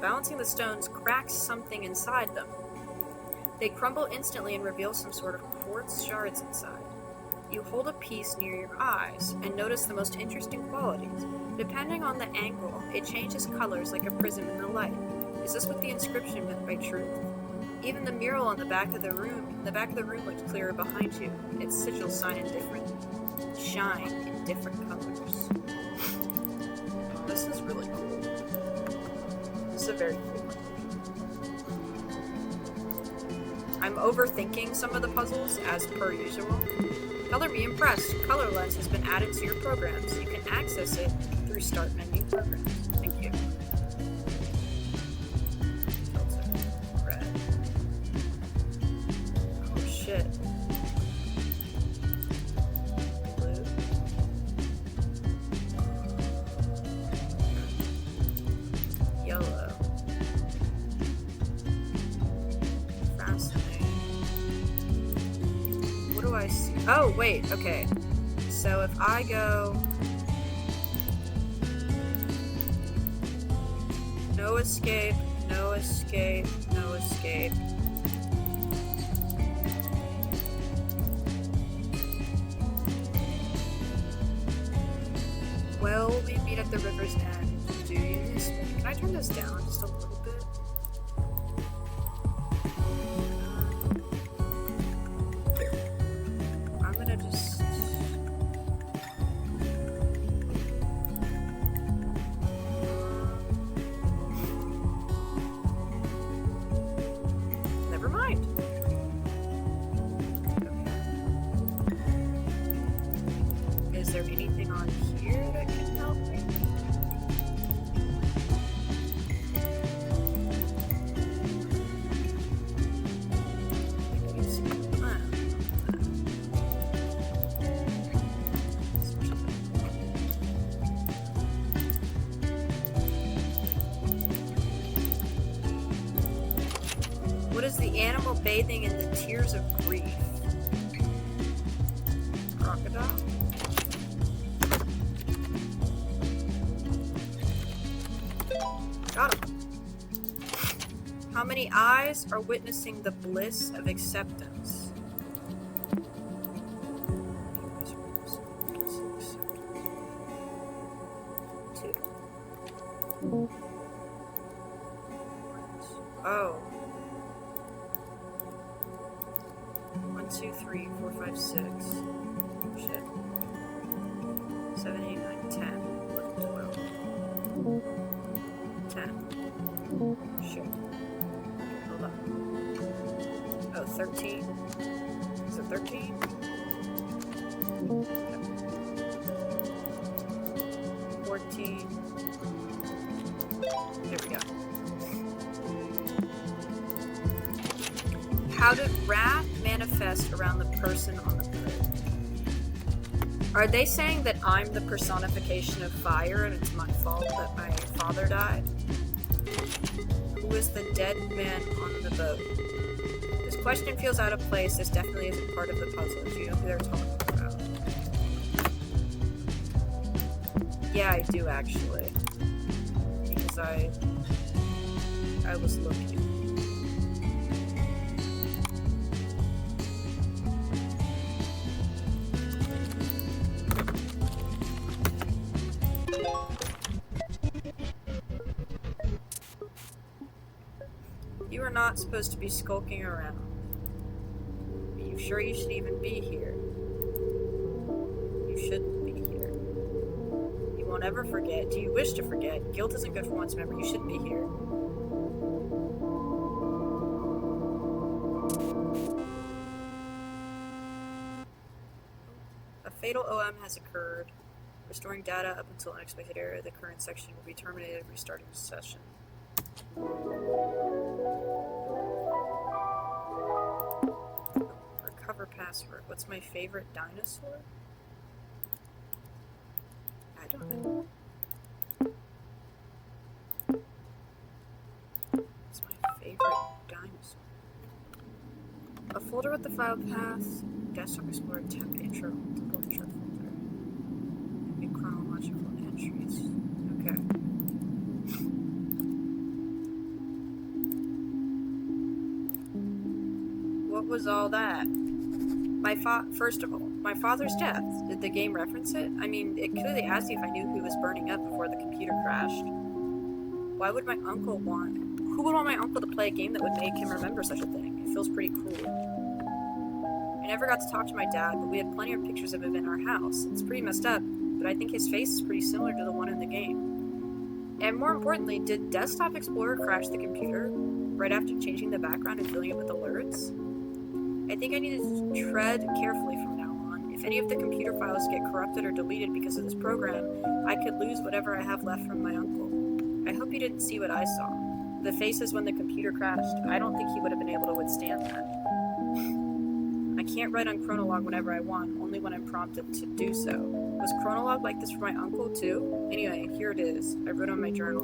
Balancing the stones cracks something inside them. They crumble instantly and reveal some sort of quartz shards inside. You hold a piece near your eyes and notice the most interesting qualities. Depending on the angle, it changes colors like a prism in the light. Is this what the inscription meant by truth? Even the mural on the back of the room looks clearer behind you. Its sigils shine in different colors. This is really cool. This is a very cool one. I'm overthinking some of the puzzles, as per usual. Color me impressed. Color Lens has been added to your programs. You can access it through Start Menu Programs. Thank you. Filter. Red. Oh shit. Blue. Yellow. What do I see? Oh, wait, okay. So if I go... No escape, no escape, no escape. Well, we meet at the river's end. Do you miss me? Can I turn this down just a little bit? Is there anything on here that can help me? What is the animal bathing in the tears of grief? Crocodile? Got him. How many eyes are witnessing the bliss of acceptance? Two. Oh. 1, 2, 3, 4, 5, 6. Shit. 7, 8, 9, 10. 11, 12. 10. Shit. Hold up. Oh, 13. Is it 13? Okay. 14. There we go. How did wrath manifest around the person on the boat? Are they saying that I'm the personification of fire and it's my fault that my father died? Who is the dead man on the boat? This question feels out of place. This definitely isn't part of the puzzle. Do you know who they're talking about? Yeah, I do actually. Because I was looking. You are not supposed to be skulking around. Are you sure you should even be here? You shouldn't be here. You won't ever forget. Do you wish to forget? Guilt isn't good for one's memory. You shouldn't be here. A fatal OM has occurred. Restoring data up until unexpected error. The current section will be terminated, restarting the session. Recover password. What's my favorite dinosaur? I don't know. What's my favorite dinosaur? A folder with the file path. Desktop Explorer temp intro. Multiple intro folder. And chronological entries. Okay. What was all that? First of all, my father's death. Did the game reference it? I mean, it clearly asked me if I knew he was burning up before the computer crashed. Why would my uncle want... Who would want my uncle to play a game that would make him remember such a thing? It feels pretty cruel. I never got to talk to my dad, but we had plenty of pictures of him in our house. It's pretty messed up, but I think his face is pretty similar to the one in the game. And more importantly, did Desktop Explorer crash the computer right after changing the background and filling it with alerts? I think I need to tread carefully from now on. If any of the computer files get corrupted or deleted because of this program, I could lose whatever I have left from my uncle. I hope he didn't see what I saw. The faces when the computer crashed. I don't think he would have been able to withstand that. I can't write on Chronolog whenever I want, only when I'm prompted to do so. Was Chronolog like this for my uncle, too? Anyway, here it is. I wrote on my journal.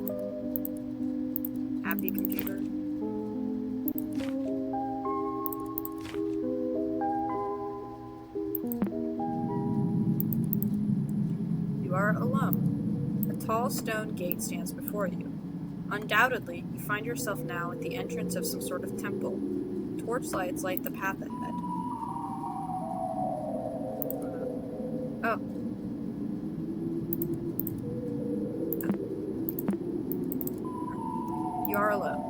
Happy computer. You are alone. A tall stone gate stands before you. Undoubtedly, you find yourself now at the entrance of some sort of temple. Torchlights light the path ahead. Oh. You are alone.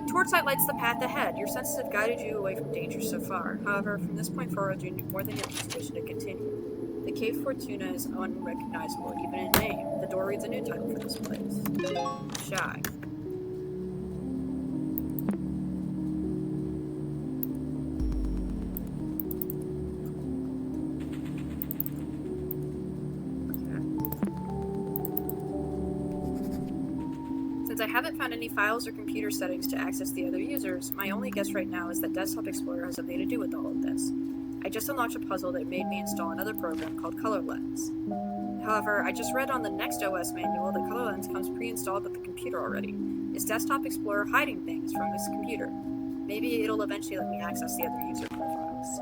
Torchlight lights the path ahead. Your senses have guided you away from danger so far. However, from this point forward, you need more than your intuition to continue. The Cave Fortuna is unrecognizable, even in name. The door reads a new title for this place. Shy. Since I haven't found any files or computer settings to access the other users, my only guess right now is that Desktop Explorer has something to do with all of this. I just unlocked a puzzle that made me install another program called ColorLens. However, I just read on the next OS manual that ColorLens comes pre-installed with the computer already. Is Desktop Explorer hiding things from this computer? Maybe it'll eventually let me access the other user profiles.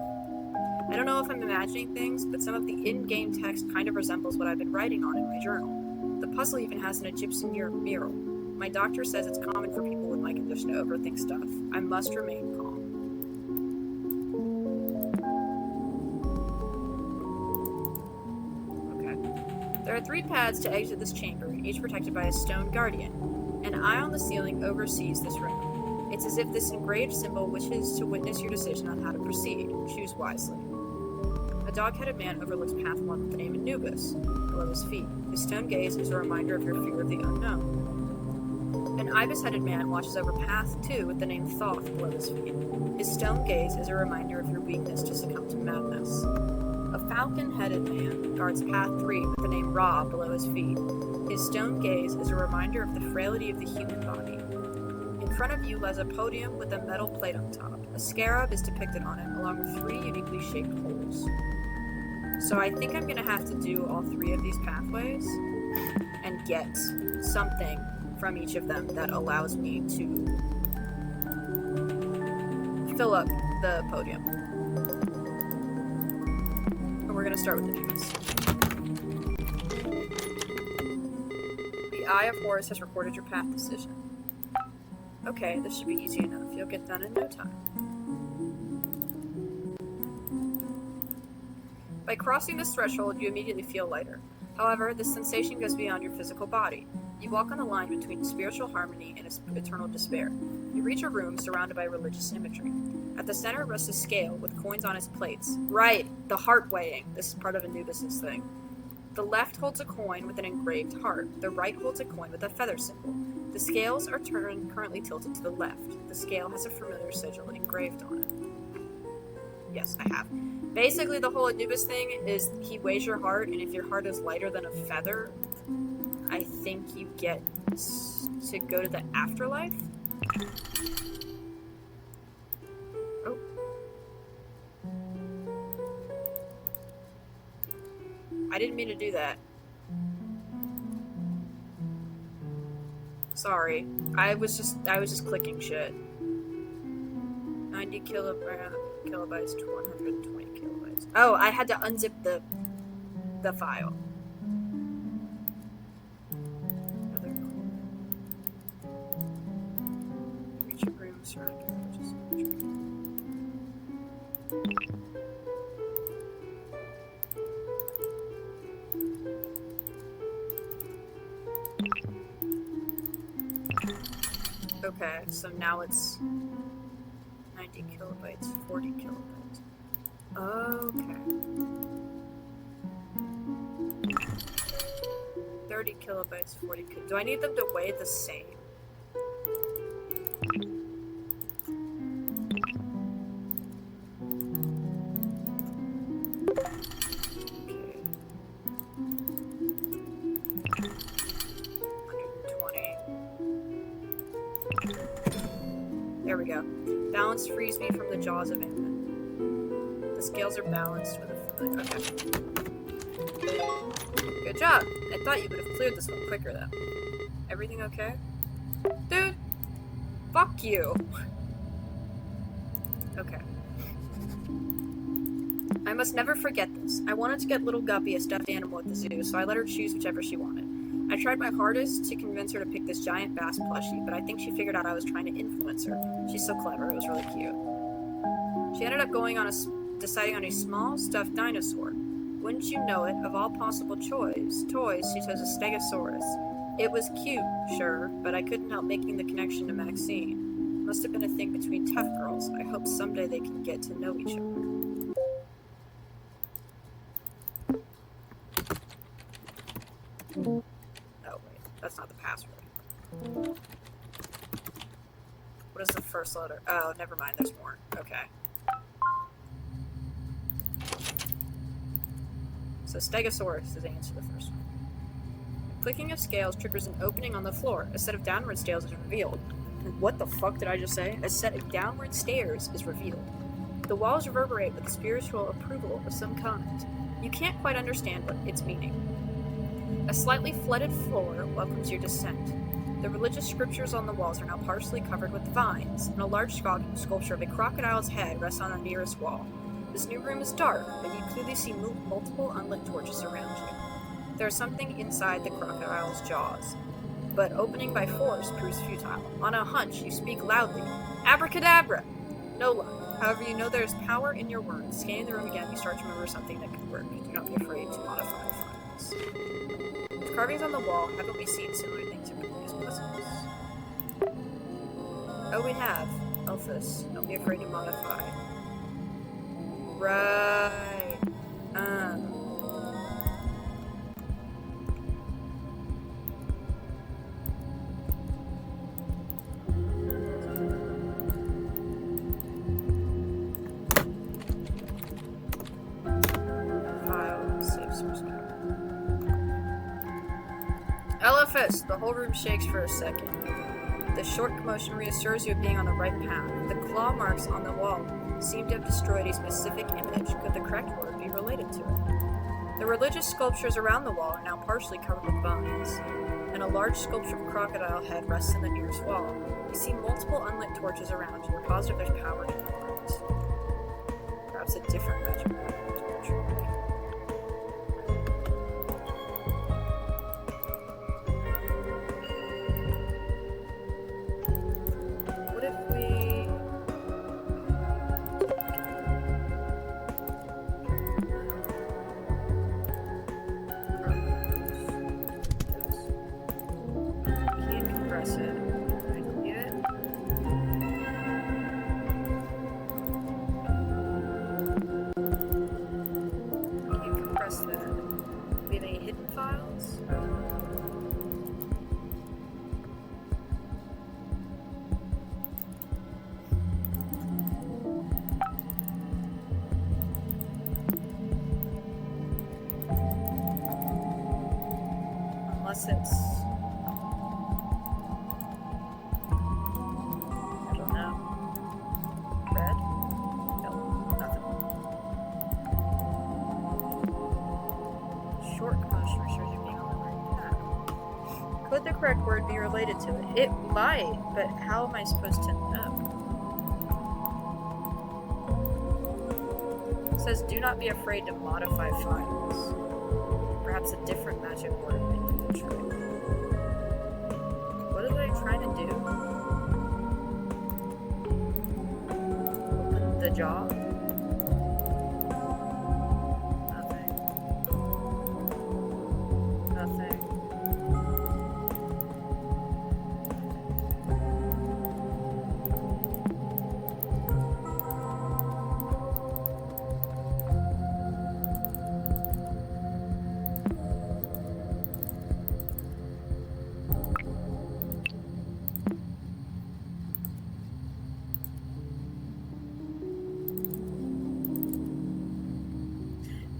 I don't know if I'm imagining things, but some of the in-game text kind of resembles what I've been writing on in my journal. The puzzle even has an Egyptian mural. My doctor says it's common for people with my condition to overthink stuff. I must remain calm. There are 3 paths to exit this chamber, each protected by a stone guardian. An eye on the ceiling oversees this room. It's as if this engraved symbol wishes to witness your decision on how to proceed. Choose wisely. A dog-headed man overlooks path 1 with the name Anubis below his feet. His stone gaze is a reminder of your fear of the unknown. An ibis-headed man watches over path 2 with the name Thoth below his feet. His stone gaze is a reminder of your weakness to succumb to madness. A falcon-headed man guards path 3 with the name Ra below his feet. His stone gaze is a reminder of the frailty of the human body. In front of you lies a podium with a metal plate on top. A scarab is depicted on it, along with 3 uniquely shaped holes. So I think I'm gonna have to do all 3 of these pathways and get something from each of them that allows me to fill up the podium. And we're gonna start with the Anubis. The Eye of Horus has recorded your path decision. Okay, this should be easy enough. You'll get done in no time. By crossing this threshold, you immediately feel lighter. However, this sensation goes beyond your physical body. You walk on the line between spiritual harmony and eternal despair. You reach a room surrounded by religious imagery. At the center rests a scale with coins on its plates. Right, the heart weighing. This is part of Anubis' thing. The left holds a coin with an engraved heart. The right holds a coin with a feather symbol. The scales are currently tilted to the left. The scale has a familiar sigil engraved on it. Yes, I have. Basically, the whole Anubis thing is he weighs your heart, and if your heart is lighter than a feather, I think you get to go to the afterlife? Oh. I didn't mean to do that. Sorry. I was just clicking shit. 90 kilobytes to 120 kilobytes. Oh, I had to unzip the file. Reach a room surrounded by religious imagery. Okay, so now it's 90 kilobytes, 40 kilobytes. Okay. 30 kilobytes, 40 kilobytes. Do I need them to weigh the same? Okay. 120. There we go. Balance frees me from the jaws of Inman. The scales are balanced with a feeling. Okay. Good job. I thought you would have cleared this one quicker, though. Everything okay? Dude! Fuck you! Okay. I must never forget this. I wanted to get little Guppy a stuffed animal at the zoo, so I let her choose whichever she wanted. I tried my hardest to convince her to pick this giant bass plushie, but I think she figured out I was trying to influence her. She's so clever, it was really cute. She ended up deciding on a small, stuffed dinosaur. Wouldn't you know it, of all possible toys, she chose a Stegosaurus. It was cute, sure, but I couldn't help making the connection to Maxine. Must have been a thing between tough girls. I hope someday they can get to know each other. Oh, wait. That's not the password. What is the first letter? Oh, never mind. There's more. Okay. So Stegosaurus is the answer to the first one. The clicking of scales triggers an opening on the floor. A set of downward stairs is revealed. What the fuck did I just say? A set of downward stairs is revealed. The walls reverberate with spiritual approval of some kind. You can't quite understand what its meaning. A slightly flooded floor welcomes your descent. The religious scriptures on the walls are now partially covered with vines, and a large sculpture of a crocodile's head rests on the nearest wall. This new room is dark, but you clearly see multiple unlit torches around you. There is something inside the crocodile's jaws, but opening by force proves futile. On a hunch, you speak loudly. Abracadabra! No luck. However, you know there is power in your words. Scanning the room again, you start to remember something that could work. Do not be afraid to modify the files. With carvings on the wall, haven't we seen similar things in previous puzzles? Oh, we have. Elphus. Don't be afraid to modify. Right. File, save source code. Rufus! The whole room shakes for a second. The short commotion reassures you of being on the right path. The claw marks on the wall seem to have destroyed a specific image. Could the correct word be related to it? The religious sculptures around the wall are now partially covered with bones, and a large sculpture of a crocodile head rests in the nearest wall. You see multiple unlit torches around, and you're positive there's power to the lights. Perhaps a different magic torch. What if we... Can't compress it. Can I clean it? Can't compress that. Do we have any hidden files? Unless it's... I don't know. Red? No, nothing. Short commotion reassures you being on the right path. Could the correct word be related to it? It might, but how am I supposed to know? It says, do not be afraid to modify files. Perhaps a different magic word may be the trick. What are they trying to do? Open the jaw? Nothing. Nothing.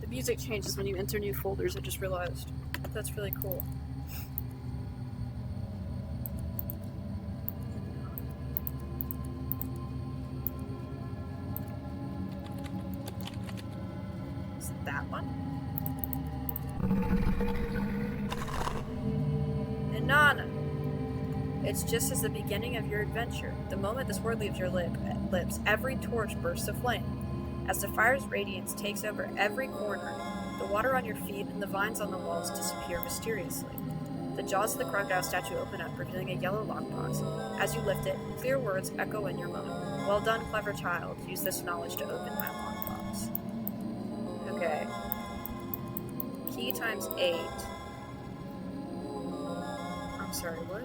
The music changes when you enter new folders, I just realized. That's really cool. Is it that one? Inanna! It's just as the beginning of your adventure. The moment this word leaves your lips, every torch bursts aflame. As the fire's radiance takes over every corner, the water on your feet and the vines on the walls disappear mysteriously. The jaws of the crocodile statue open up, revealing a yellow lockbox. As you lift it, clear words echo in your mind. Well done, clever child. Use this knowledge to open my lockbox. Okay. Key times 8. I'm sorry, what?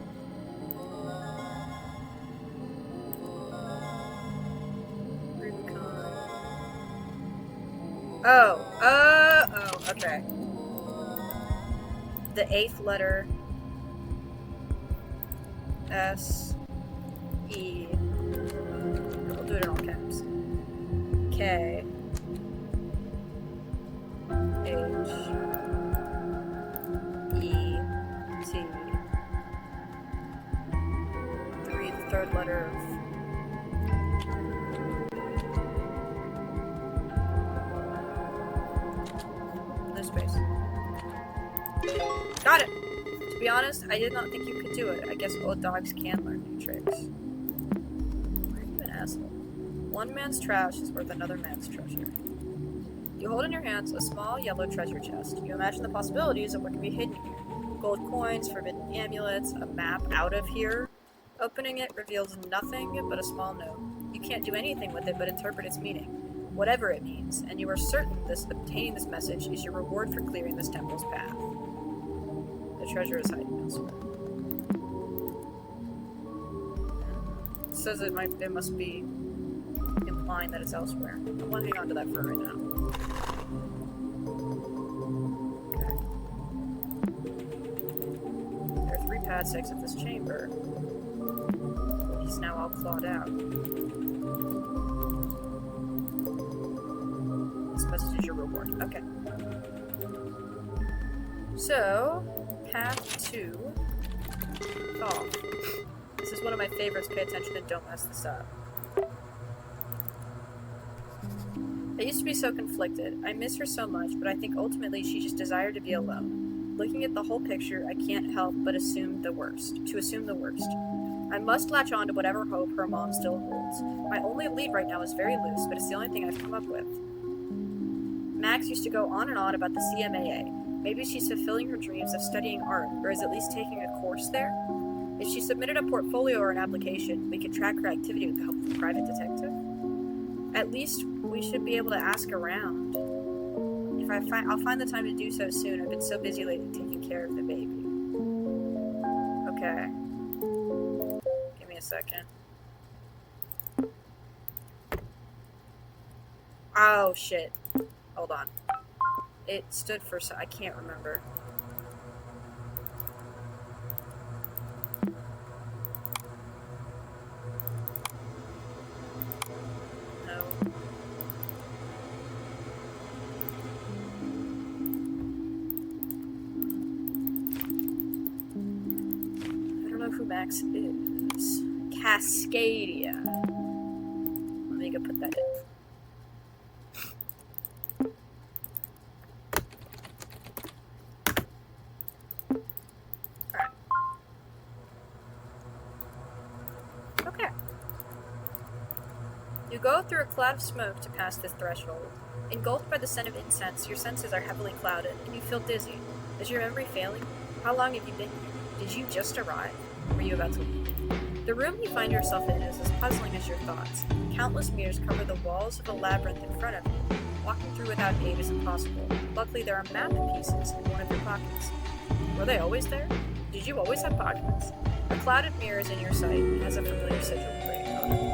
Rubicon. Oh, okay. The 8th letter. S. E. We'll do it in all caps. K. H. E. T. 3, the 3rd letter of... no space. Got it! To be honest, I did not think you could do it. I guess old dogs can learn new tricks. Why are you an asshole? One man's trash is worth another man's treasure. You hold in your hands a small yellow treasure chest. You imagine the possibilities of what can be hidden here. Gold coins, forbidden amulets, a map out of here. Opening it reveals nothing but a small note. You can't do anything with it but interpret its meaning, whatever it means, and you are certain obtaining this message is your reward for clearing this temple's path. The treasure is hiding elsewhere. It says it must be implying that it's elsewhere. I want to hang on to that for right now. Okay. There are 3 paths to exit this chamber. He's now all clawed out. This message is your reward. Okay. So, path 2 cough. This is one of my favorites. Pay attention and don't mess this up. I used to be so conflicted. I miss her so much, but I think ultimately she just desired to be alone. Looking at the whole picture, I can't help but assume the worst. I must latch on to whatever hope her mom still holds. My only lead right now is very loose, but it's the only thing I've come up with. Max used to go on and on about the CMAA. Maybe she's fulfilling her dreams of studying art, or is at least taking a course there? If she submitted a portfolio or an application, we could track her activity with the help of a private detective. At least we should be able to ask around. I'll find the time to do so soon. I've been so busy lately taking care of the baby. Okay. Give me a second. Oh, shit. Hold on. It stood for I can't remember. No. I don't know who Max is. Cascadia. Let me go put that in. You go through a cloud of smoke to pass this threshold. Engulfed by the scent of incense, your senses are heavily clouded, and you feel dizzy. Is your memory failing? How long have you been here? Did you just arrive? Were you about to leave? The room you find yourself in is as puzzling as your thoughts. Countless mirrors cover the walls of a labyrinth in front of you. Walking through without aid is impossible. Luckily, there are map pieces in one of your pockets. Were they always there? Did you always have pockets? A clouded mirror is in your sight and has a familiar sigil engraved on it.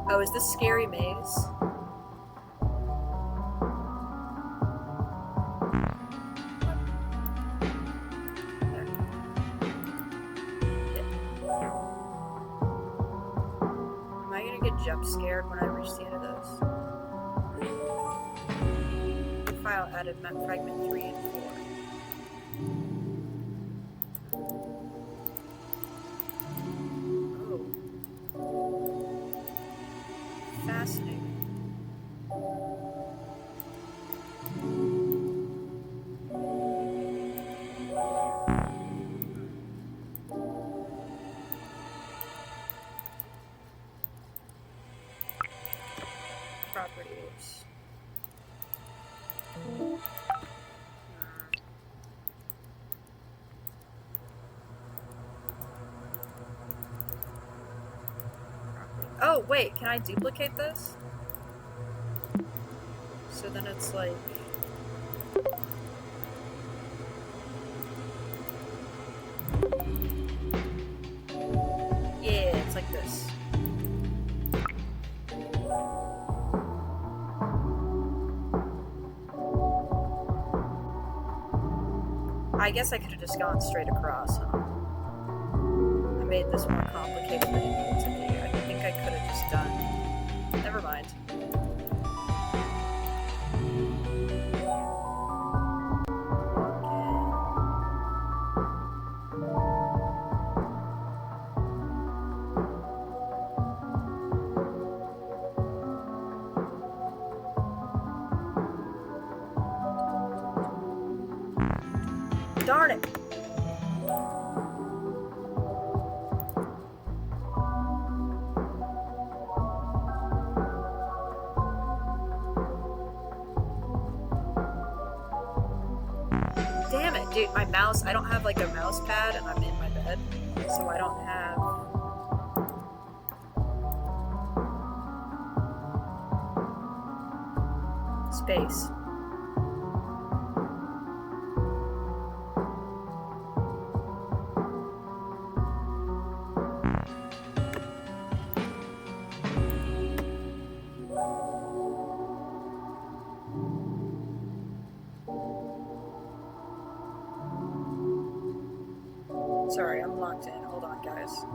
Oh, is this Scary Maze? There. Yeah. Am I gonna get jump scared when I reach the end of this? File added map fragment 3 and 4. Fascinating. Properties. Oh, wait, can I duplicate this? So then it's like... Yeah, it's like this. I guess I could have just gone straight across, huh? I made this more complicated than it needed to be. I think I could have just done... Never mind. Darn it! Damn it, dude, my mouse, I don't have like a mouse pad and I'm in my bed, so I don't have... Space. Sorry, I'm locked in. Hold on, guys.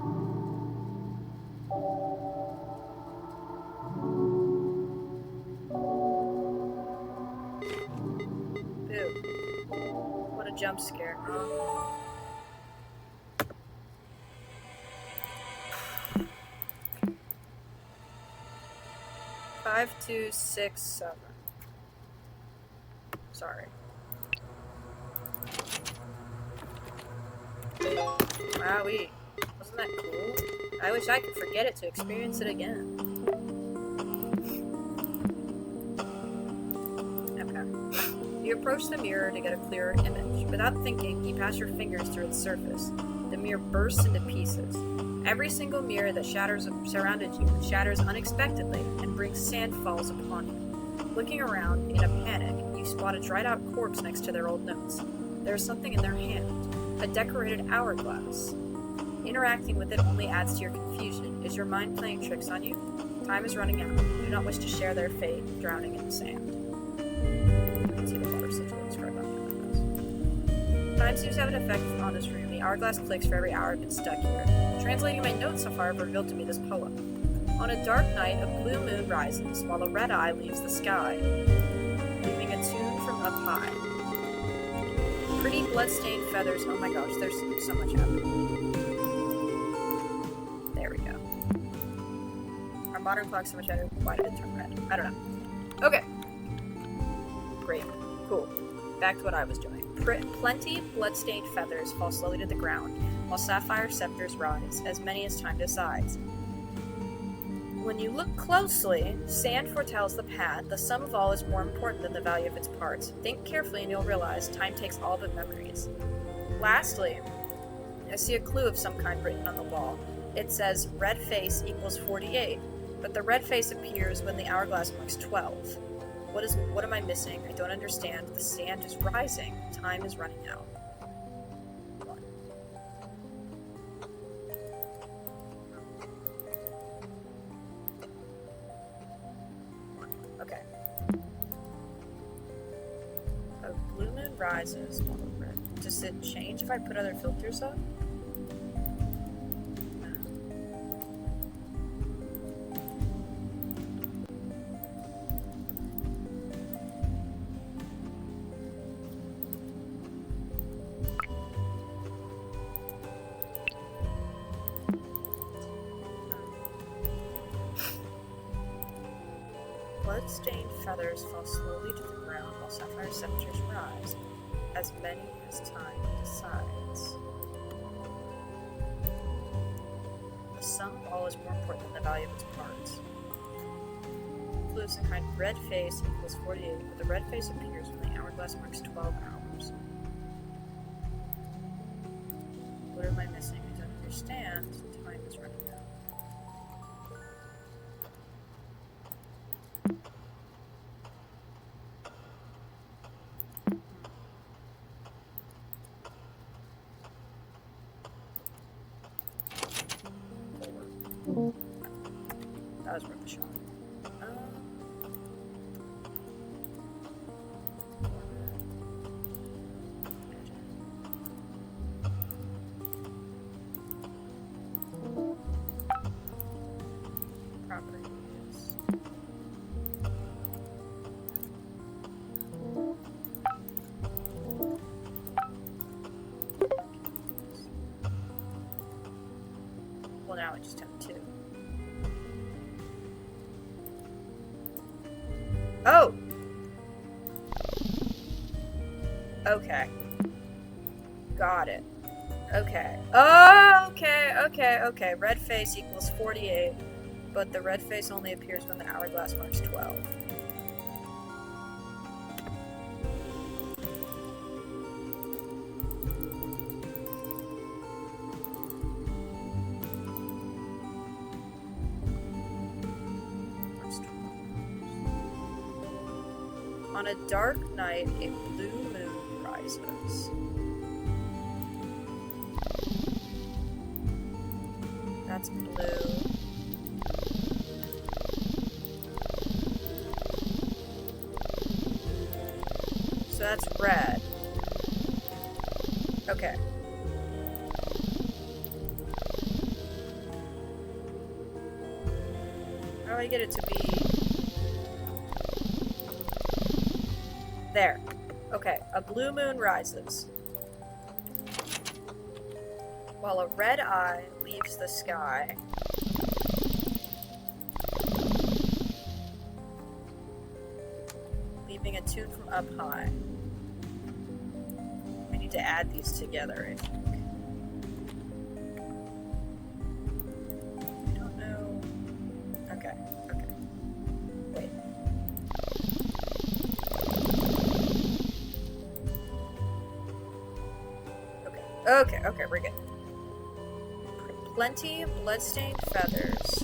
Boo. What a jump scare, huh? 5, 2, 6, 7. Sorry. Wowee. Wasn't that cool? I wish I could forget it to experience it again. Okay. You approach the mirror to get a clearer image. Without thinking, you pass your fingers through its surface. The mirror bursts into pieces. Every single mirror that surrounded you shatters unexpectedly and brings sand falls upon you. Looking around in a panic, you spot a dried out corpse next to their old notes. There is something in their hand, a decorated hourglass. Interacting with it only adds to your confusion. Is your mind playing tricks on you? Time is running out. You do not wish to share their fate, drowning in the sand. You can see the water sigil inscribed on the hourglass. Time seems to have an effect on this room. The hourglass clicks for every hour I've been stuck here. Translating my notes so far have revealed to me this poem. On a dark night, a blue moon rises, while a red eye leaves the sky, leaving a tune from up high. Pretty blood-stained feathers. Oh my gosh, there's so much happening. There we go. Our modern clock's so much better. Why did it turn red? I don't know. Okay. Great. Cool. Back to what I was doing. Plenty blood-stained feathers fall slowly to the ground, while sapphire scepters rise, as many as time decides. When you look closely, sand foretells the path. The sum of all is more important than the value of its parts. Think carefully and you'll realize time takes all but memories. Lastly, I see a clue of some kind written on the wall. It says red face equals 48, but the red face appears when the hourglass marks 12. What am I missing? I don't understand. The sand is rising. Time is running out. Okay. A blue moon rises. Does it change if I put other filters up? Blood-stained feathers fall slowly to the ground while sapphire scepters rise, as many as time decides. The sum of all is more important than the value of its parts. Clues in kind red face equals 48, but the red face appears when the hourglass marks 12 hours. What am I missing? I don't understand. Time is running out. That was worth a shot. Properties. Well, now I just have two. Oh! Okay. Got it. Okay. Oh, okay. Red face equals 48, but the red face only appears when the hourglass marks 12. On a dark night, a blue moon rises. That's blue. So that's red. Okay. How do I get it to be... There. Okay, a blue moon rises, while a red eye leaves the sky. Leaving a tune from up high. I need to add these together, I think. I don't know. Okay, okay. Wait. Okay, we're good. Plenty bloodstained feathers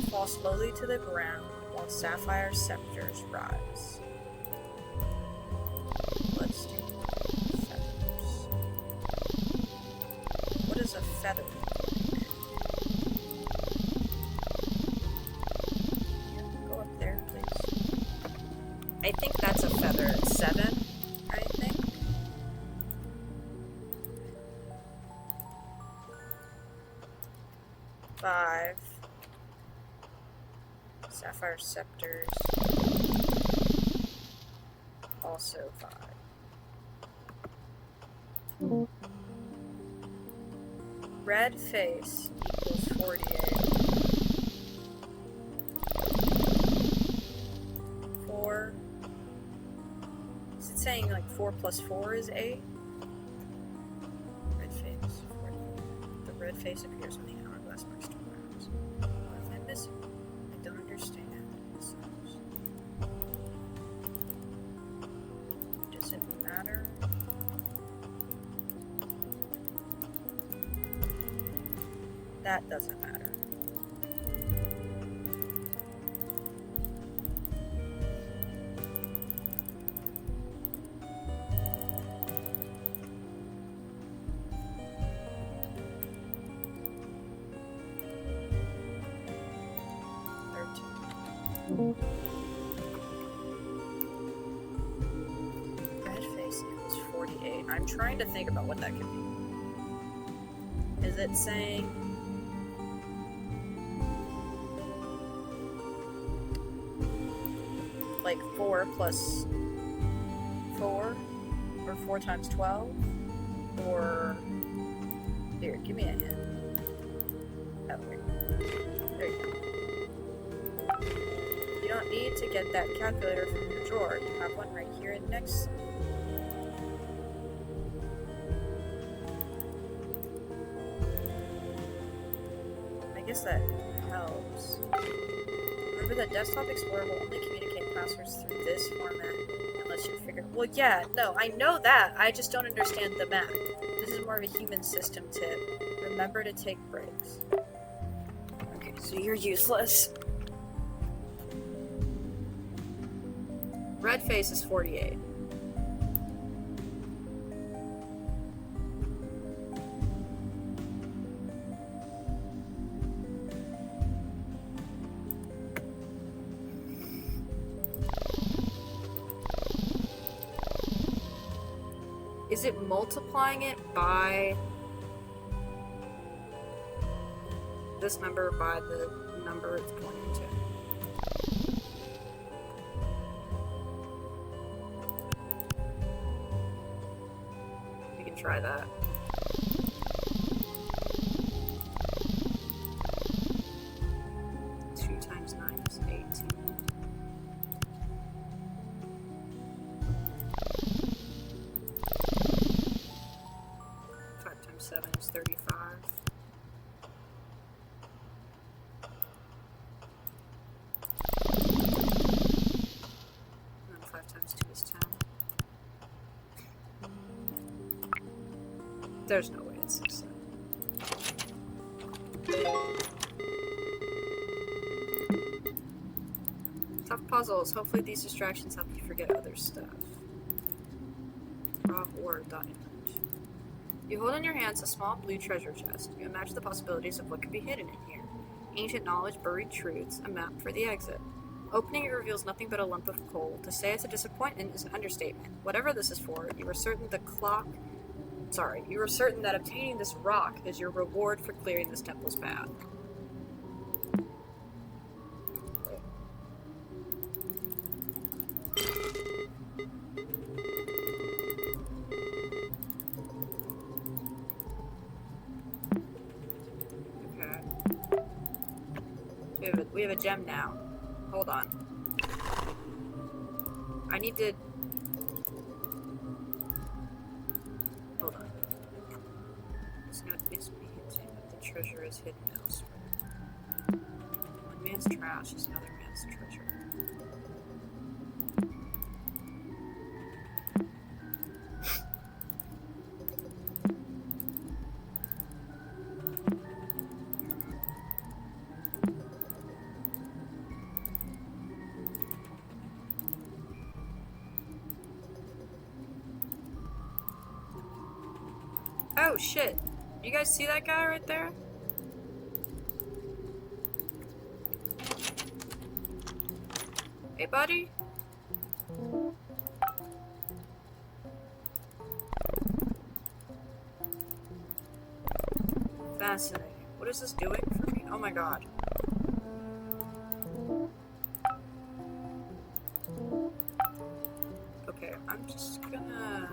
fall slowly to the ground while sapphire scepters rise. Bloodstained feathers. What is a feather look like? Go up there, please. I think that's a feather. 7, I think. Five. Sapphire scepters. Also 5. Red face equals 48. 4. Is it saying like 4 plus 4 is 8? Red face, 48. The red face appears when the hourglass marks 2 hours. What if I'm missing? I don't understand. Does it matter? That doesn't matter. Red face equals 48. I'm trying to think about what that could be. Is it saying... like 4 plus 4? Or 4 times 12? Or... Here, give me a hint. Oh, wait. There you go. You don't need to get that calculator from your drawer. You have one right here and next. I guess that helps. Remember that Desktop Explorer will only communicate passwords through this format unless you figure... Well, yeah, no, I know that. I just don't understand the math. This is more of a human system tip. Remember to take breaks. Okay, so you're useless. Red face is 48. Is it multiplying it by this number by the number it's pointing to? Try that. Two times 9 is 18. 5 times 7 is 35. And then 5 times 2 is 10. There's no way it's 6. Tough puzzles. Hopefully these distractions help you forget other stuff. Raw ore.image. You hold in your hands a small blue treasure chest. You imagine the possibilities of what could be hidden in here. Ancient knowledge, buried truths, a map for the exit. Opening it reveals nothing but a lump of coal. To say it's a disappointment is an understatement. Whatever this is for, you are certain that obtaining this rock is your reward for clearing this temple's path. Okay. We have a gem now. Hold on. I need to... Hold on. It's not it's me hinting that the treasure is hidden elsewhere. One man's trash is another man's treasure. Oh shit. You guys see that guy right there? Hey buddy. Fascinating. What is this doing for me? Oh my god. Okay, I'm just gonna...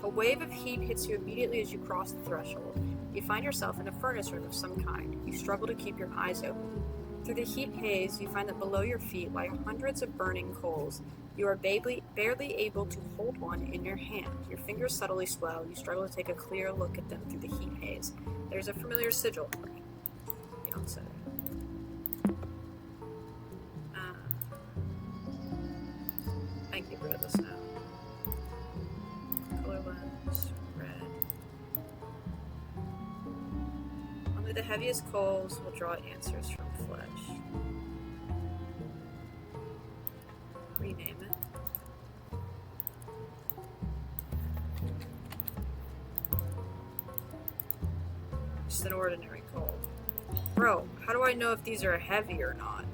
A wave of heat hits you immediately as you cross the threshold. You find yourself in a furnace room of some kind. You struggle to keep your eyes open. Through the heat haze, you find that below your feet lie hundreds of burning coals. You are barely able to hold one in your hand. Your fingers subtly swell. You struggle to take a clear look at them through the heat haze. There's a familiar sigil. You don't say. I can get rid of this now. Color lens, red. Only the heaviest coals will draw answers from flesh. Rename it. Just an ordinary coal. Bro, how do I know if these are heavy or not?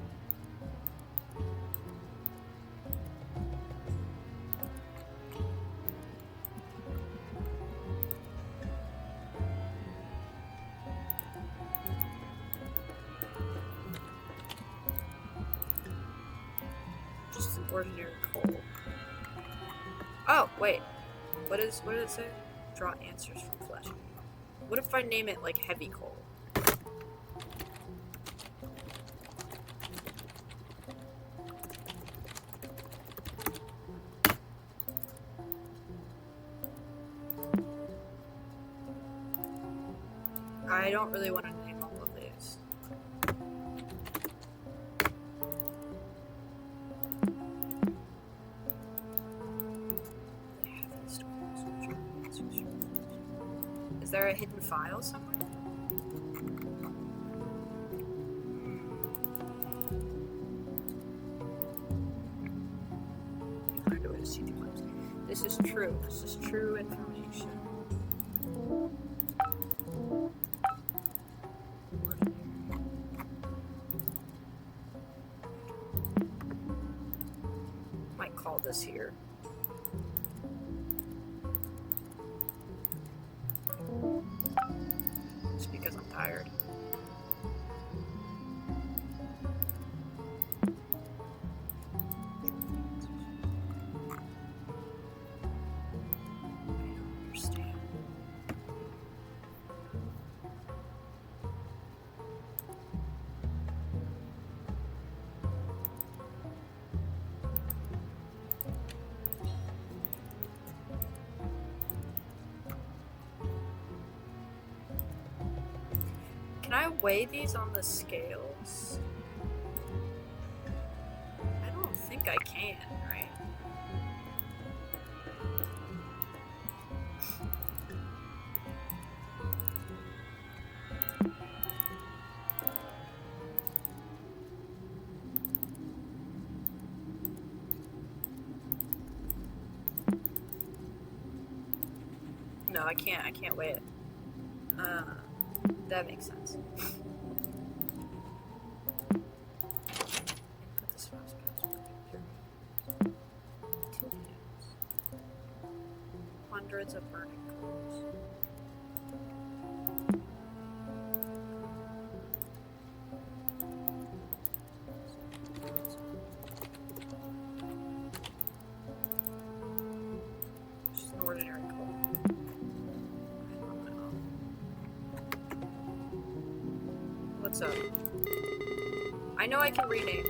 Just an ordinary coal. Oh, wait. What did it say? Draw answers from flesh. What if I name it like heavy coal? I don't really want to name all of these. Is there a hidden file somewhere? This is true. This is true information. Might call this here. Just because I'm tired. Can I weigh these on the scales? I don't think I can, right? No, I can't wait. That makes sense. Input this file's password. Here. 2 days. Hundreds of burning coals. Just an ordinary coal. What's up? I know I can rename.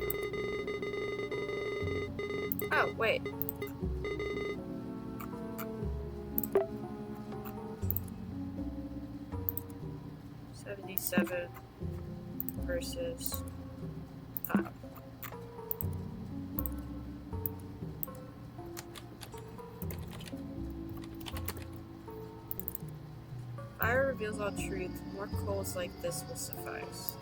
Oh, wait. $77 versus 5. Fire reveals all truth. More coals like this will suffice.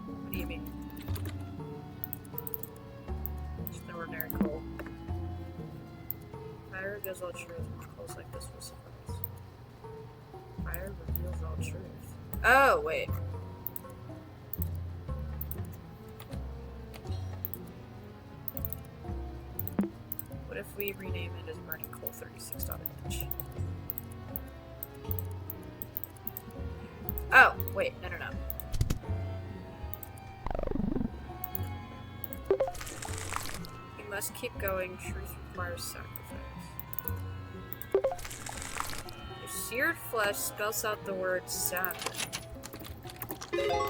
What do you mean? Just an ordinary coal. Fire reveals all truth. More coals like this will suffice. Fire reveals all truth. Oh, wait. What if we rename it as Burning Coal 36.h? Oh, wait, no. You must keep going. Truth requires sacrifice. Your seared flesh spells out the word salmon.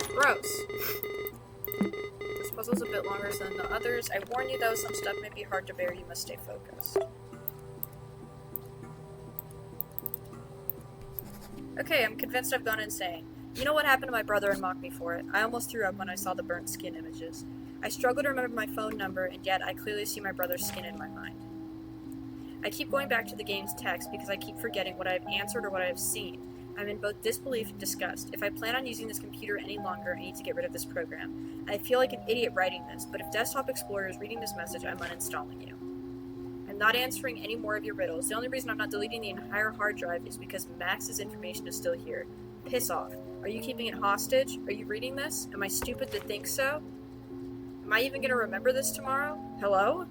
Gross. This puzzle's a bit longer than the others. I warn you though, some stuff may be hard to bear. You must stay focused. Okay, I'm convinced I've gone insane. You know what happened to my brother and mocked me for it. I almost threw up when I saw the burnt skin images. I struggle to remember my phone number, and yet I clearly see my brother's skin in my mind. I keep going back to the game's text because I keep forgetting what I have answered or what I have seen. I'm in both disbelief and disgust. If I plan on using this computer any longer, I need to get rid of this program. I feel like an idiot writing this, but if Desktop Explorer is reading this message, I'm uninstalling you. I'm not answering any more of your riddles. The only reason I'm not deleting the entire hard drive is because Max's information is still here. Piss off. Are you keeping it hostage? Are you reading this? Am I stupid to think so? Am I even gonna remember this tomorrow? Hello?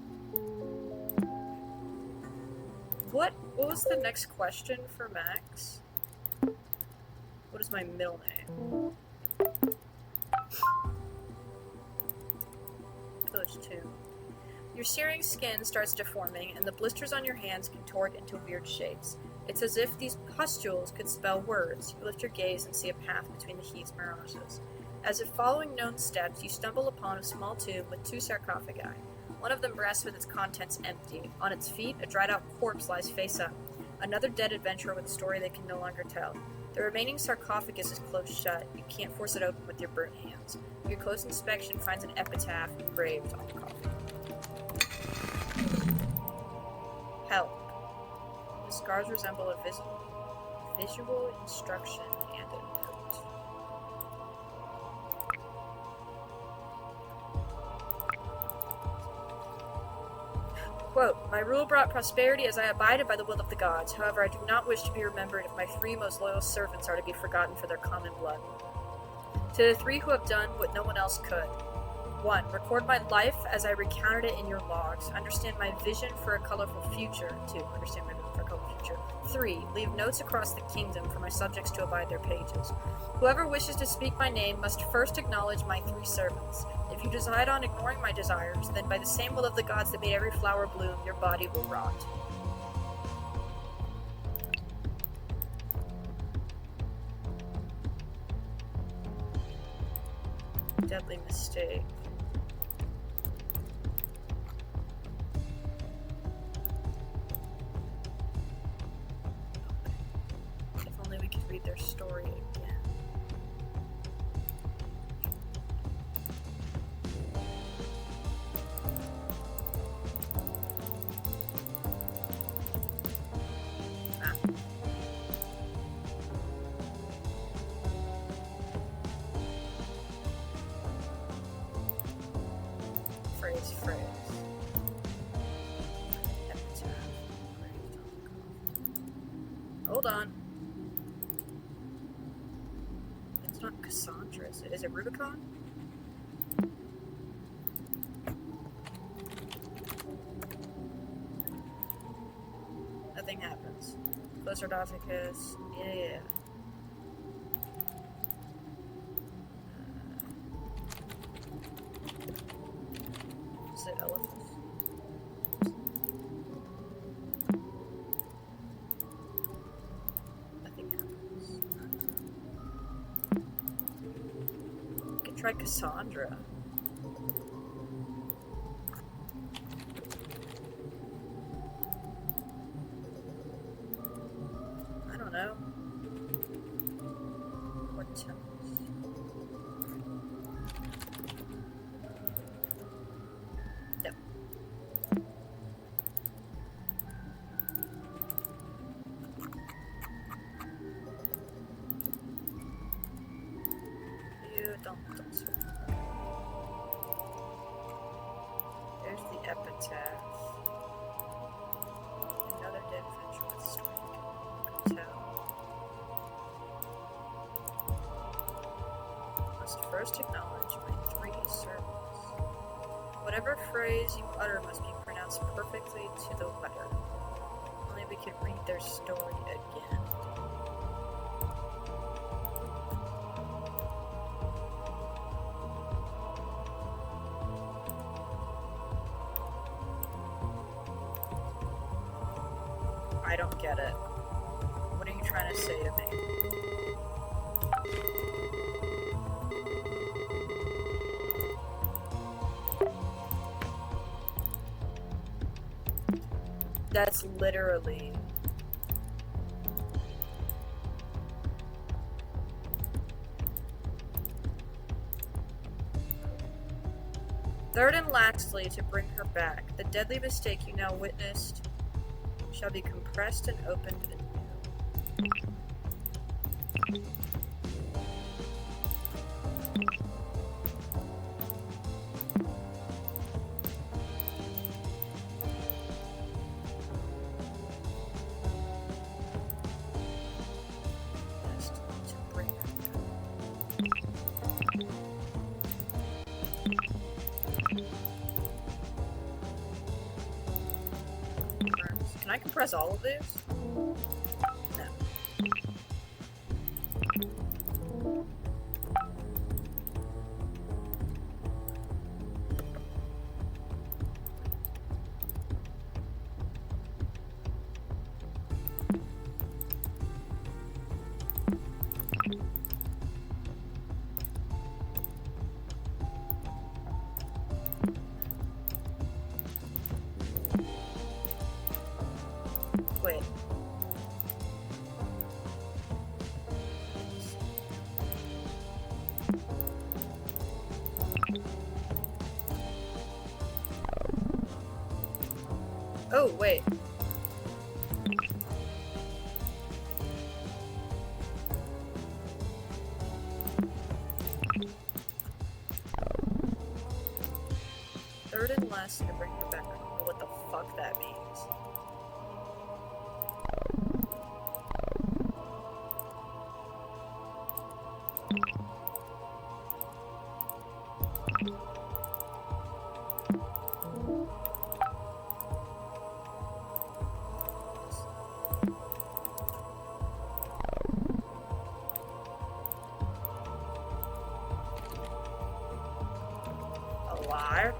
What was the next question for Max? What is my middle name? Village 2. Your searing skin starts deforming, and the blisters on your hands contort into weird shapes. It's as if these pustules could spell words. You lift your gaze and see a path between the heat's mirages. As if following known steps, you stumble upon a small tube with 2 sarcophagi. One of them rests with its contents empty. On its feet, a dried-out corpse lies face up. Another dead adventurer with a story they can no longer tell. The remaining sarcophagus is closed shut. You can't force it open with your burnt hands. Your close inspection finds an epitaph engraved on the coffin. Help. The scars resemble a visual instruction and a note. Quote, my rule brought prosperity as I abided by the will of the gods. However, I do not wish to be remembered if my 3 most loyal servants are to be forgotten for their common blood. To the 3 who have done what no one else could. 1. Record my life as I recounted it in your logs. Understand my vision for a colorful future. 2. Understand my vision for a colorful future. 3. Leave notes across the kingdom for my subjects to abide their pages. Whoever wishes to speak my name must first acknowledge my 3 servants. If you decide on ignoring my desires, then by the same will of the gods that made every flower bloom, your body will rot. Deadly mistake. If only we could read their story again. Phrase. hold on. It's not Cassandra, is it? Is it Rubicon? Nothing happens. Close sarcophagus. Yeah. Is it elephant? Nothing happens. We can try Cassandra. I don't know. Hortense. No. You don't swear. There's the epitaph. Another dead fish with strength. Tell. Must first acknowledge my 3 servants. Whatever phrase you utter must be pronounced perfectly to the letter. Only we can read their story again. I don't get it. What are you trying to say to me? That's literally... Third and lastly, to bring her back, the deadly mistake you now witnessed shall be compressed and opened anew. Just to bring her back. Can I compress all of these? No. Wait. Oh, wait. Third and last to bring her back. I don't know what the fuck that means. Alive?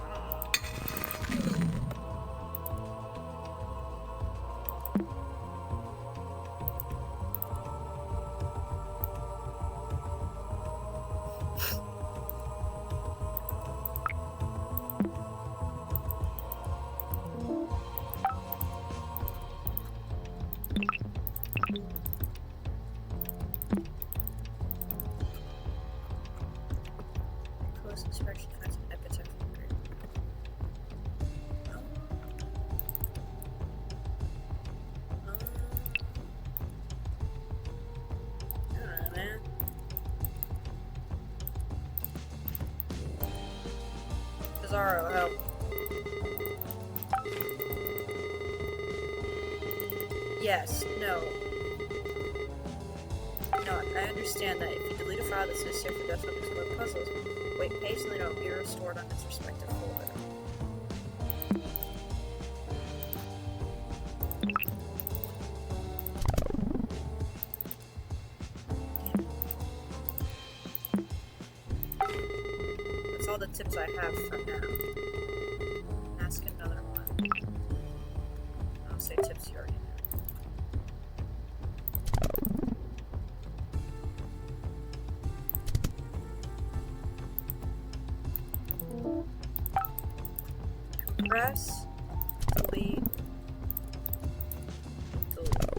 Close inspection finds an epitaph. I don't know, man. Bizarro, help. Yes, no. I understand that if you delete a file that's necessary for Death Loopers and puzzles, wait patiently and it will be restored on its respective folder. That's all the tips I have for now. Ask another one. I'll say tips you already know. Compress, delete, delete.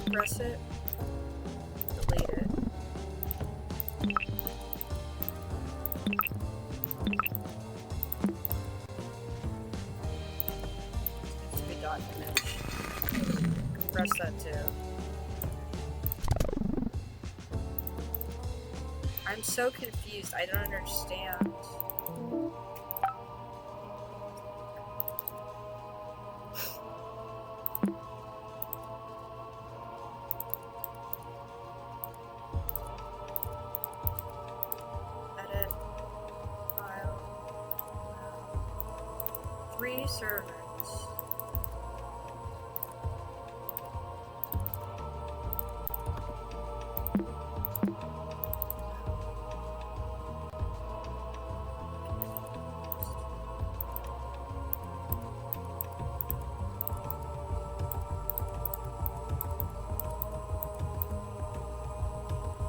Compress it, delete it. Needs to be dot image. Compress that too. I'm so confused. I don't understand. Edit. File. 3 servers.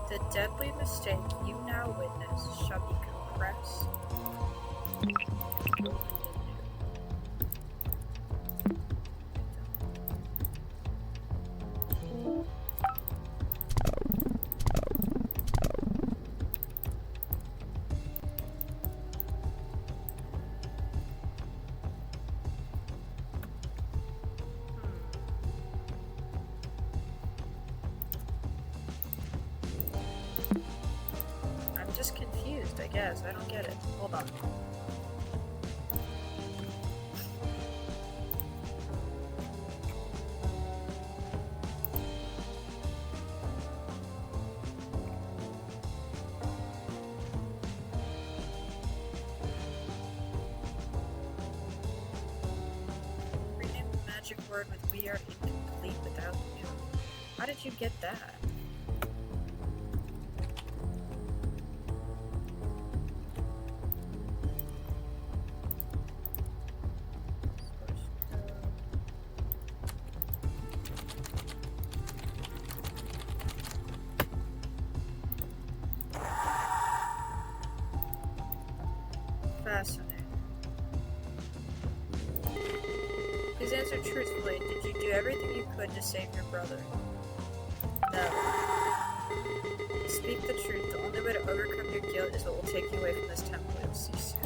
The deadly mistake you now witness shall be compressed. I'm just confused, I guess. I don't get it. Hold on. Rename the magic word with "we are incomplete without you." How did you get that? Fascinating. Please answer truthfully. Did you do everything you could to save your brother? No. Speak the truth. The only way to overcome your guilt is what will take you away from this temple. You'll see soon.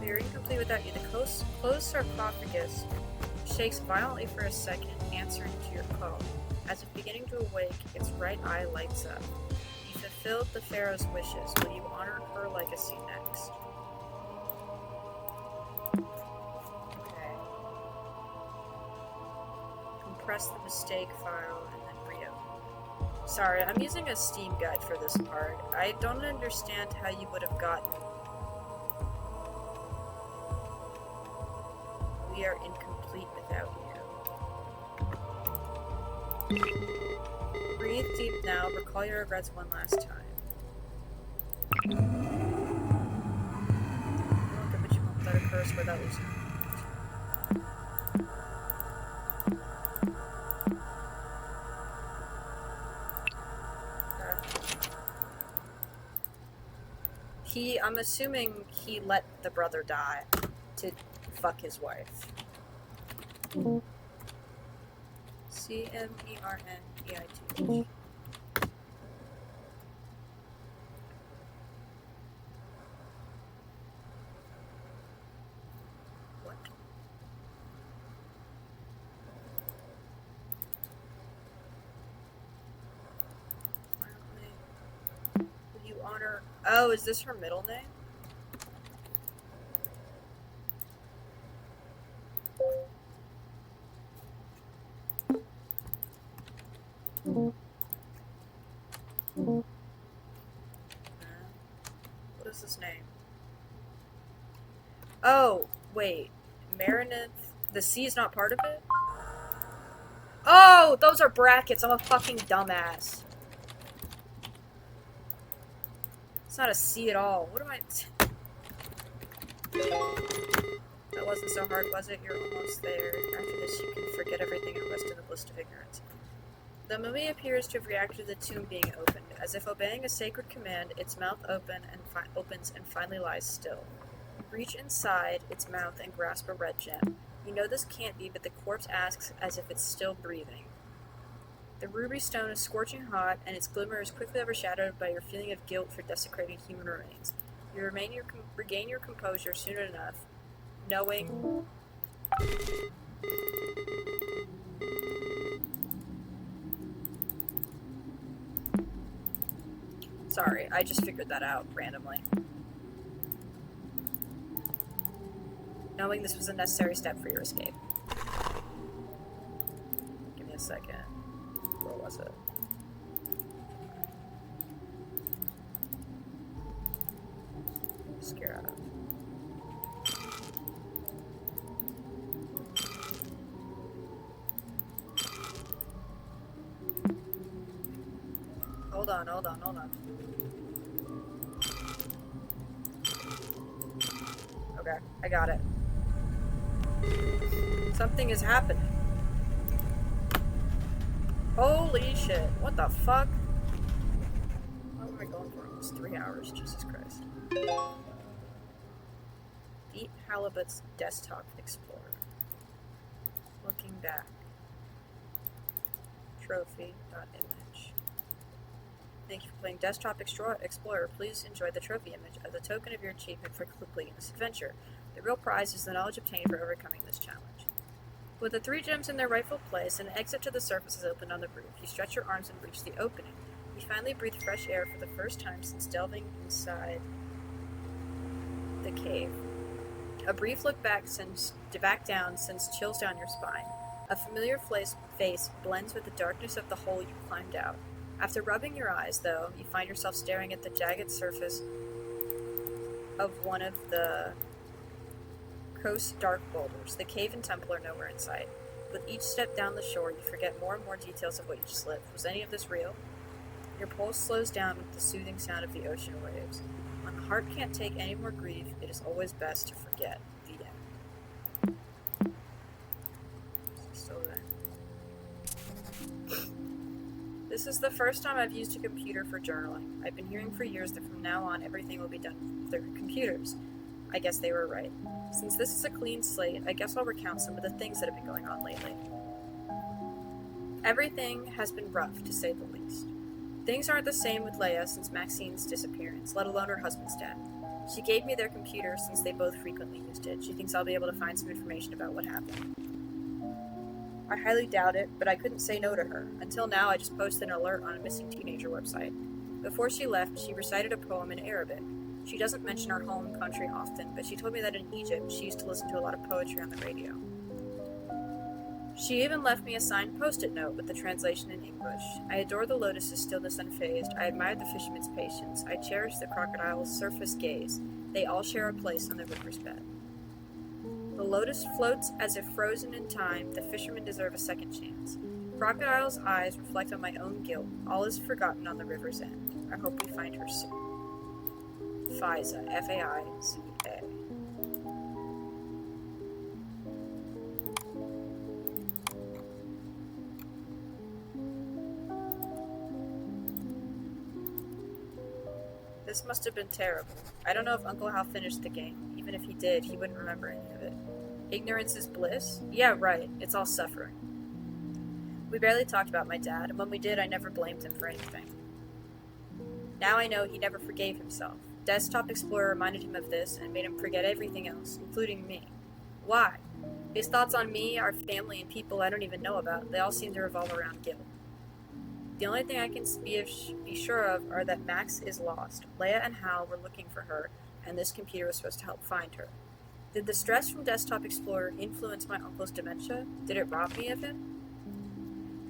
We are incomplete without you. The closed sarcophagus shakes violently for a second, answering to your call. As if beginning to awake, its right eye lights up. You fulfilled the Pharaoh's wishes. Will you honor her legacy next? Okay. Compress the mistake file and then reopen. Sorry, I'm using a Steam guide for this part. I don't understand how you would have gotten. We are incomplete without you. Breathe deep now. Recall your regrets one last time. Welcome, but you won't let a curse without losing. I'm assuming he let the brother die to fuck his wife. CMERNEITH. What? Will you honor Oh, is this her middle name? What is his name? Oh, wait. Marineth? The C is not part of it? Oh, those are brackets. I'm a fucking dumbass. It's not a C at all. What am I... That wasn't so hard, was it? You're almost there. After this, you can forget everything and rest in the bliss of ignorance. The mummy appears to have reacted to the tomb being opened. As if obeying a sacred command, its mouth opens and finally lies still. Reach inside its mouth and grasp a red gem. You know this can't be, but the corpse asks as if it's still breathing. The ruby stone is scorching hot, and its glimmer is quickly overshadowed by your feeling of guilt for desecrating human remains. You regain your composure soon enough, knowing... Sorry, I just figured that out randomly. Knowing this was a necessary step for your escape. Give me a second. Where was it? Scare out of. Hold on. Okay, I got it. Something is happening. Holy shit. What the fuck? How am I going for almost 3 hours? Jesus Christ. Deep Halibut's Desktop Explorer. Looking back. Trophy.image. Thank you for playing Desktop Explorer. Please enjoy the trophy image as a token of your achievement for completing this adventure. The real prize is the knowledge obtained for overcoming this challenge. With the 3 gems in their rightful place, an exit to the surface is opened on the roof. You stretch your arms and reach the opening. You finally breathe fresh air for the first time since delving inside the cave. A brief look back down sends chills down your spine. A familiar face blends with the darkness of the hole you climbed out. After rubbing your eyes, though, you find yourself staring at the jagged surface of one of the coast's dark boulders. The cave and temple are nowhere in sight. With each step down the shore, you forget more and more details of what you just lived. Was any of this real? Your pulse slows down with the soothing sound of the ocean waves. When the heart can't take any more grief, it is always best to forget. The end. Still there. This is the first time I've used a computer for journaling. I've been hearing for years that from now on everything will be done through computers. I guess they were right. Since this is a clean slate, I guess I'll recount some of the things that have been going on lately. Everything has been rough, to say the least. Things aren't the same with Leia since Maxine's disappearance, let alone her husband's death. She gave me their computer since they both frequently used it. She thinks I'll be able to find some information about what happened. I highly doubt it, but I couldn't say no to her. Until now, I just posted an alert on a missing teenager website. Before she left, she recited a poem in Arabic. She doesn't mention her home country often, but she told me that in Egypt, she used to listen to a lot of poetry on the radio. She even left me a signed post-it note with the translation in English. I adore the lotus's stillness unfazed. I admire the fisherman's patience. I cherish the crocodile's surface gaze. They all share a place on the river's bed. The lotus floats as if frozen in time. The fishermen deserve a second chance. Crocodile's eyes reflect on my own guilt. All is forgotten on the river's end. I hope we find her soon. Faiza, F-A-I-Z-A. This must have been terrible. I don't know if Uncle Hal finished the game. Even if he did, he wouldn't remember any of it. Ignorance is bliss? Yeah, right. It's all suffering. We barely talked about my dad, and when we did, I never blamed him for anything. Now I know he never forgave himself. Desktop Explorer reminded him of this and made him forget everything else, including me. Why? His thoughts on me, our family, and people I don't even know about, they all seem to revolve around guilt. The only thing I can be sure of are that Max is lost. Leia and Hal were looking for her, and this computer was supposed to help find her. Did the stress from Desktop Explorer influence my uncle's dementia? Did it rob me of him?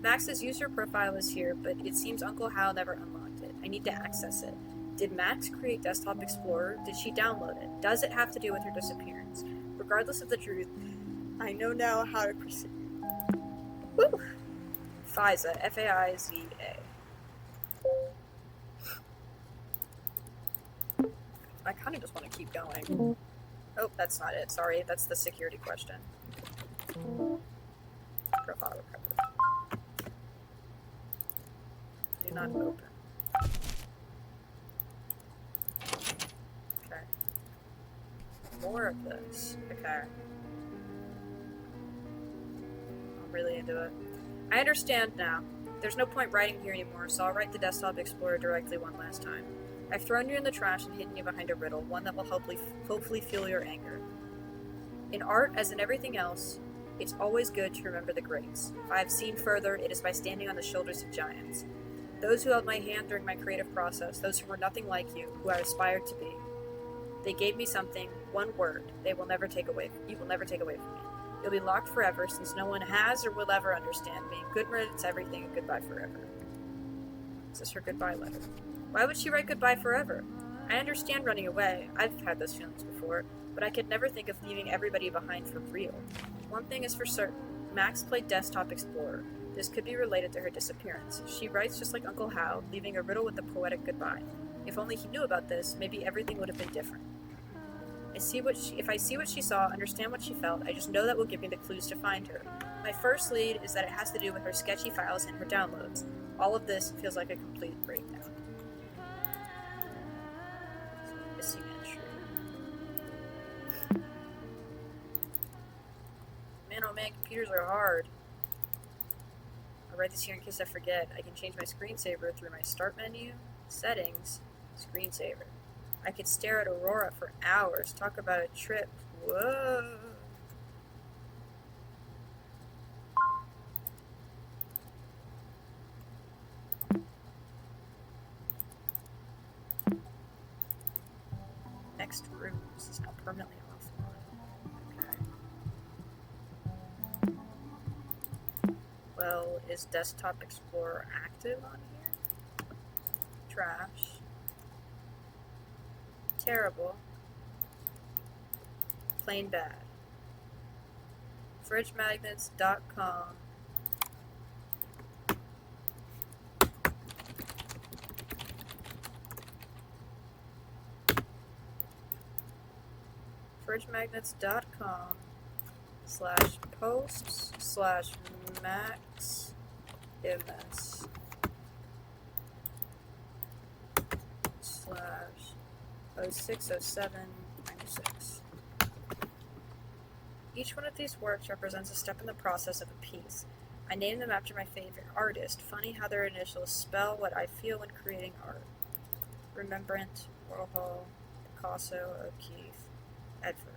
Max's user profile is here, but it seems Uncle Hal never unlocked it. I need to access it. Did Max create Desktop Explorer? Did she download it? Does it have to do with her disappearance? Regardless of the truth, I know now how to proceed. Woo! FIZA, F-A-I-Z-A. I kind of just want to keep going. Oh, that's not it. Sorry, that's the security question. Profile recovered. Do not open. Okay. More of this. Okay. I'm really into it. I understand now. There's no point writing here anymore, so I'll write the Desktop Explorer directly one last time. I've thrown you in the trash and hidden you behind a riddle, one that will hopefully fuel your anger. In art, as in everything else, it's always good to remember the greats. If I have seen further, it is by standing on the shoulders of giants. Those who held my hand during my creative process, those who were nothing like you, who I aspired to be. They gave me something, one word, you will never take away from me. You'll be locked forever, since no one has or will ever understand me. Good riddance, everything, and goodbye forever. Is this her goodbye letter? Why would she write goodbye forever? I understand running away. I've had those feelings before, but I could never think of leaving everybody behind for real. One thing is for certain. Max played Desktop Explorer. This could be related to her disappearance. She writes just like Uncle Hal, leaving a riddle with a poetic goodbye. If only he knew about this, maybe everything would have been different. If I see what she saw, understand what she felt, I just know that will give me the clues to find her. My first lead is that it has to do with her sketchy files and her downloads. All of this feels like a complete breakdown. Missing entry. Man, oh man, computers are hard. I'll write this here in case I forget. I can change my screensaver through my start menu, settings, screensaver. I could stare at Aurora for hours, talk about a trip. Whoa. Next room. This is now permanently offline. Okay. Well, is Desktop Explorer active on here? Trash. Terrible. Plain bad. Fridgemagnets.com. Fridgemagnets.com /posts/Max MS /060796. Each one of these works represents a step in the process of a piece. I named them after my favorite artist. Funny how their initials spell what I feel when creating art. Rembrandt, Warhol, Picasso, O'Keeffe, Edvard.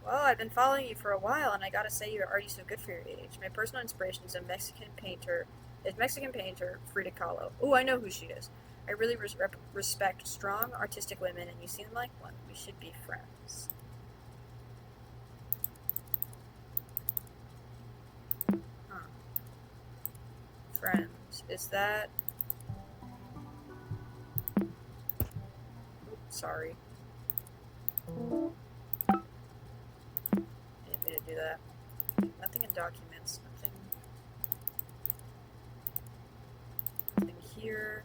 Well, I've been following you for a while, and I gotta say you're already so good for your age. My personal inspiration is Mexican painter Frida Kahlo. Oh, I know who she is. I really respect strong, artistic women, and you seem like one. We should be friends. Huh. Friends. Is that... Oops, sorry. I didn't mean to do that. Nothing in documents. Nothing here.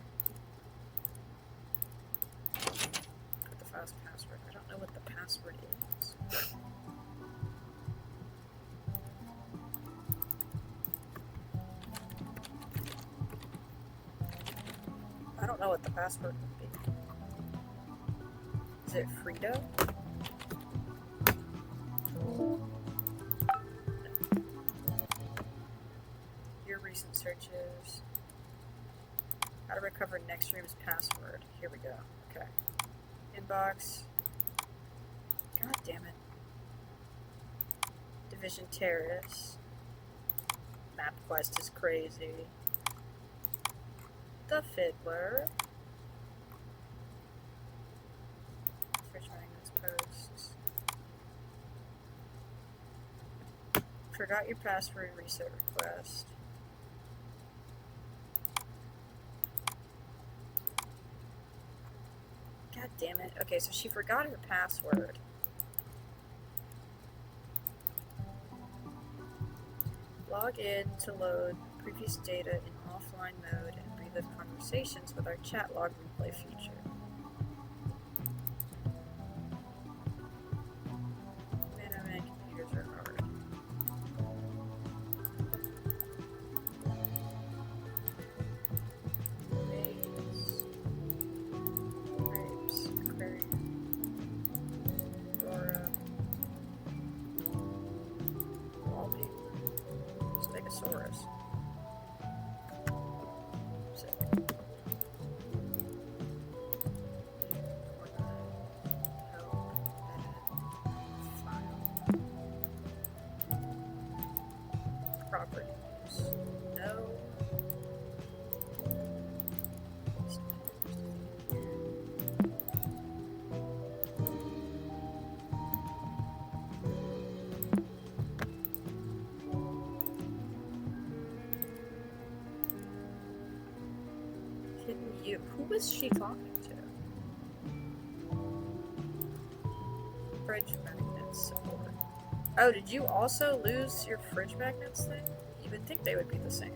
Put the file's password. I don't know what the password is. I don't know what the password would be. Is it Frida? Your recent searches. How to recover next stream's password. Here we go. Okay. Inbox. God damn it. Division Terrace. MapQuest is crazy. The fiddler. Fridge magnets, posts. Forgot your password reset request. God damn it. Okay, so she forgot her password. Log in to load previous data in offline mode and relive conversations with our chat log replay feature. Man, oh man, computers are hard. Maze. Grapes. Aquarium. Dora. Wallpaper. Stegosaurus. Sick. Properties. No. Hidden you. Who was she talking to? Fridge magnets support. Oh, did you also lose your fridge magnets thing? You would think they would be the same.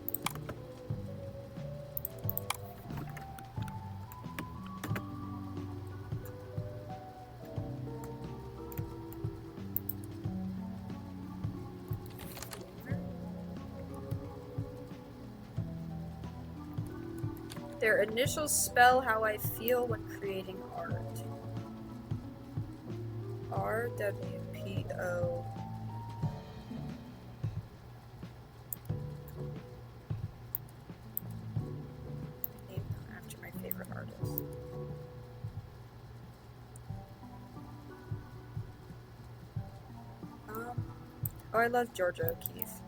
Their initials spell how I feel when creating art. RWPO. Named after my favorite artist. Oh, I love Georgia O'Keeffe.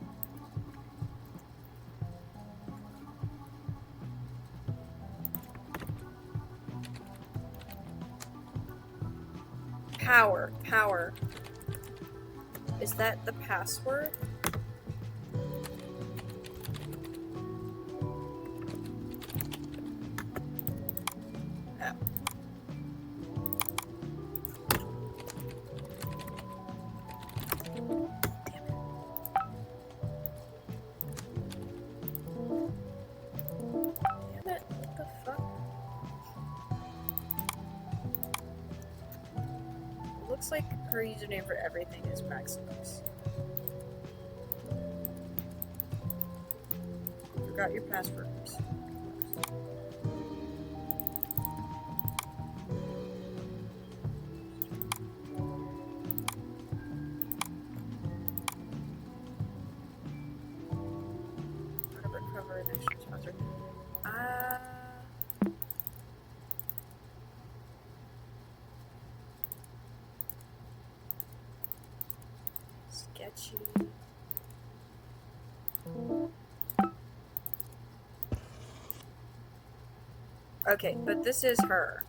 Power. Is that the password? Oh. Damn it. What the fuck? Looks like her username for everything is Maximus. Forgot your password. Whatever cover next year's sponsor. Sketchy. Okay, but this is her.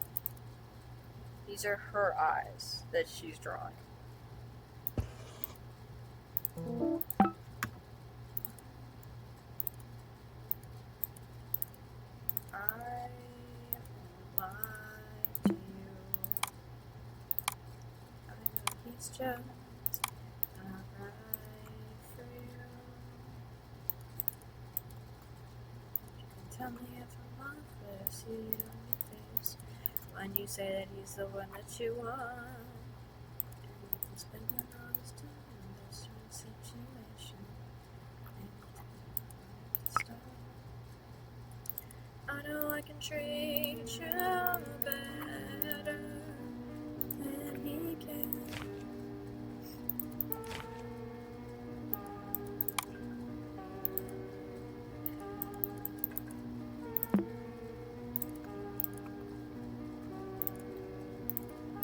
These are her eyes that she's drawing. I lied to you. I know he's just not right for you. You can tell me if I'm wrong, but I see it on your face when you say that he's the one that you want. And you can spend all this time in this situation. I know I can treat you better than he can.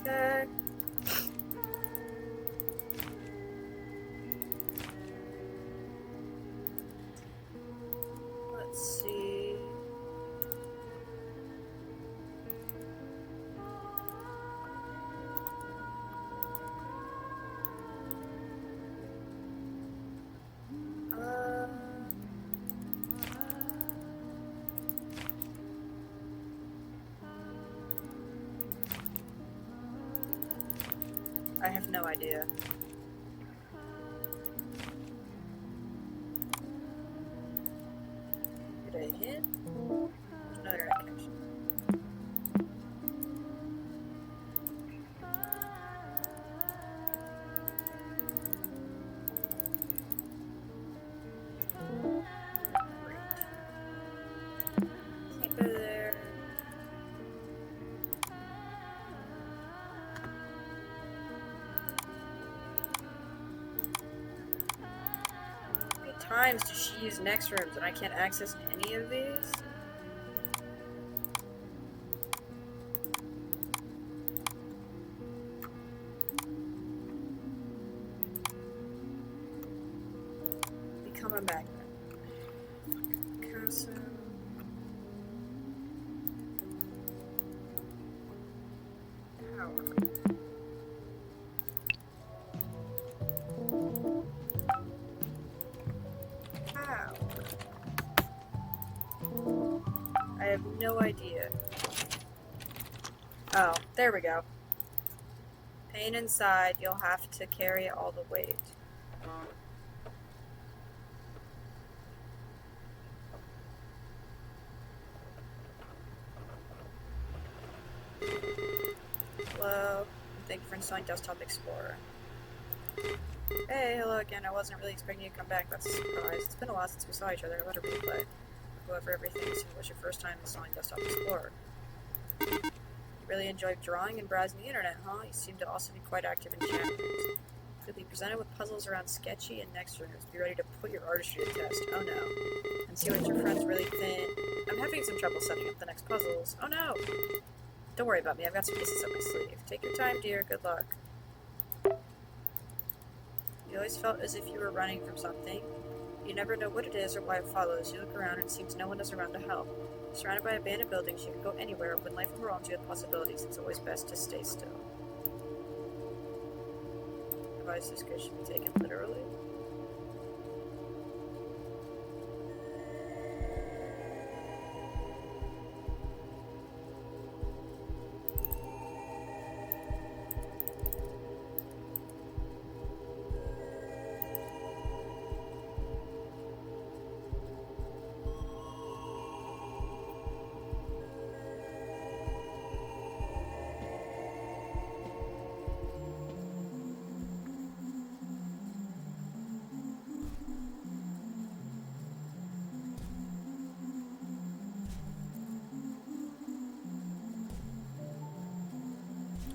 Okay. Let's see. have no idea. Did I hit? There's no internet connection. Can't go there. How many times does she use next rooms and I can't access any of these? Be coming back then. Castle. Power. How? I have no idea. Oh, there we go. Pain inside, you'll have to carry all the weight. Hello. Thank you for installing Desktop Explorer. Hey, hello again. I wasn't really expecting you to come back. That's a surprise. It's been a while since we saw each other. Let her replay. Go over everything. So it was your first time installing Desktop Explorer. You really enjoyed drawing and browsing the internet, huh? You seem to also be quite active in chat rooms. You'll be presented with puzzles around Sketchy and Next Rooms. Be ready to put your artistry to test. Oh no. And see what your friends really think. I'm having some trouble setting up the next puzzles. Oh no! Don't worry about me. I've got some pieces up my sleeve. Take your time, dear. Good luck. You always felt as if you were running from something. You never know what it is or why it follows. You look around and it seems no one is around to help. Surrounded by abandoned buildings, you can go anywhere. When life overwhelms you with possibilities, it's always best to stay still. Advice is good should be taken literally.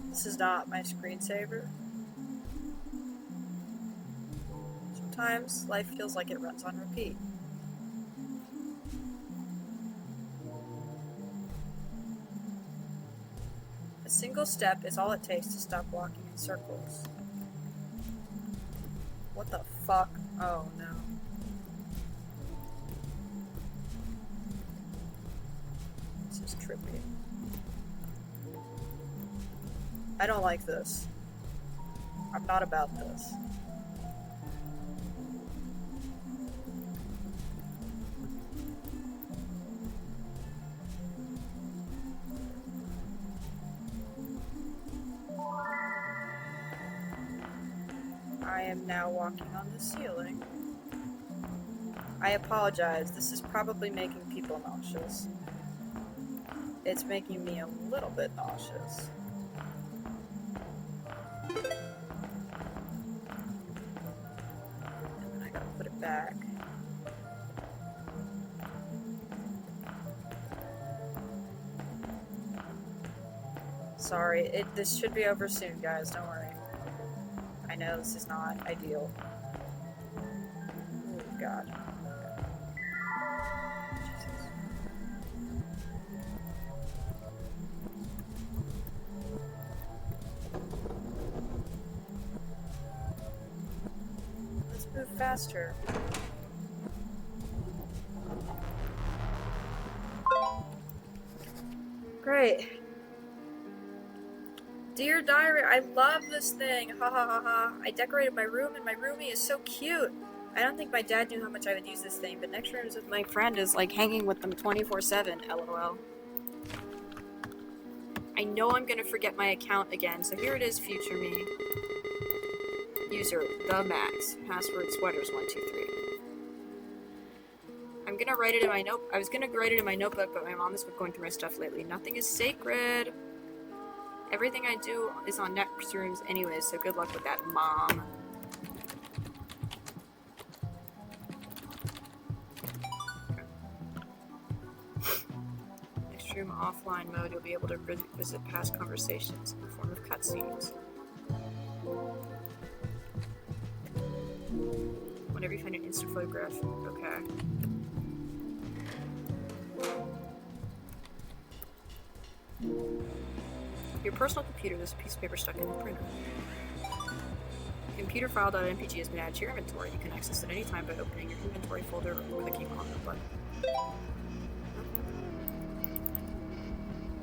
This is not my screensaver. Sometimes life feels like it runs on repeat. A single step is all it takes to stop walking in circles. What the fuck? Oh no. This is trippy. I don't like this. I'm not about this. I am now walking on the ceiling. I apologize. This is probably making people nauseous. It's making me a little bit nauseous. And then I gotta put it back. Sorry, this should be over soon, guys. Don't worry. I know this is not ideal. Oh, God. Jesus. Let's move faster. Great. Dear Diary, I love this thing. Ha ha ha ha. I decorated my room and my roomie is so cute. I don't think my dad knew how much I would use this thing, but Next Rooms with my friend is like hanging with them 24/7. LOL. I know I'm gonna forget my account again, so here it is, future me. User, the Max. Password, sweaters123. I'm gonna write it in my note. I was gonna write it in my notebook, but my mom has been going through my stuff lately. Nothing is sacred. Everything I do is on next rooms anyway, so good luck with that, Mom. Next room offline mode, you'll be able to visit past conversations in the form of cutscenes. Whenever you find an instant photograph. Okay. Your personal computer, there's a piece of paper stuck in the printer. Computer file.mpg has been added to your inventory. You can access it anytime by opening your inventory folder or clicking on the button.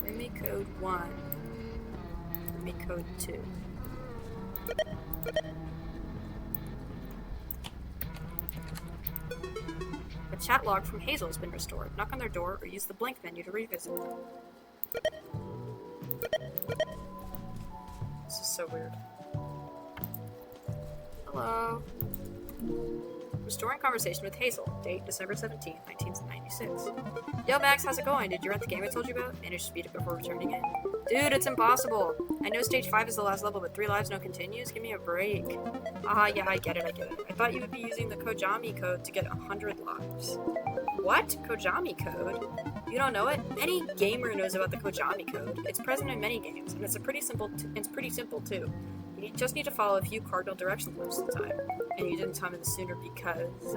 Bring me code 1. Bring me code 2. A chat log from Hazel has been restored. Knock on their door or use the blank menu to revisit. This is so weird. Hello. Restoring conversation with Hazel. Date December 17th, 1996. Yo, Max, how's it going? Did you rent the game I told you about? Managed to beat it before returning in. Dude, it's impossible. I know stage 5 is the last level, but 3 lives, no continues? Give me a break. Yeah, I get it. I thought you would be using the Kojami code to get 100 lives. What? Kojami code? You don't know it? Any gamer knows about the Kojami code. It's present in many games, and it's pretty simple too. You just need to follow a few cardinal directions most of the time. And you didn't tell me this sooner because...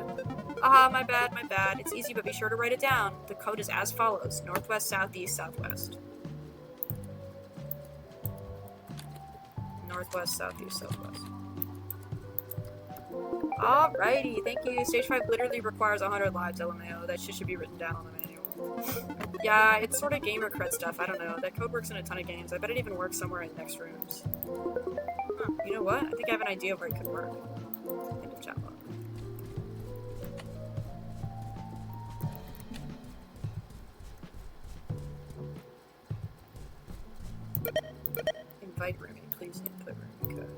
my bad. It's easy, but be sure to write it down. The code is as follows. Northwest, southeast, southwest. Northwest, southeast, southwest. Alrighty, thank you. Stage 5 literally requires 100 lives, LMAO. That shit should be written down on the manual. Yeah, it's sort of gamer cred stuff. I don't know. That code works in a ton of games. I bet it even works somewhere in next rooms. Huh, you know what? I think I have an idea of where it could work. End of chat log. Invite roomie. Please input roomie code.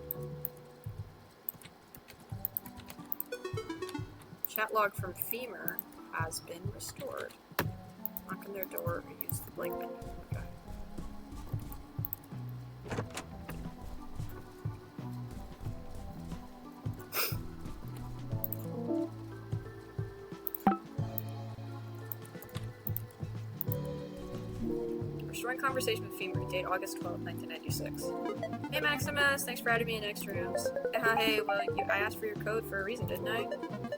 Chat log from Femur has been restored. Knock on their door or use the blank menu. Okay. Restoring conversation with Femur, date August 12th, 1996. Hey Maximus, thanks for adding me in next rooms. Hey, well, I asked for your code for a reason, didn't I?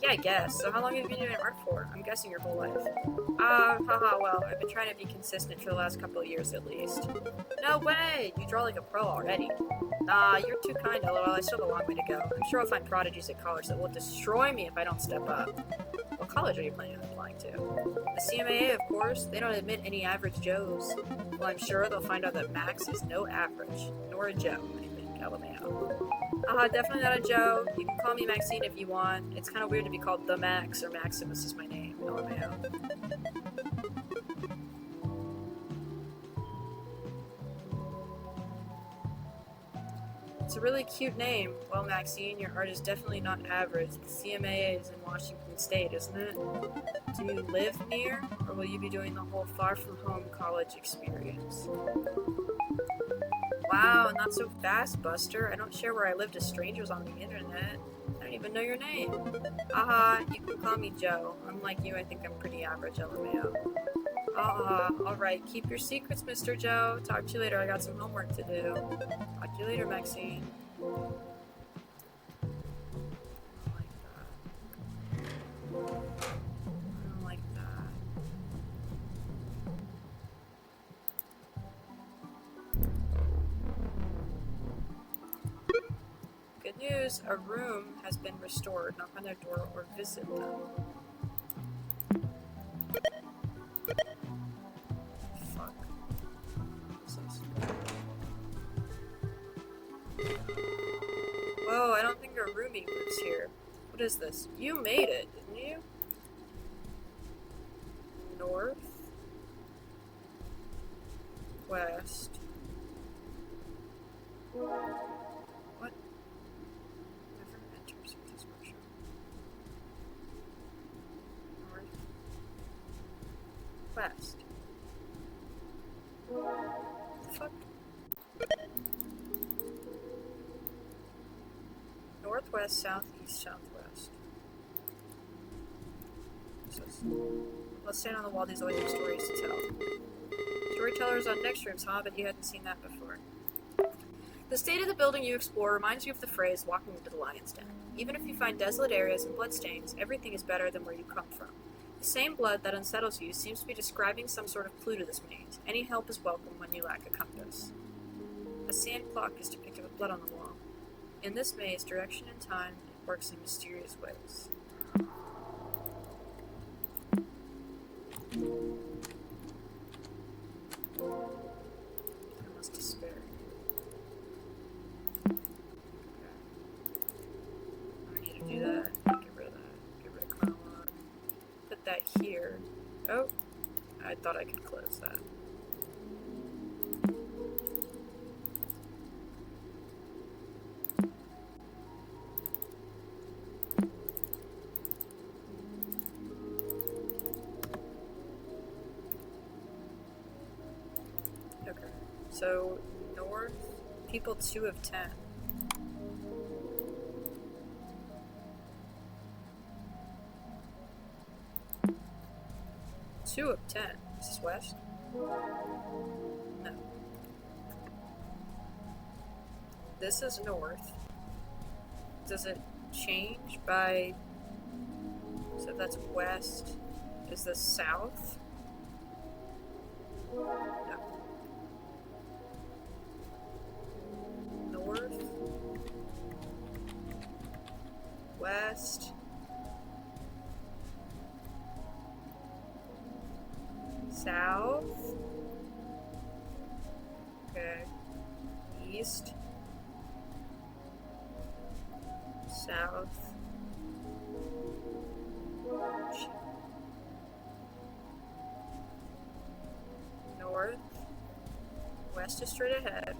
Yeah, I guess. So how long have you been doing art for? I'm guessing your whole life. Well, I've been trying to be consistent for the last couple of years at least. No way! You draw like a pro already. You're too kind, lol. I still have a long way to go. I'm sure I'll find prodigies at college that will destroy me if I don't step up. What college are you planning on applying to? The CMAA, of course. They don't admit any average Joes. Well, I'm sure they'll find out that Max is no average, nor a Joe, I think, LMAO. Definitely not a Joe. You can call me Maxine if you want. It's kind of weird to be called The Max, or Maximus is my name, LMAO. It's a really cute name. Well, Maxine, your art is definitely not average. The CMAA is in Washington State, isn't it? Do you live near, or will you be doing the whole far-from-home college experience? Wow, not so fast, Buster. I don't share where I live to strangers on the internet. I don't even know your name. You can call me Joe. Unlike you, I think I'm pretty average, LMAO. Alright. Keep your secrets, Mr. Joe. Talk to you later. I got some homework to do. Talk to you later, Maxine. I don't like that. Good news, a room has been restored. Knock on their door or visit them. Fuck. Whoa, I don't think a roomie lives here. What is this? You made it, didn't you? North. West. What? Never northwest. The fuck? Northwest, southeast, southwest. Let's stand on the wall. These always have stories to tell. Storytellers on next rooms, huh? But you hadn't seen that before. The state of the building you explore reminds you of the phrase, walking into the lion's den. Even if you find desolate areas and bloodstains, everything is better than where you come from. The same blood that unsettles you seems to be describing some sort of clue to this maze. Any help is welcome when you lack a compass. A sand clock is depicted with blood on the wall. In this maze, direction and time works in mysterious ways. I must despair. I need to do that. Get rid of that. Get rid of chronologue. Put that here. Oh, I thought I could close that. Okay, so north, people 2 of 10. Two of 10. Is this west? No. This is north. Does it change by... So that's west. Is this south? No. North. West. South. Okay. East. South. North. West is straight ahead.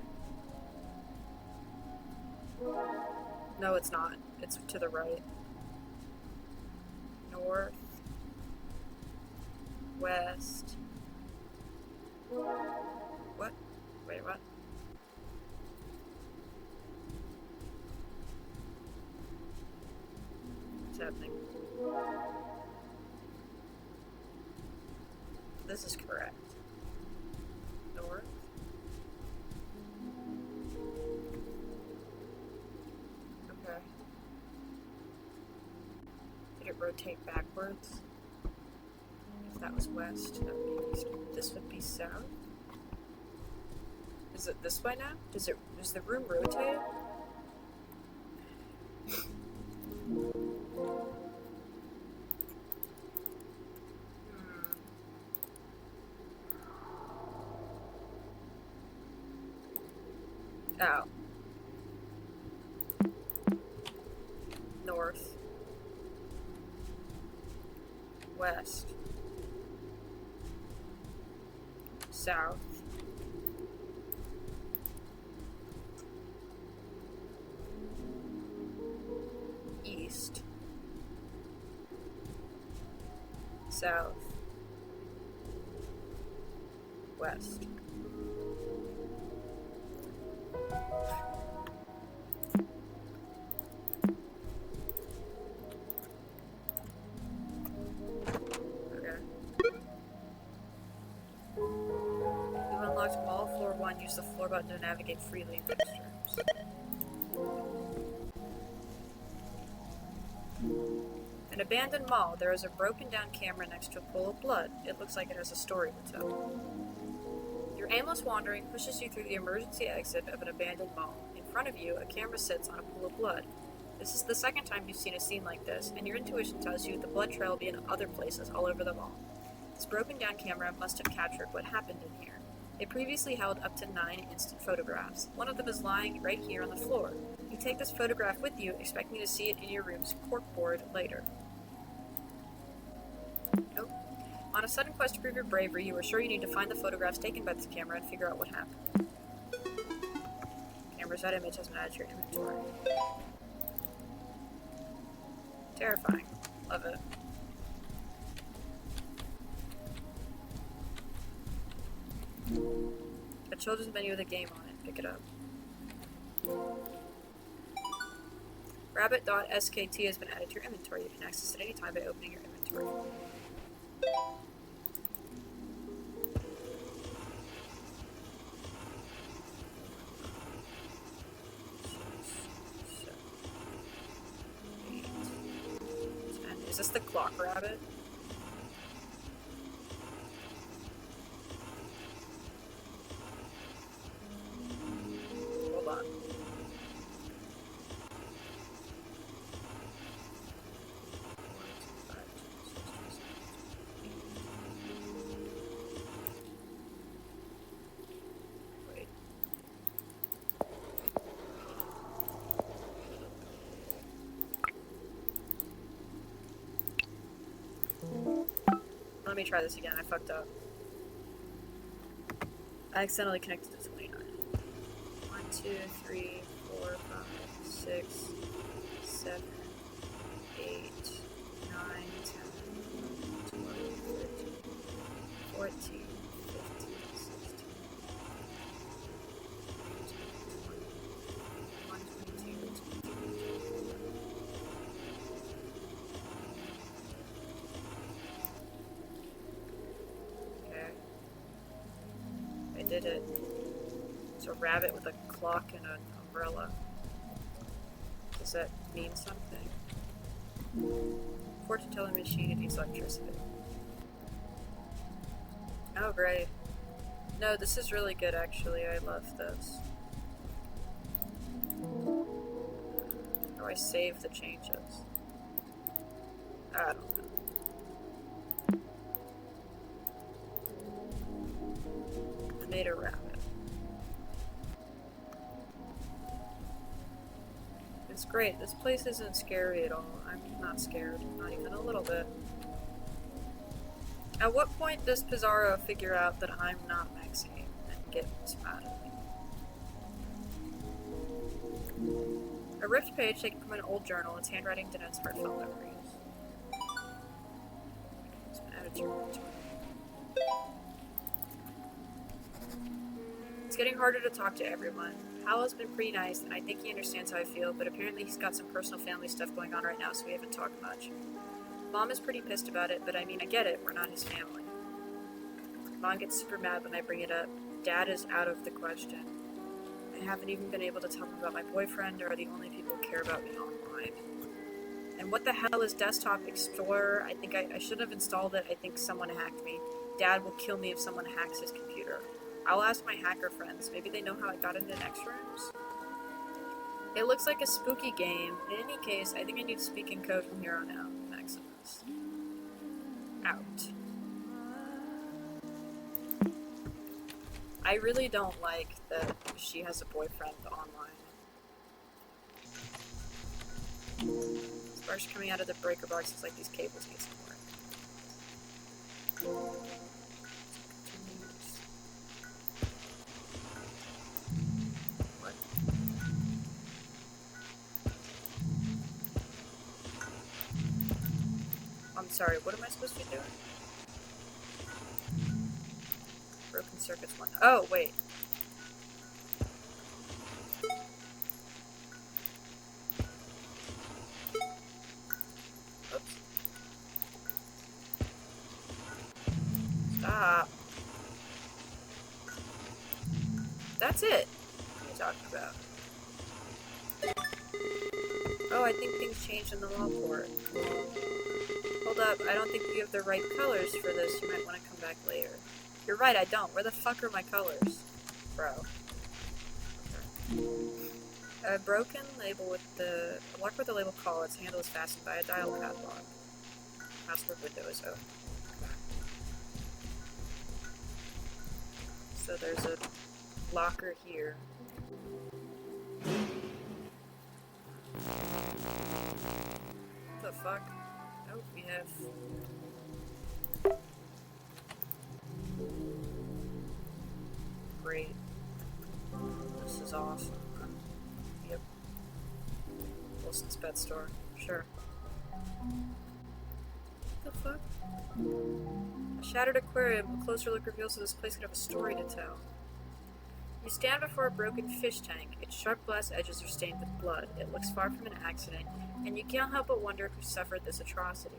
No, it's not. It's to the right. North. West. What? Wait, what? What's happening? This is correct. North. Okay. Did it rotate backwards? If that was west, that would be east. This would be south. Is it this way now? Does the room rotate? Oh. North. West. South. East. South. West. Floor 1, use the floor button to navigate freely in those rooms. An abandoned mall. There is a broken down camera next to a pool of blood. It looks like it has a story to tell. Your aimless wandering pushes you through the emergency exit of an abandoned mall. In front of you, a camera sits on a pool of blood. This is the second time you've seen a scene like this, and your intuition tells you the blood trail will be in other places all over the mall. This broken down camera must have captured what happened in here. It previously held up to 9 instant photographs. One of them is lying right here on the floor. You take this photograph with you, expecting to see it in your room's corkboard later. Nope. On a sudden quest to prove your bravery, you are sure you need to find the photographs taken by this camera and figure out what happened. Camera's that image has been added to your inventory. Terrifying. Love it. children's menu with a game on it. Pick it up. Rabbit.skt has been added to your inventory. You can access it anytime by opening your inventory. Is this the clock rabbit? Hold on. Wait. Let me try this again. I fucked up. I accidentally connected to 29. 1, 2, 3, 4, 5, 6, 7, 8, 9, 10, 12, 13, 14, 15, 16, 21, 22, 23. Okay. I did it. It's a rabbit with a clock and an umbrella. Does that mean something? Fortune telling machine, it needs electricity. Oh, great. No, this is really good actually. I love this. How do I save the changes? I don't know. I made a rabbit. It's great. This place isn't scary at all. I'm not scared. Not even a little bit. At what point does Pizarro figure out that I'm not Maxine and get mad at me? A ripped page taken from an old journal. Its handwriting denotes heartfelt memories. It's been added to your inventory. It's getting harder to talk to everyone. Hal has been pretty nice, and I think he understands how I feel, but apparently he's got some personal family stuff going on right now, so we haven't talked much. Mom is pretty pissed about it, but I mean, I get it. We're not his family. Mom gets super mad when I bring it up. Dad is out of the question. I haven't even been able to tell him about my boyfriend, or are the only people who care about me online. And what the hell is Desktop Explorer? I think I should have installed it. I think someone hacked me. Dad will kill me if someone hacks his computer. I'll ask my hacker friends. Maybe they know how I got into next rooms? It looks like a spooky game. In any case, I think I need to speak in code from here on out. Maximus. Out. I really don't like that she has a boyfriend online. Sparks coming out of the breaker box. It's like these cables need some work. What? I'm sorry, what am I supposed to be doing? Broken circuits 1. Oh, wait. Oops. Stop. That's it. What are you talking about? Oh, I think things changed in the wall port. Hold up, I don't think you have the right colors for this. You might want to come back later. You're right, I don't. Where the fuck are my colors? Bro. Okay. A broken label with the... A lock with the label call. Its handle is fastened by a dial padlock. Password window is open. Okay. So there's a locker here. What the fuck? Oh, we have... Great. This is awesome. Yep. Wilson's pet store. Sure. What the fuck? A shattered aquarium. A closer look reveals that this place could have a story to tell. You stand before a broken fish tank. Its sharp glass edges are stained with blood. It looks far from an accident, and you can't help but wonder who suffered this atrocity.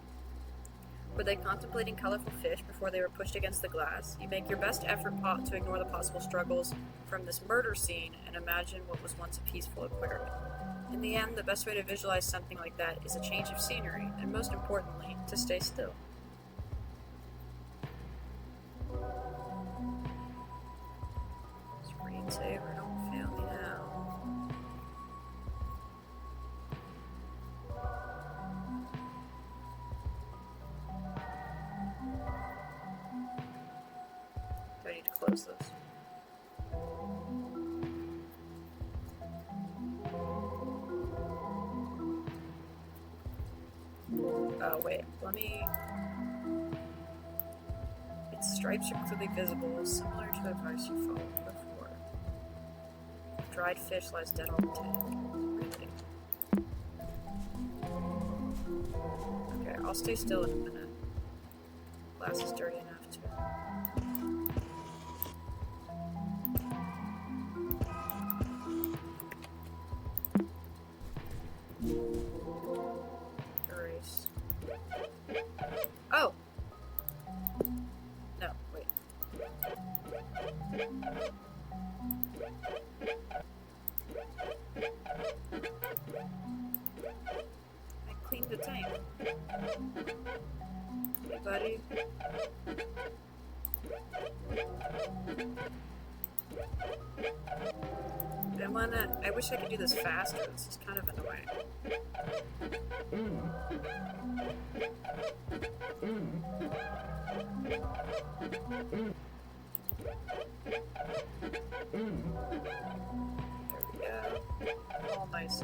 Were they contemplating colorful fish before they were pushed against the glass? You make your best effort to ignore the possible struggles from this murder scene and imagine what was once a peaceful aquarium. In the end, the best way to visualize something like that is a change of scenery, and most importantly, to stay still. Screensaver, don't fail me now. Do I need to close this? Oh, wait, let me... Its stripes are clearly visible, similar to the advice you followed before. Dried fish lies dead on the tank. Really? Okay, I'll stay still in a minute. Glass is dirty enough to... Erase. Oh! No, wait. I cleaned the tank. Hey, buddy. I wish I could do this faster. This is kind of annoying. There we go. All nice.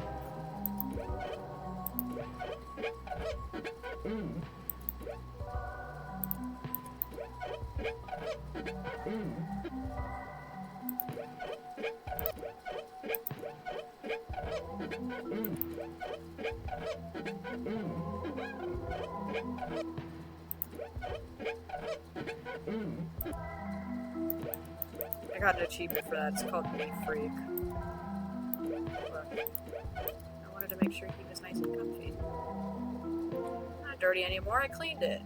I got an achievement for that. It's called Meat Freak. Look. I wanted to make sure he was nice and comfy. Not dirty anymore. I cleaned it.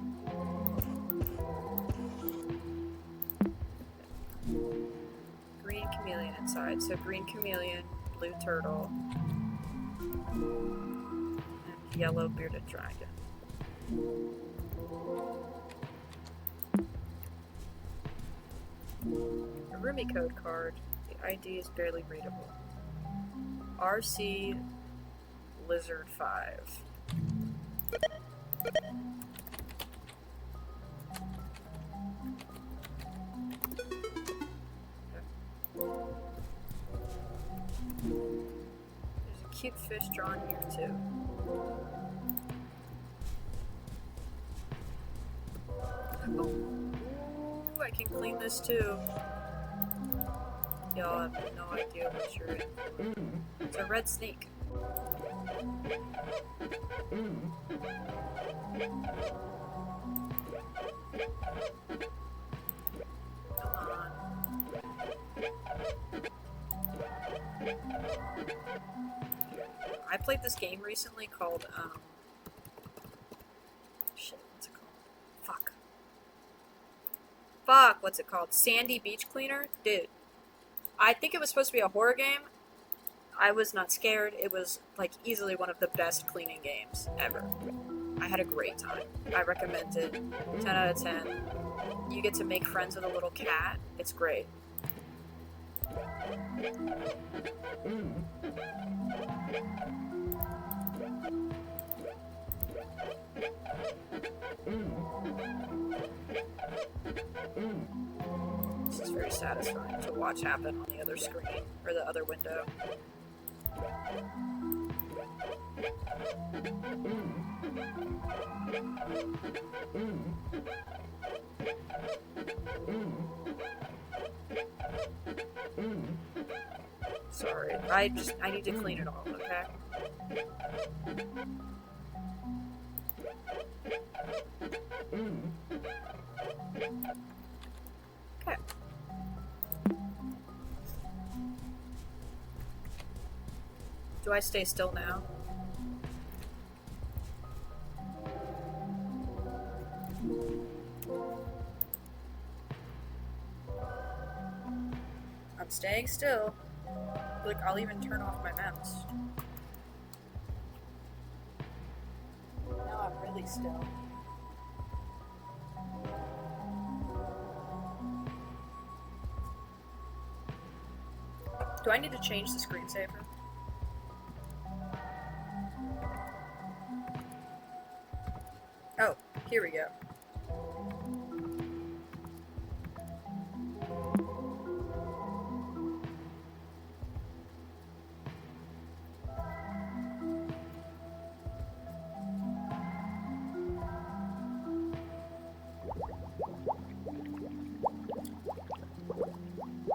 Green chameleon inside. So green chameleon, blue turtle, and yellow bearded dragon. A Rumi code card. The ID is barely readable. RC Lizard 5. There's a cute fish drawn here too. Oh. Ooh, I can clean this too. Y'all have no idea what you're in for. It's a red snake. Come on. I played this game recently called, shit, what's it called? Fuck, what's it called? Sandy Beach Cleaner? Dude. I think it was supposed to be a horror game. I was not scared. It was, like, easily one of the best cleaning games ever. I had a great time. I recommend it. 10 out of 10. You get to make friends with a little cat. It's great. This is very satisfying to watch happen on the other screen, or the other window. Sorry, I need to clean it all, okay? Okay. Do I stay still now? I'm staying still. Look, I'll even turn off my mouse. Now I'm really still. Do I need to change the screensaver? Oh, here we go.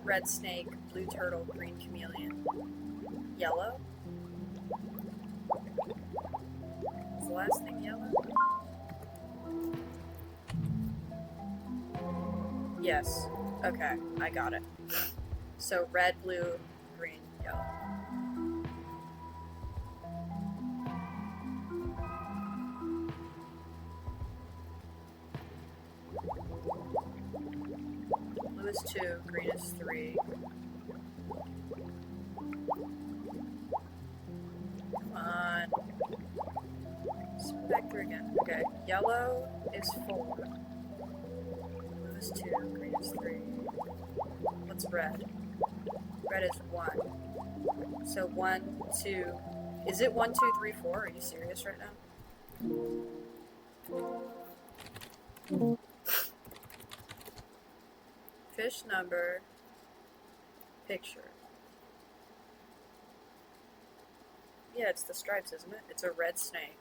Red snake, blue turtle, green chameleon. Yellow? Is the last thing yellow? Yes. Okay, I got it. So red, blue, green, yellow. Blue is 2, green is 3. Come on. Spin back through again. Okay, yellow is 4. Blue is 2, green is 3. What's red? Red is 1. So 1, 2. Is it 1, 2, 3, 4? Are you serious right now? Fish number, picture. Yeah, it's the stripes, isn't it? It's a red snake.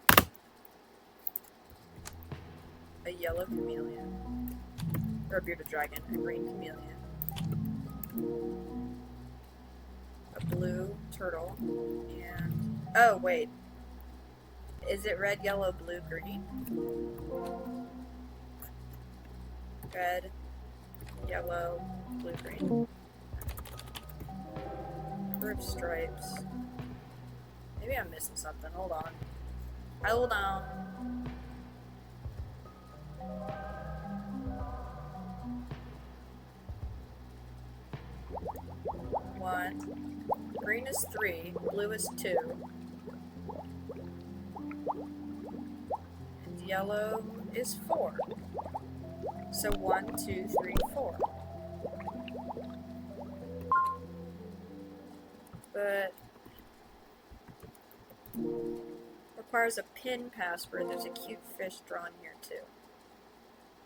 A yellow chameleon. Or a bearded dragon. A green chameleon. A blue turtle. And... oh, wait. Is it red, yellow, blue, green? Red, yellow, blue, green. Number of stripes. Maybe I'm missing something. Hold on. Hold on. One. Green is 3. Blue is 2. And yellow is 4. So 1, 2, 3, 4. But requires a PIN password. There's a cute fish drawn here too.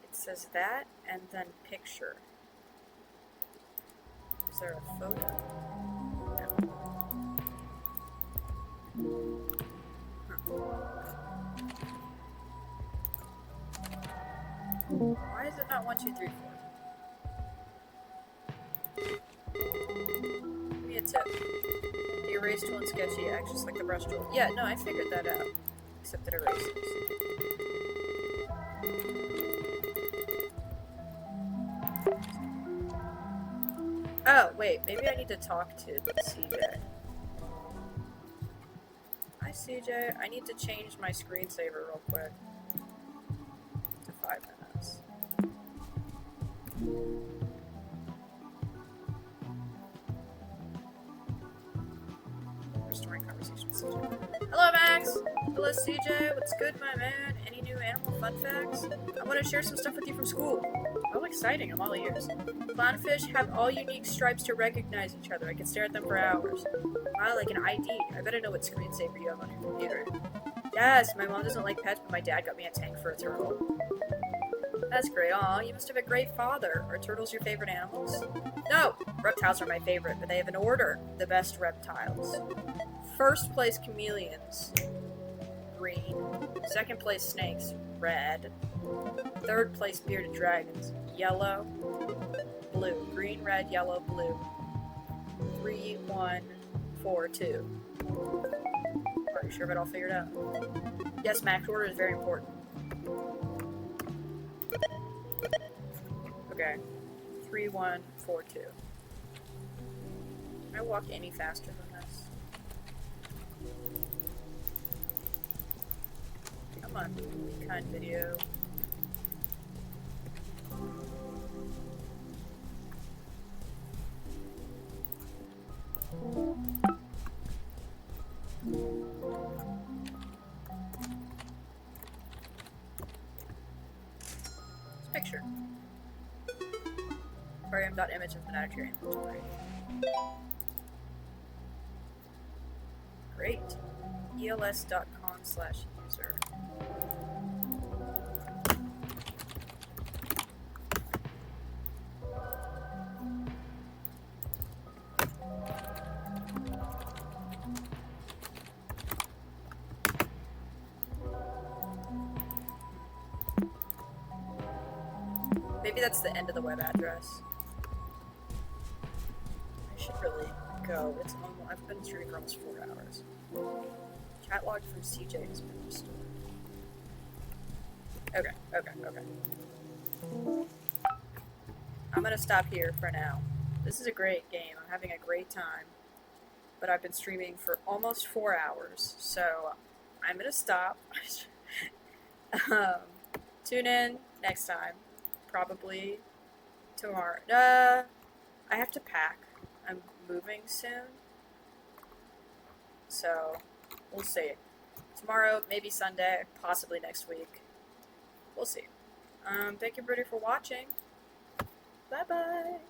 It says that and then picture. Is there a photo? No. Why is it not 1, 2, 3, 4? Give me a tip. The erase tool in Sketchy acts just like the brush tool. Yeah, no, I figured that out. Except it erases. Oh, wait, maybe I need to talk to CJ. Hi, CJ. I need to change my screensaver real quick. To 5 minutes. Restoring conversation with CJ. Hello, Max! Hello, CJ. What's good, my man? Any new animal fun facts? I want to share some stuff with you from school. Oh, exciting. I'm all ears. Clownfish have all unique stripes to recognize each other. I can stare at them for hours. Wow, like an ID. I bet I know what screensaver you have on your computer. Yes, my mom doesn't like pets, but my dad got me a tank for a turtle. That's great. Aw, you must have a great father. Are turtles your favorite animals? No! Reptiles are my favorite, but they have an order. The best reptiles. First place chameleons. Green. Second place snakes. Red. Third place bearded dragons. Yellow. Blue. Green, red, yellow, blue. 3, 1, 4, 2. Are you sure of it all figured out? Yes, Max, order is very important. Okay. 3, 1, 4, 2. Can I walk any faster than this? Come on, kind video. Picture. Aquarium.image has been added to your inventory. Great. els.com/user. Maybe that's the end of the web address. I should really go. It's almost, I've been streaming for almost 4 hours. Chat log from CJ has been restored. Okay. I'm gonna stop here for now. This is a great game. I'm having a great time. But I've been streaming for almost 4 hours, so I'm gonna stop. Tune in next time. Probably tomorrow. I have to pack. I'm moving soon. So, we'll see. Tomorrow, maybe Sunday, possibly next week. We'll see. Thank you, everybody, for watching. Bye-bye.